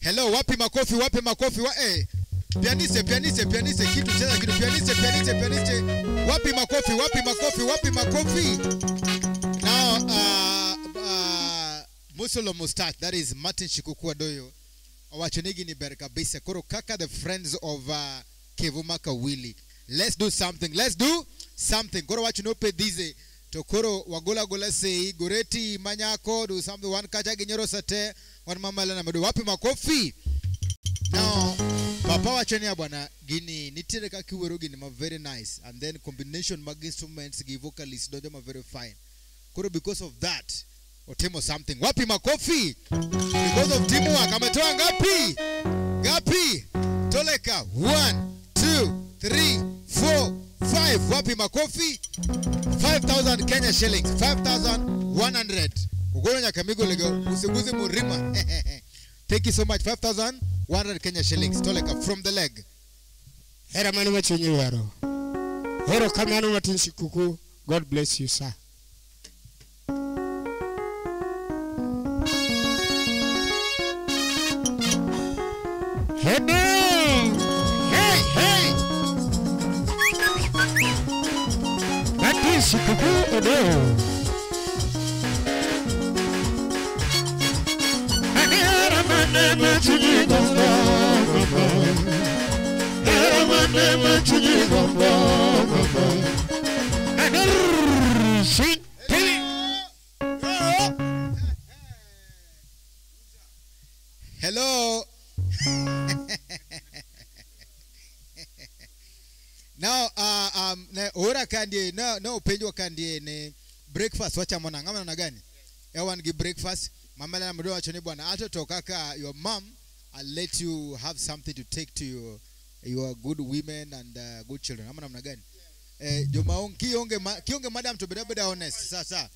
Hello, wapi makofi, wapi makofi, pianiste, kitu cheza kitu, pianiste, wapi makofi, wapi makofi. Now, Musolo Mustach, that is Martin Shikuku Adoyo, wachonigi ni ber kabisa, koro kaka the friends of Kevumaka Willy. Let's do something, koro wachonope dize, tokoro wagola gola sei, goreti manyako, do something, one kacha ginyoro sate, one mama lana madu, wapi makofi. Now, papa wachania bwana gini nitire kakiwero gini ma very nice, and then combination mag instruments gi vocalists dojo ma very fine. Koro because of that, otemo something. Wapi makofi? Because of teamwork, ametoa ngapi? Toleka 1, 2, 3, 4, 5. Wapi makofi? 5,000 Kenya shillings, 5,100. Ugono nyakamigo lego usiguzi murima. Thank you so much. 5,100 Kenya shillings. Toleka from the leg. Hera manu machenye waro. Hero kamanu Martin Shikuku. God bless you, sir. Hey, hey. That is Kuku Odo. Never to you go never to you go see. Hello. Now ora kandi no upenjwa kandi ni breakfast wacha mwana ngama na gani? Ewan gi breakfast. Mama na mdoa choni bwana ato tokaka your mom I'll let you have something to take to your good women and good children. Ama namna gani? Jomaong kionge madam to beda honest. Sasa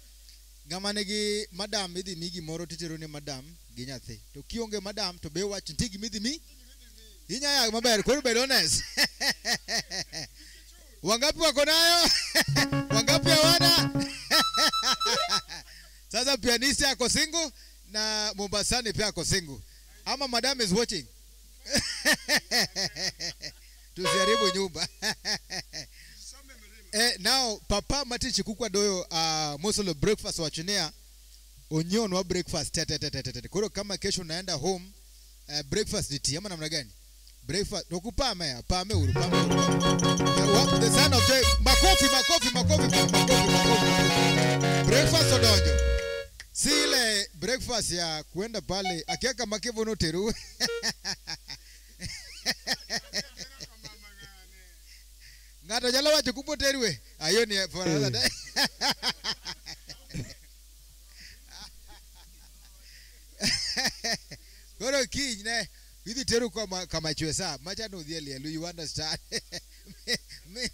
ngama negi madam midi migi moro titirone madam ginyathe. To kionge madam to be watch ntigi midi mi. Inya ya maber ko beda honest. Wangapi wako nayo? Wangapi hawana? Sasa pianist yako single na Mombasani pia ako single. Ama madam is watching. Tusiharibu nyumba. Now papa mati chikukwa doyo mosolo breakfast wachunea onyon wa breakfast koro kama kesho naenda home breakfast diti ama namna gani breakfast nokupame pame uru the son of joy makofi breakfast odonjo sile breakfast ya kuenda pale akiaka makevo no teru ngata jala wacho kupoterwe ayo ni for another day koro kinyne hivi teru kama chwesa macha no dhieli you understand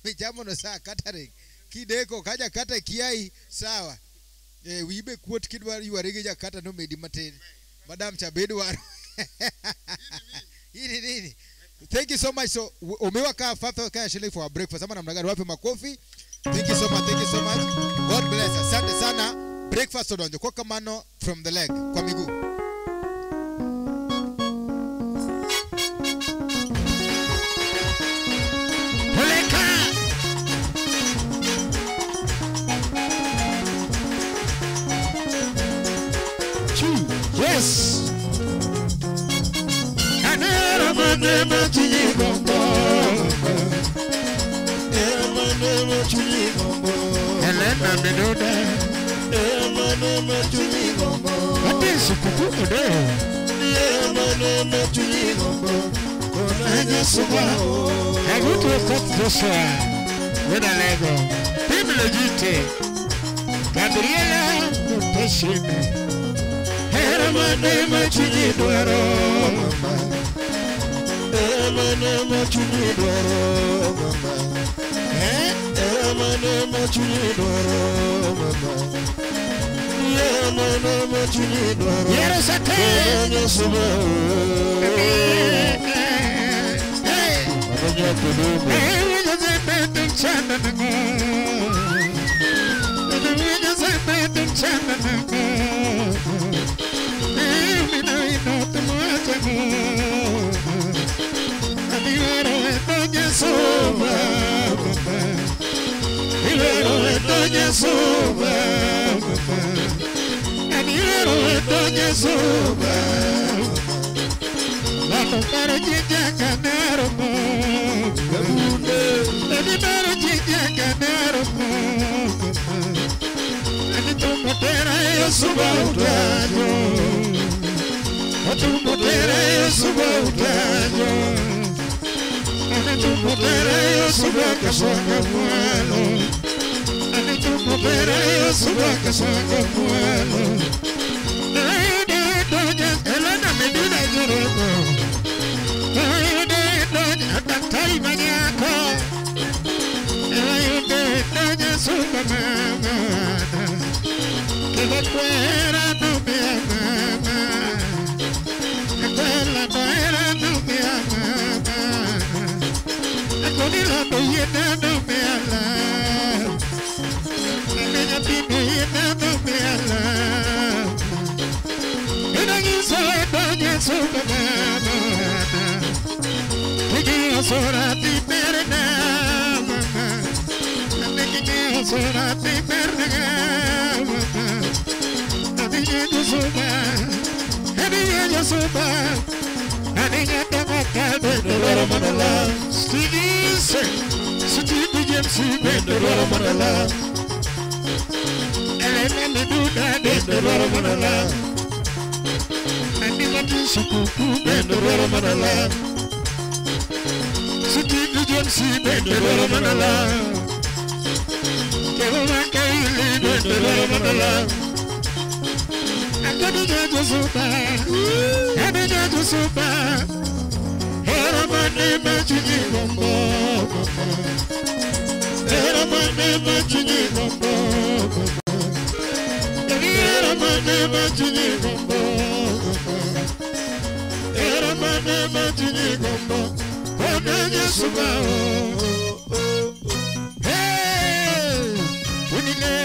me chamo no saa catering kideko kaja kata kiai sawa wibe kuot kidwar yuarege ja kata no medi matin madam chabedu waro nini thank you so much so umewa ka 5,000 shilling for our breakfast ama namna gani wapi makofi thank you so much God bless asante sana breakfast odonjo kwa kamano from the leg kwa miguu Yes. Never to you go. Never to you go. And let me do that. Never to you go. What is it to do today? Never to you go. I just I go to a cut this when I go. People legit. Gabriela, Teshime. Never to you go. Never to you go. Never to you go. Never to you go. Yes, I can. sorati perna mama anike sorati perna mama adinyo suba adinyo tamaka bendera manala Stevie James bendera manala elena duda bendera manala andi mati suku bendera manala Stevie James bendera manala Kevoma kaili bendera manala Adinyo suba Era mane machini gombo Era mane machini gombo Era mane machini gombo Era mane machini gombo Onanya suba Hey Unile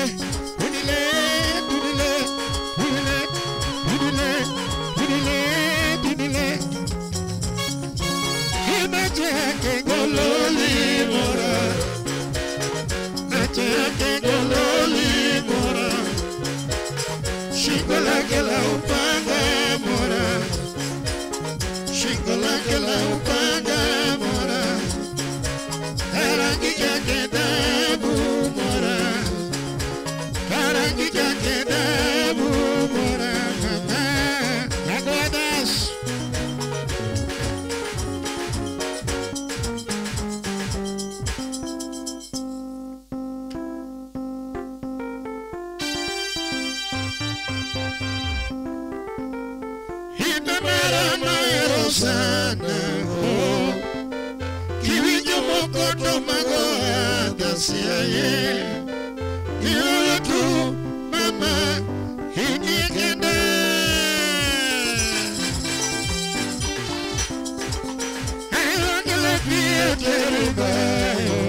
Achake gololi mora Shingola kela upanga mora Shingola kela upanga mora Karangi jake dabu mora Karangi jake dabu mora Mama Yagodas Sana oh kiwijo mokoto mago adasiaye yo tu mama hinikenda ayo kele pie teribayo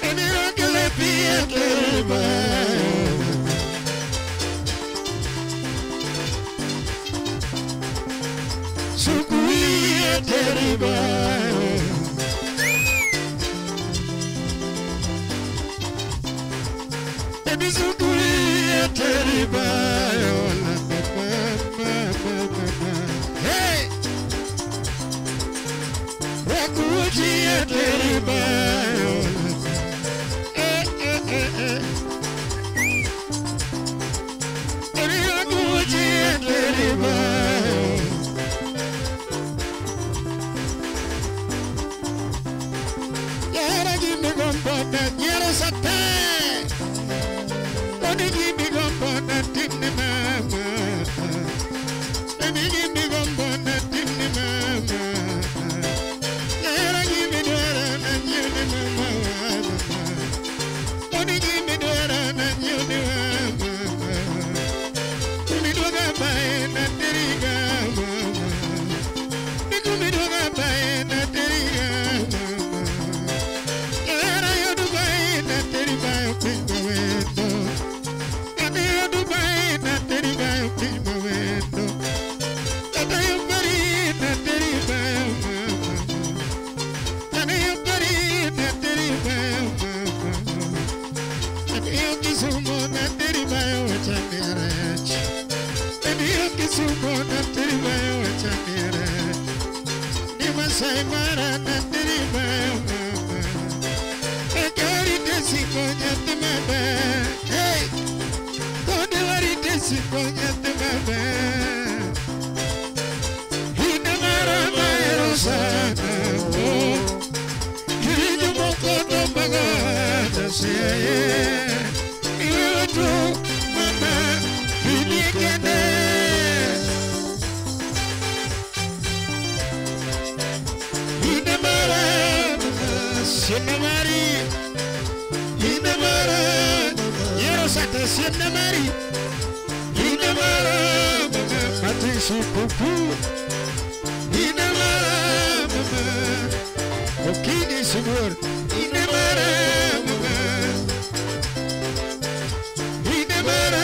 ayo kele pie teribayo Sukuye teribayo Ebi sukuye teribayo Hey Wakuye teribayo Ebi wakuye teribayo Quiero sate Oni gibi gombo na timni mama Oni gibi gombo na timni mama Yara gibi dwara na nyuni mama Oni gibi dwara na nyuni mama Kumi dwaga bae na teriga mama Kumi dwaga bae na teriga mama Saimara na teribayo mama Ekari tesi konya temaba Hey Kone wari tesi konya temaba Hina mara maero sana Oh Hirijo mokoto magada siye Iwe watu mama Hini kene Sinemari, Inemara, Yerosate Sinemari, Inemara, Mati Pupu, Inemara, Okini Sigur, Inemara, Inemara,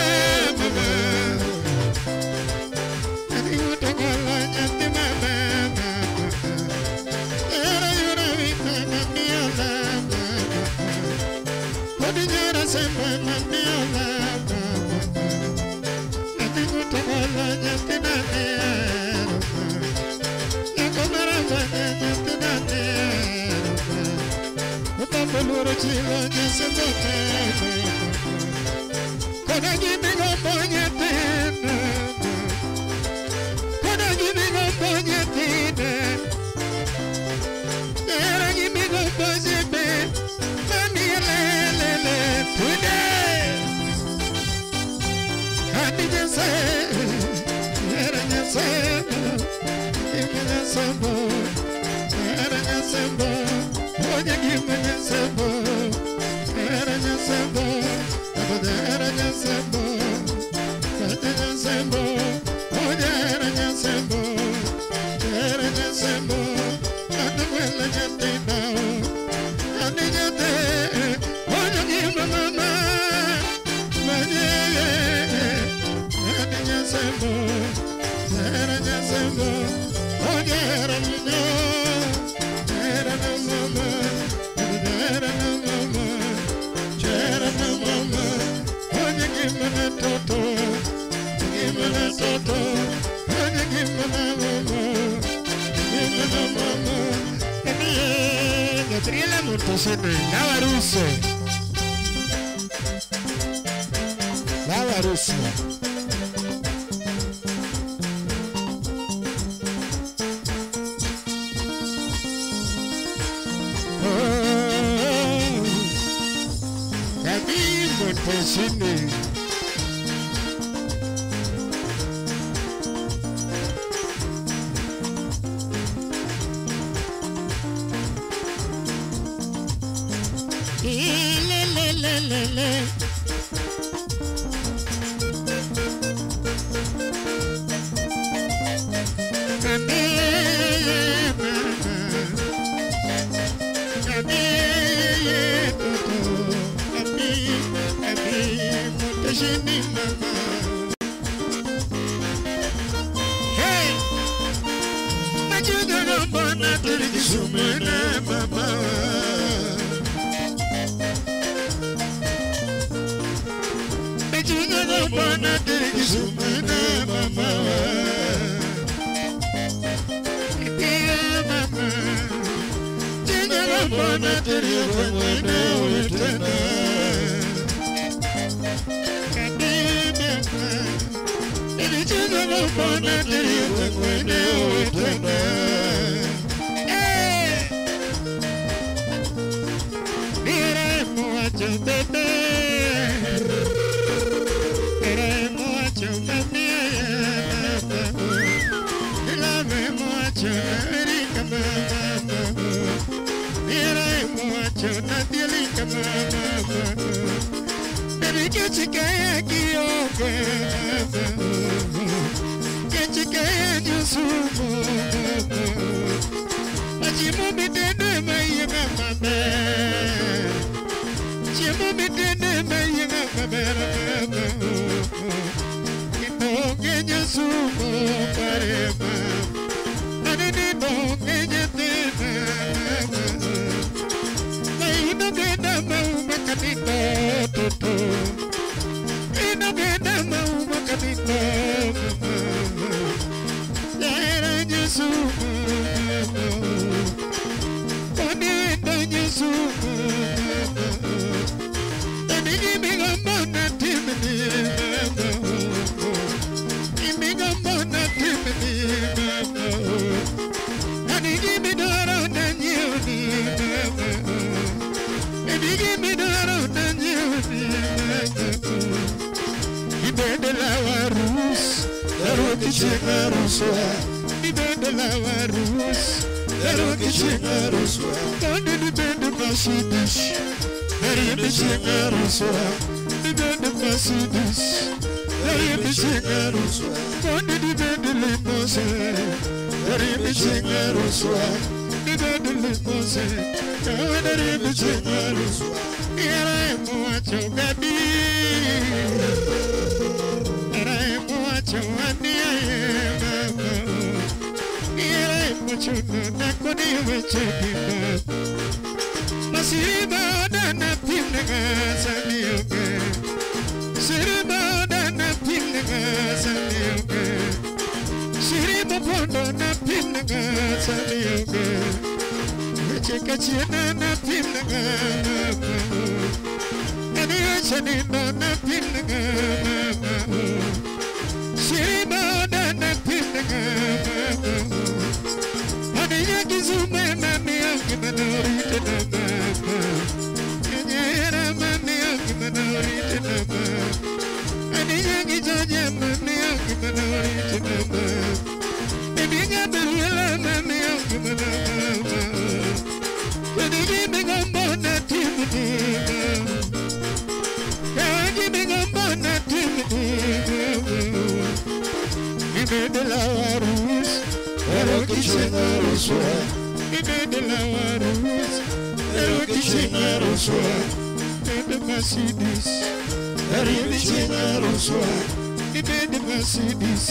Oro chilo nyasebo Koda gimigo ponye tine Koda gimigo ponye tine Era gimigo ponye tine Mami lelele today Adi nyase Era nyasebo Imi nyasebo Era nyasebo Oye gimi nyasebo Era nyasebo Era nyasebo Era nyasebo Oye era nyasebo Era nyasebo Adi wele nyate nao Adi nyate Oye gimi mama Manye Adi nyasebo Era nyasebo Oye era nyino Era na mama Era na mama Era na mama Oye gimana toto Gimana toto Oye gimana mama Gimana mama Gabriela Montesene Lava Russo Lava Russo Montesine Hey, but you don't want to do this woman, mama. But you don't want to do this woman, mama. Yeah, mama. You don't want to do this woman, mama. Bona deriva kwene wetena Ere muacho bebe Ere muacho mami Lave muacho erika mama Ere muacho nadielika mama Baby get you kaya kiyoke Get you sumo Ajimu bitende mayenga mame Ajimu bitende mayenga mame Itonge nyasumo parema Anini tonge nyatena Maino gena mauma kanito toto Ino gena mauma kanito Era nyasumo Onenda nyasumo Tadigi migambona timini Imigambona timini Tadigi midoro na nyuni Tadigi midoro na nyuni Ibede la warus Daro kichenga ruswa Ibede la warus Daro kichenga ruswa Tande ibede Mercedes Dari kichenga ruswa Ibede Mercedes Dari kichenga ruswa Tande ibede limousine Dari kichenga ruswa Ibede limousine Dari kichenga ruswa Era muacho gadi Masiriba dana pimnaga samioke Siriba dana pimnaga samioke Siriba pondo na pimnaga samioke Chika china na timnaga Aniya chanina na timnaga Shiriba na timnaga Aniya kizume na niya kimanorite na mama Kenyera mania kimanorite na mama Aniya kizonya mania kimanorite na mama Aniya beruela mania kimanorite na mama Aniya begombo na timniga Aniya begombo na timniga Ibe la warus Ero kishenga ruswa Ibe la warus Ero kishenga ruswa Ibe Mercedes Ero kishenga ruswa Ibe Mercedes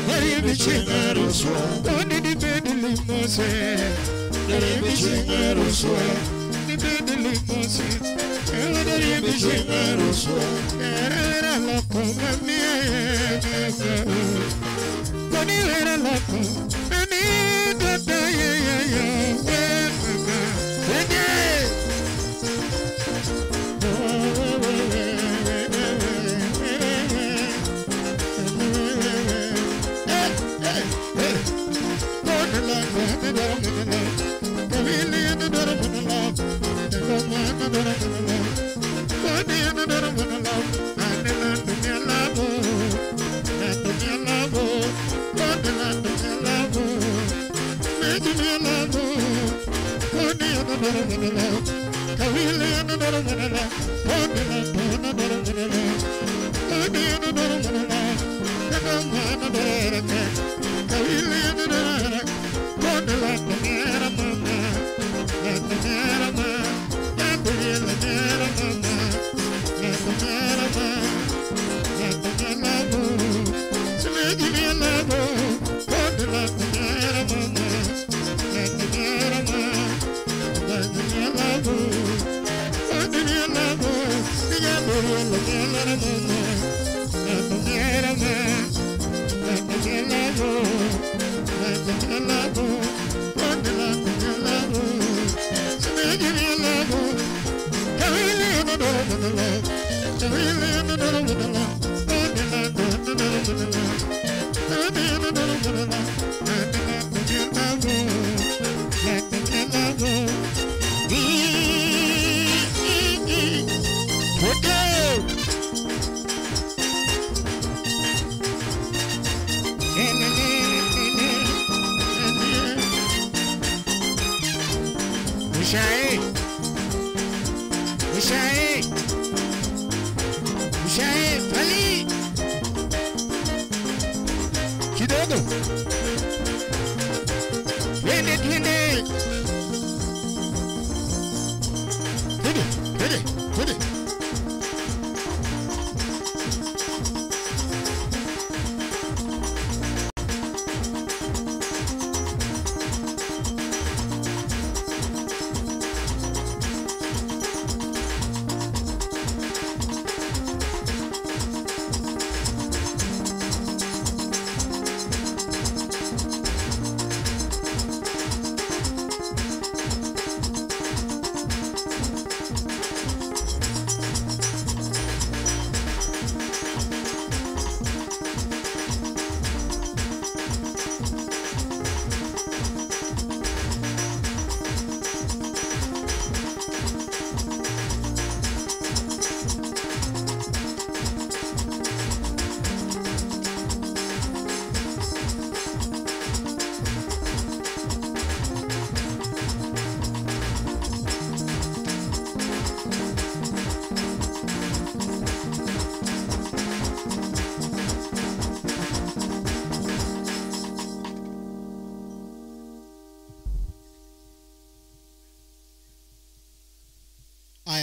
Ero kishenga ruswa Oni ibe limousine Ero kishenga ruswa Ibe limousine Ero kishenga ruswa Era loco mamia Koni era loco Mami dada ya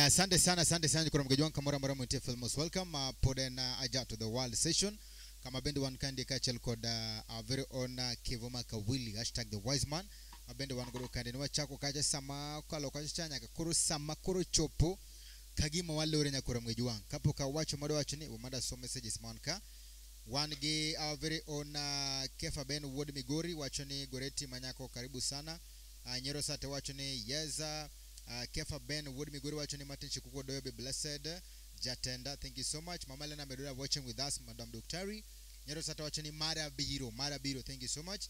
Asante sana kuna mgejo wangu kamera mara mwite Filmos. Welcome poden aja to the world session. Kama bendi one kandi kachel code our very own Kevuma Kawili #the wise man. Abendi one guru kandi nwa chako kaja sama kwa lokaji chanya kakuru sama kuru chopo kagima wale urenya kura mgejo wangu. Kapo ka wacho mado wacho ni umada so messages manka. One ge our very own Kefa Ben Ward Migori wacho ni Goreti Manyako karibu sana. Nyero Sate wacho ni Yeza, Kefa Ben Wood Miguru wacho ni Martin Chikuko Doyo be blessed. Jatenda, thank you so much. Mama Lena Medura watching with us, Madam Doktari. Nyero Sate wacho ni Mara Biro, thank you so much.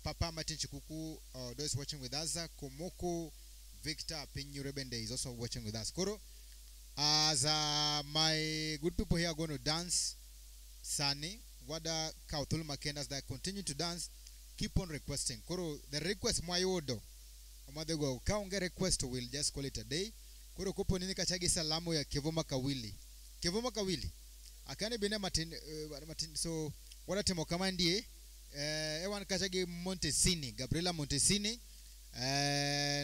Papa Martin Chikuku is watching with us. Komoko Victor Pinyurebende is also watching with us. Koro, as my good people here are going to dance, Sani, Wada Kautul Makendas that continue to dance, keep on requesting. Koro, the request Mayodo. Amadego, kaunge request will just call it a day. Koro kopo nini kachagi salamu ya Kevoma Kawili. Kevoma Kawili. Akane bine Martin, so wada temo kamandie. Ewan kachagi Montesini, Gabriela Montesini.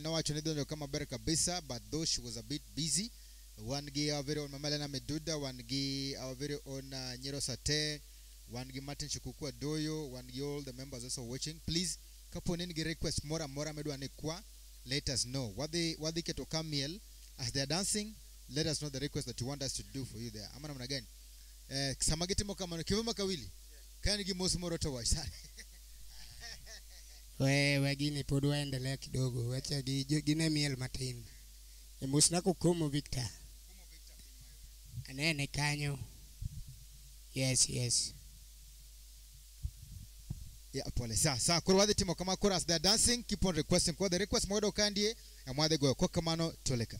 No actually don't come better kabisa, but though she was a bit busy. One gi our very own Mamalena Meduda, one gi our very own Nyero Sate, one gi Martin Chukukua Doyo, one gi all the members also watching. Please, kaponeni gi request mora medu anekwa. Let us know what they get to come here as they are dancing. Let us know the request that you want us to do for you there. Amana again. Samageti mokamano Kevoma Kawili. Kani gi mosmoro to watch. Wagini podo endelea kidogo. Wacha gine miel matin. Musna kukumu Victor. Anene kanyo. Yes. Yeah, pole. Sa kurwadi timo kama as they're dancing, keep on requesting. Kwa the request mwedo kandie, ya mwade go kwa kamano toleka.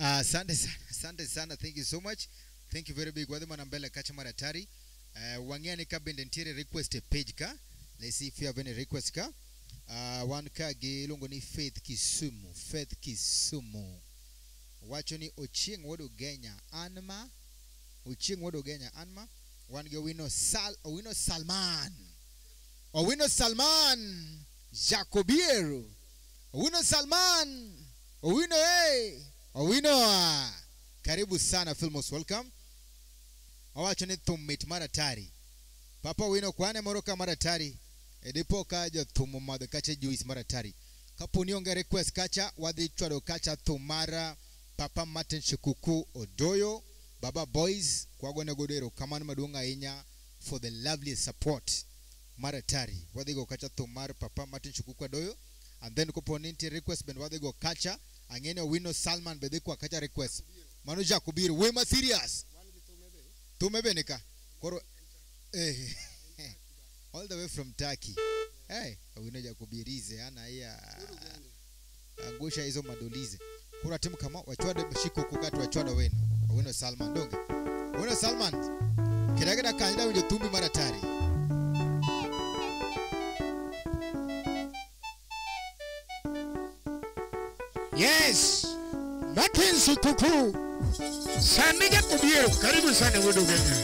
Asante sana, thank you so much. Thank you very big. Wadhi manambele kacha maratari. Wangiani ka bendentire request page ka. Let's see if you have any request ka. One ka gilungo ni Faith Kisumu. Wacho ni Ochieng wodo Genya Anma. Ochieng wodo Genya Anma. One ge Owino Salman. Owino Salman. Jacobiero. Owino Salman. Owino Owino. Karibu sana, feel most welcome. Awacho ni Thummit maratari. Papa Owino kwane moroka maratari. Edipo kaja thumu madhe kacha juice maratari. Kapuni onge request kacha wadhi chwado kacha thumara Papa Martin Shikuku Odoyo Baba Boys kwagone godero kamano maduonga inya for the lovely support maratari. Wadhi go kacha thumar Papa Martin Shikuku Odoyo, and then kuponi nti request ben wadhi go kacha angene Owino Salman bedhi kwa kacha request Manu Jacobiero wema serious tumebe nika koro all the way from Turkey. Hey, Owino Jacobierize ana ya angusha hizo madolize. Kura timu kama wachwada mshiko kukatu wachwada wenu. Owino Salman donge. Owino Salman kiragada kanida unje tumbi maratari. Yes, Martin Shikuku Sani Jacobiero, karibu sana wodo Genya.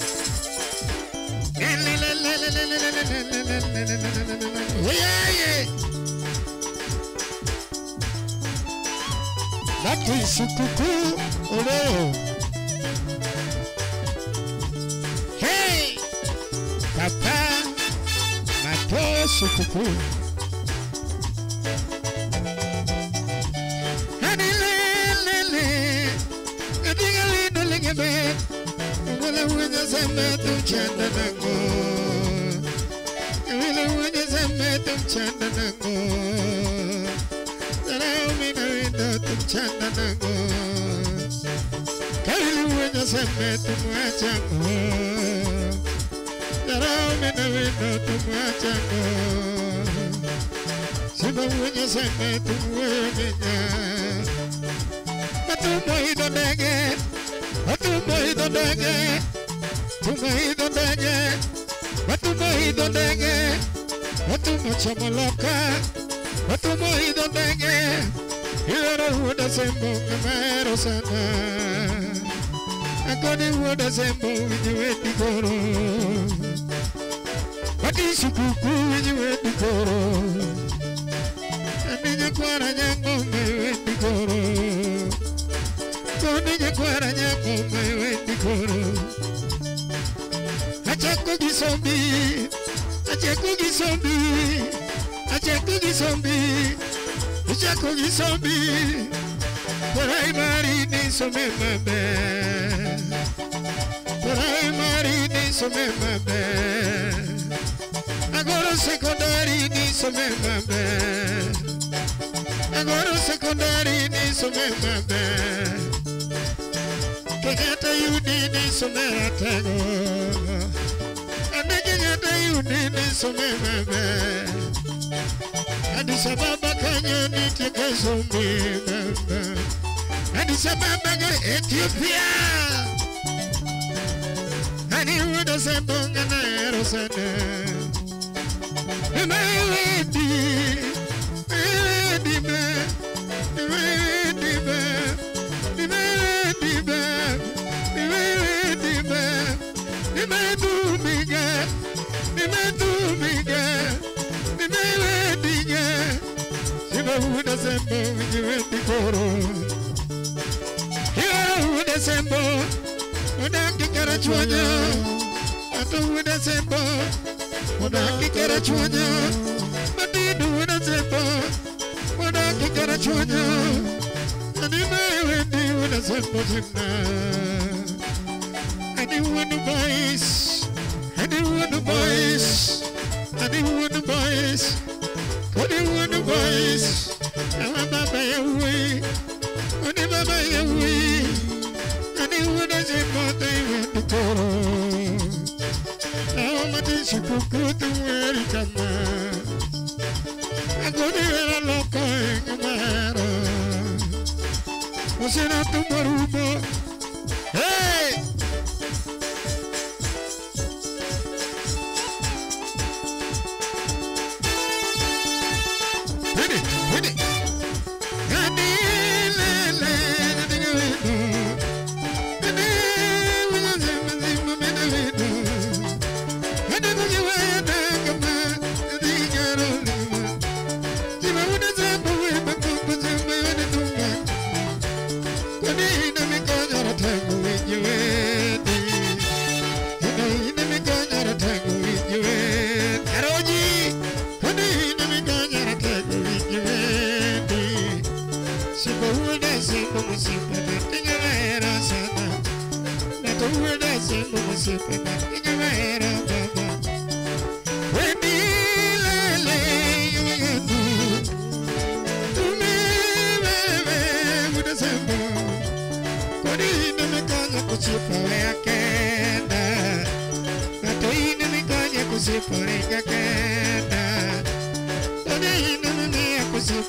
Martin Shikuku Odoyo. Hey, Papa Martin Shikuku. Siba wenye seme tumwenye Matumo ido dege Matumo ido dege Tumo ido dege Matumo ido dege Matumo chamaloka Matumo ido dege Yero huda sembo ngamero sana Akoni huda sembo winyewendi koro Pati sukuku winyewendi koro Niña cuara ñango me wendi koro Con niña cuara ñango me wendi koro Achako gisombi Achako gisombi Achako gisombi Achako gisombi Porai marini some mabe Porai marini some mabe Agora secondary ni some mabe Agora secondary ni some mabe Kegata yudi ni some atago Ane kegata yudi ni some mabe Addis Ababa Kenya ni teke sombi mabe Addis Ababa ga Ethiopia Ani uda sembonga na erosane Odaki kera chuanya, badidu na zepa. Odaki kera chuanya, anime wendi na zepa zina. Anyone who buys, anyone who buys, anyone who buys, anyone who buys. I'm baba yawe, oni baba yawe. Anyone na zepa they wendi koro. Shukukutu mweri kama Agoni vera loka engamara Osina tumarubo Hey! Hidi, hidi Gani lele Gani wedo Gani wazima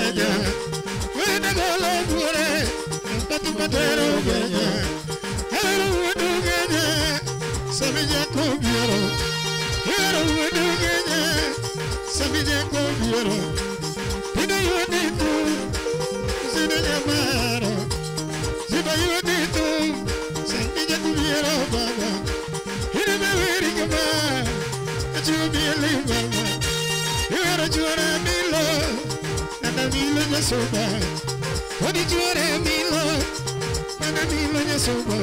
wedo When I go matero ganya Hero wudu ganya Sabija kubiero Hero wudu ganya Sabija kubiero Hina yuditu Zina nyamaro Ziba yuditu Sabija kubiero baba Hina mewiri kama Achubili baba Hero juara milo Nana milo nyasoba Odi juara milo Nana milo nyasoba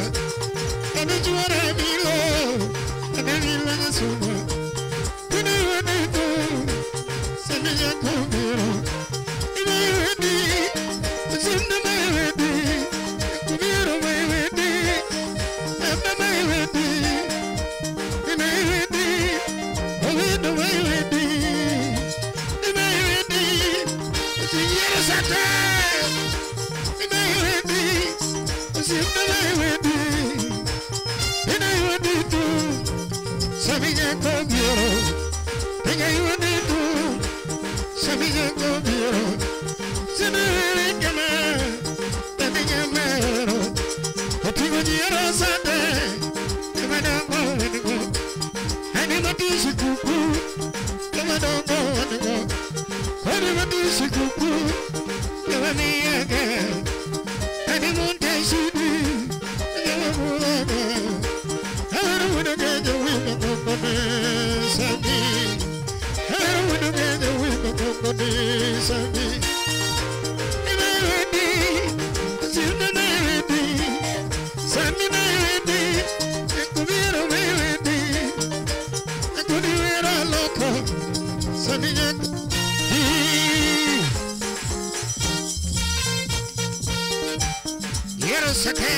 Odi juara milo Nana milo nyasoba Odi juara milo Sabija kubiero Ina yuedi Zinda mayuedi Kubiero mayuedi Nana mayuedi Ina yuedi Ovido mayuedi Ina yuedi Ziyero sate Ina yuedi Zinda mayuedi Ina yuedi tu Sabija kubiero Ina yuedi tu Sabija kubiero Zinere kama Tadinya mero Otigo jiyero sate Kama dongo wadigo Hani matishi kuku Kama dongo wadigo Hani matishi kuku Kama niyage Hani munte shidi Kama muraga Haru wudugeja wima kokone Sami Haru wudugeja wima kokone Sami Ina yuedi Zinda na yuedi Sami na yuedi Kubiero na yuedi Kudiwera loko Sami nyangu Yero sake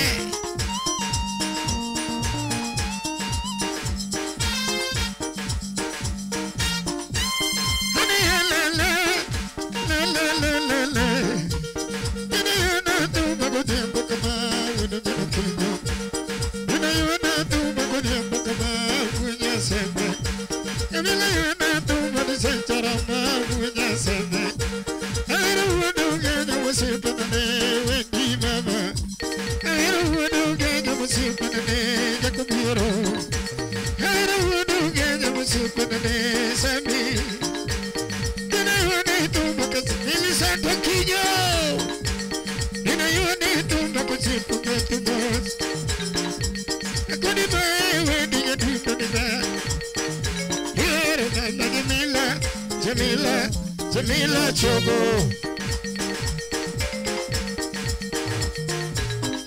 Honey la la La la la la la Ina yuna tu mago tiempo kama Wina jana kinyo Ina yuna tu mago tiempo kama Wina seme Ina yuna tu mago sentarama Wina seme Aira wudu gena wasipanane Wendi mama Aira wudu gena wasipanane Jakubiro Aira wudu gena wasipanane Sami Ina yuna tu mago Nilisa tokijo Ina yuna tu mago Sipuketumos Akuni bae Wendi yadu kuniba Yere kama Jamila Jamila Jamila Chogo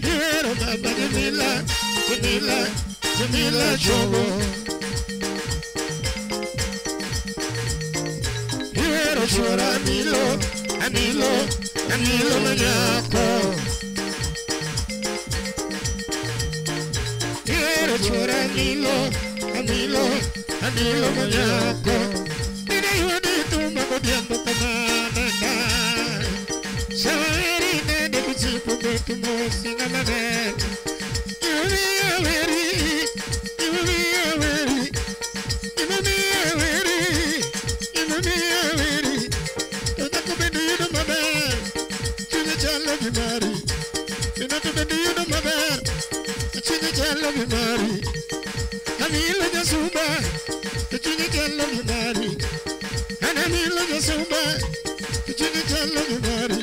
Yero baba Jamila Jamila Jamila Chogo Yero chora Amilo Amilo Amilo Manyako Yero chora Amilo Amilo Amilo Manyako Ina yuedi tu mago diambo kamanana Shawari nene kuchipu betu mosi ngamane Iwami aweri Iwami aweri Iwami aweri Iwami aweri Tota kubedu yudu maber Chine chalo bimari Ina kubedu yudu maber Chine chalo bimari Amilo nyasumba Chine chalo bimari Anamilo nyasumba Chine chalo bimari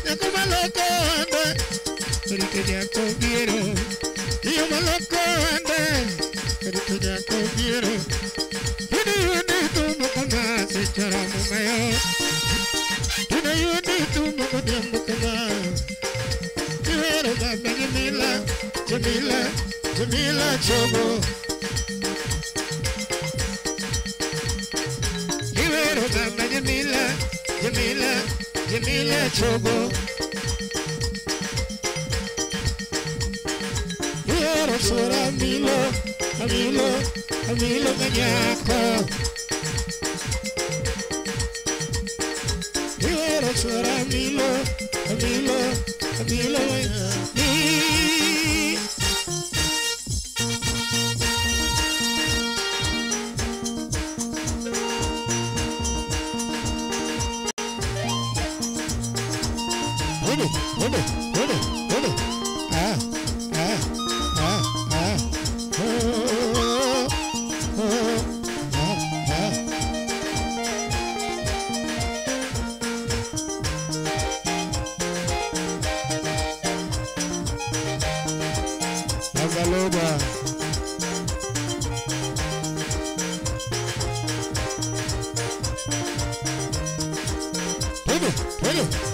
Yako maloko ande Rike jako biero Iyo maloko ande Rike jako biero Hini yundi tu mukama Sechara mumayo Hini yundi tu mukama mukama Iwero baba Jamila Jamila Jamila Chogo Iwero baba Jamila Jamila Jamila Chogo Yero sora Amilo Amilo Amilo Manyako Yero sora Amilo Amilo Amilo Manyako Hold it. Azaloba. Todo.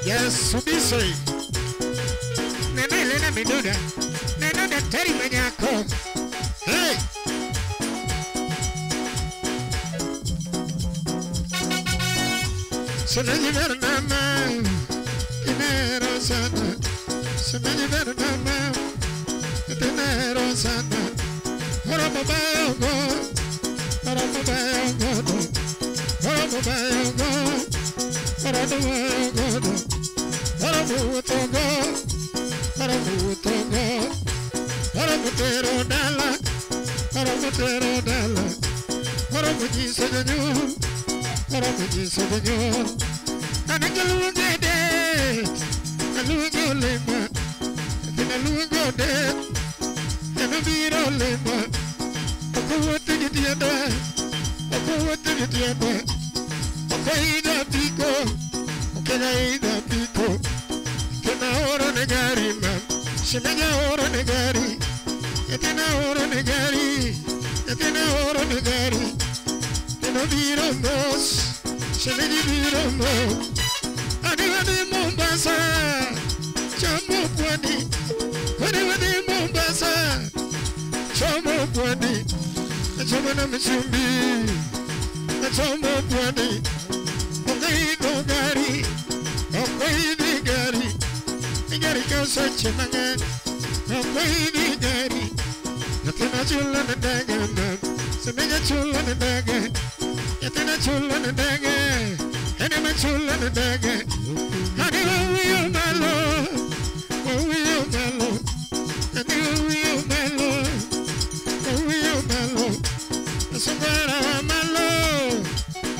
Yes, Subise. Nena Meduda. Nena Terry Maniaco. Hey. So now you better know, man. Dinero Sana. So now you better know, man. Dinero Sana. What up, about God? What up, about God? What up, about God?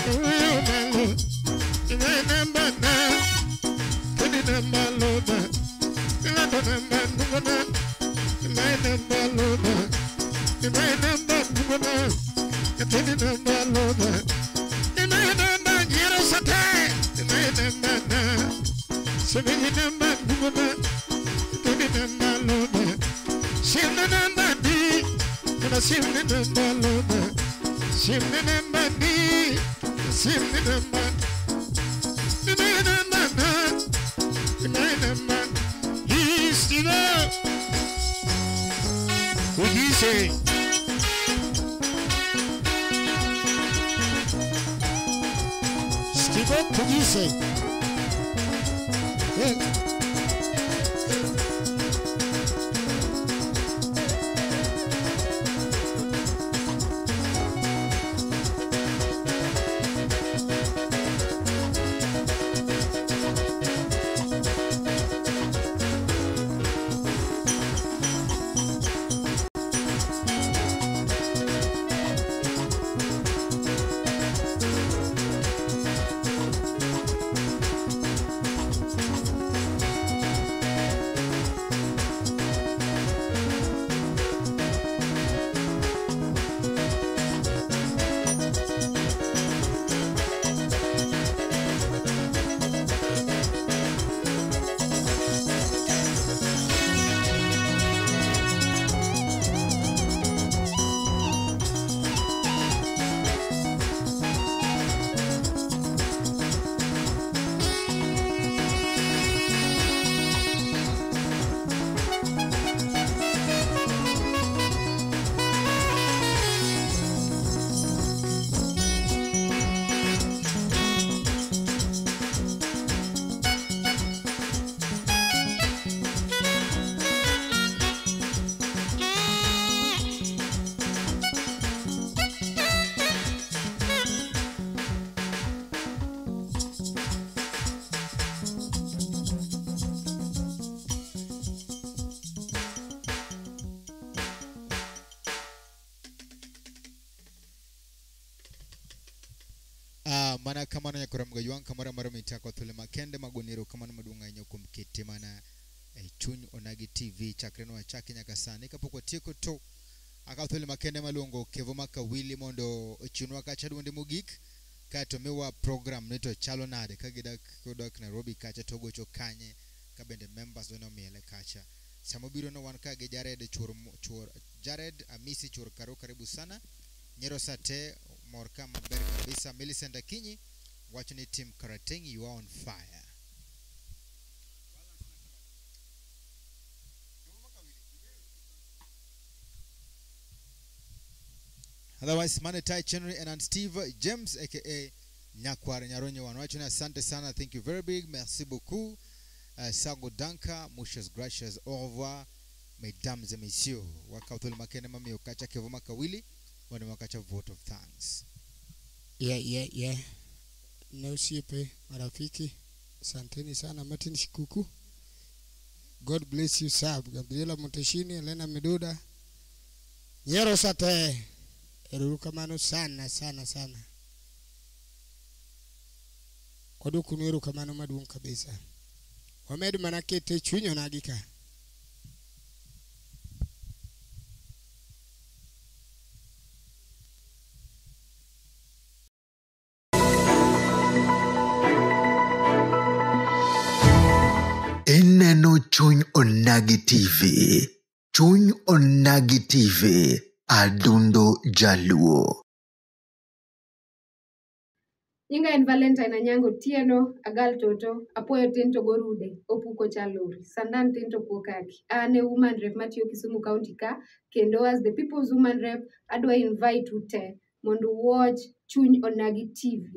Oh, mana kamano yakora mgayuan kamara mara mitako thule makende magonero kamano madunga nyoko mkete mana chuny onagi TV chakreno wa chaki nyakasani kapoko tieko to akathule makende malongo kevo maka wili mondo chunwa kacha duonde mugik kato mewa program neto chalo nade kagida kodak Nairobi kacha togo chokanye kabende members dono miele kacha samobiro no wan kage Jared chur Jared Amisi chur karo karibu sana Nyero Sate Morka maber kabisa Millicent Akinyi watching the team Karateng, you are on fire. Otherwise Manetai Chenry and Steve James aka Nyakware Nyaronye wan watching asante sana, thank you very big, merci beaucoup. Sango Danka, muchas gracias, au revoir mesdames et messieurs. Wakautole makene mami okacha kevoma kawili wana wakacha vote of thanks. Yeah. No sipe marafiki. Asanteni sana Martin Shikuku. God bless you sir. Gabriela Muteshini, Elena Meduda. Nyero Sate. Eruruka mano sana. Kodu kunueru kamano maduong kabisa. Wamedu manakete chunyo nagika. Eneno Chuny Onagi TV. Chuny Onagi TV. Adundo Jaluo. Nyinga en Valentine Anyango Tieno, Agal Toto, Apoyo Tinto Gorude, Opuko Chaluri, Sandan Tinto Pokaki. Ane woman rep Matthew Kisumu County ka, kendo as the people's woman rep, adwa invite ute, mondo watch Chuny Onagi TV.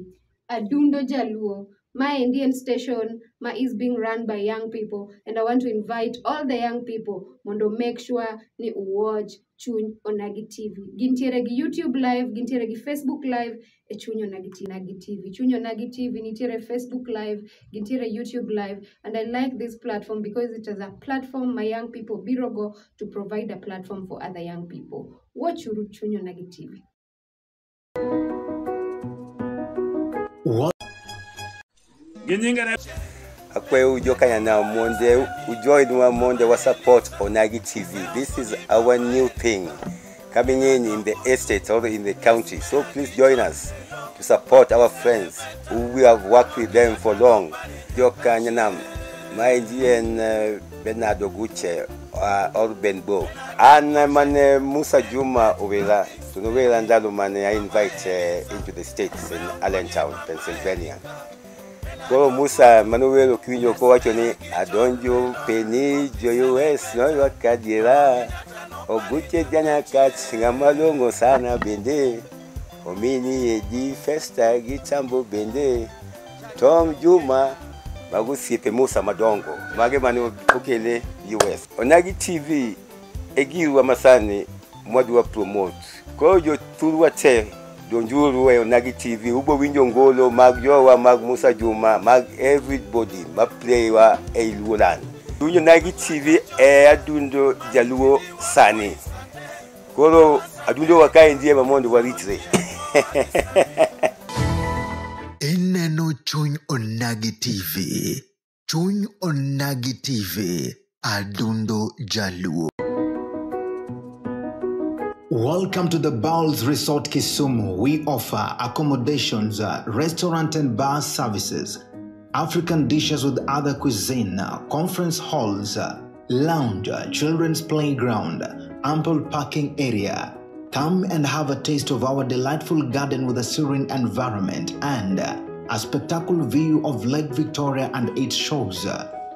Adundo Jaluo, my Indian station, ma is being run by young people, and I want to invite all the young people, mondo make sure ni watch Chuny Onagi TV. Gintiere gi YouTube live, gintiere gi Facebook live, e Chuny Onagi TV. Chuny Onagi TV nitiere Facebook live, gintiere YouTube live, and I like this platform because it is a platform my young people birogo to provide a platform for other young people. Watch Chuny Onagi TV. What? Akwe ujoka yana monde ujoin wa monde wa support Onagi TV. This is our new thing. coming in the estate or in the county. So please join us to support our friends who we have worked with them for long. Joka Nyanam, Maiji and Bernardo Gucci or Benbo. And man Musa Juma Ovela, to the way and I invite into the States in Allentown, Pennsylvania. Go Musa Manuel Okunyo Koachoni, Adonjo, Penny, JOS, no Kadira, Oguche Janakat, Singamalongo Sana Bende, Omini Edi Festa, Gitambo Bende, Tom Juma, Magusi Musa Madongo, Magemano Kokele, US. Onagi TV, Egiwa Masani, Modua promote. Kojo Turuate. Donjuru Onagi TV, Ubo Winjo Ngolo, Mag Jowa, Mag Musa Juma, Mag everybody, Mag Player, Lulan. Dunyo Nagi TV, Adundo Jaluo Sani. Koro, Adundo Wakai Ndiye Mamondo Waritre. Ineno Chuny Onagi TV. Chuny Onagi TV. Adundo Jaluo. Welcome to the Bowls Resort Kisumu. We offer accommodations, restaurant and bar services, African dishes with other cuisine, conference halls, lounge, children's playground, ample parking area. Come and have a taste of our delightful garden with a serene environment and a spectacular view of Lake Victoria and its shores.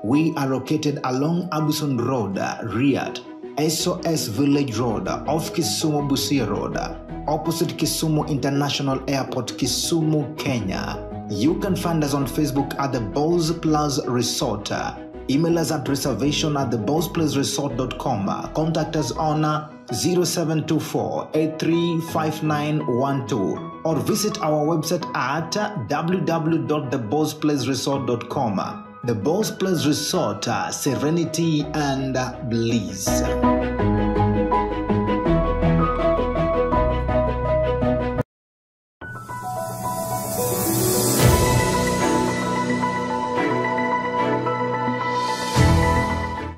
We are located along Abuson Road, Riyadh, SOS Village Road, off Kisumu Busia Road, opposite Kisumu International Airport, Kisumu, Kenya. You can find us on Facebook at the Bowls Plus Resort. Email us at reservation@thebowlsplusresort.com. Contact us on 0724-835912 or visit our website at www.thebowlsplusresort.com. The Bowls Plus Resort, serenity and bliss.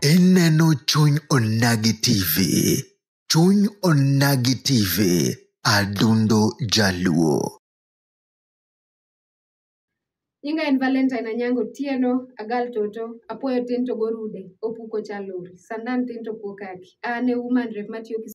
Ineno Chuny Onagi TV. Chuny Onagi TV. Adundo Jaluo. Nyinga en Valentine Anyango Tieno, Agal Toto, Apoyo Tinto Gorude, Opuko Chaluri, Sandan Tinto Pokaki, Ane woman Rev Matthew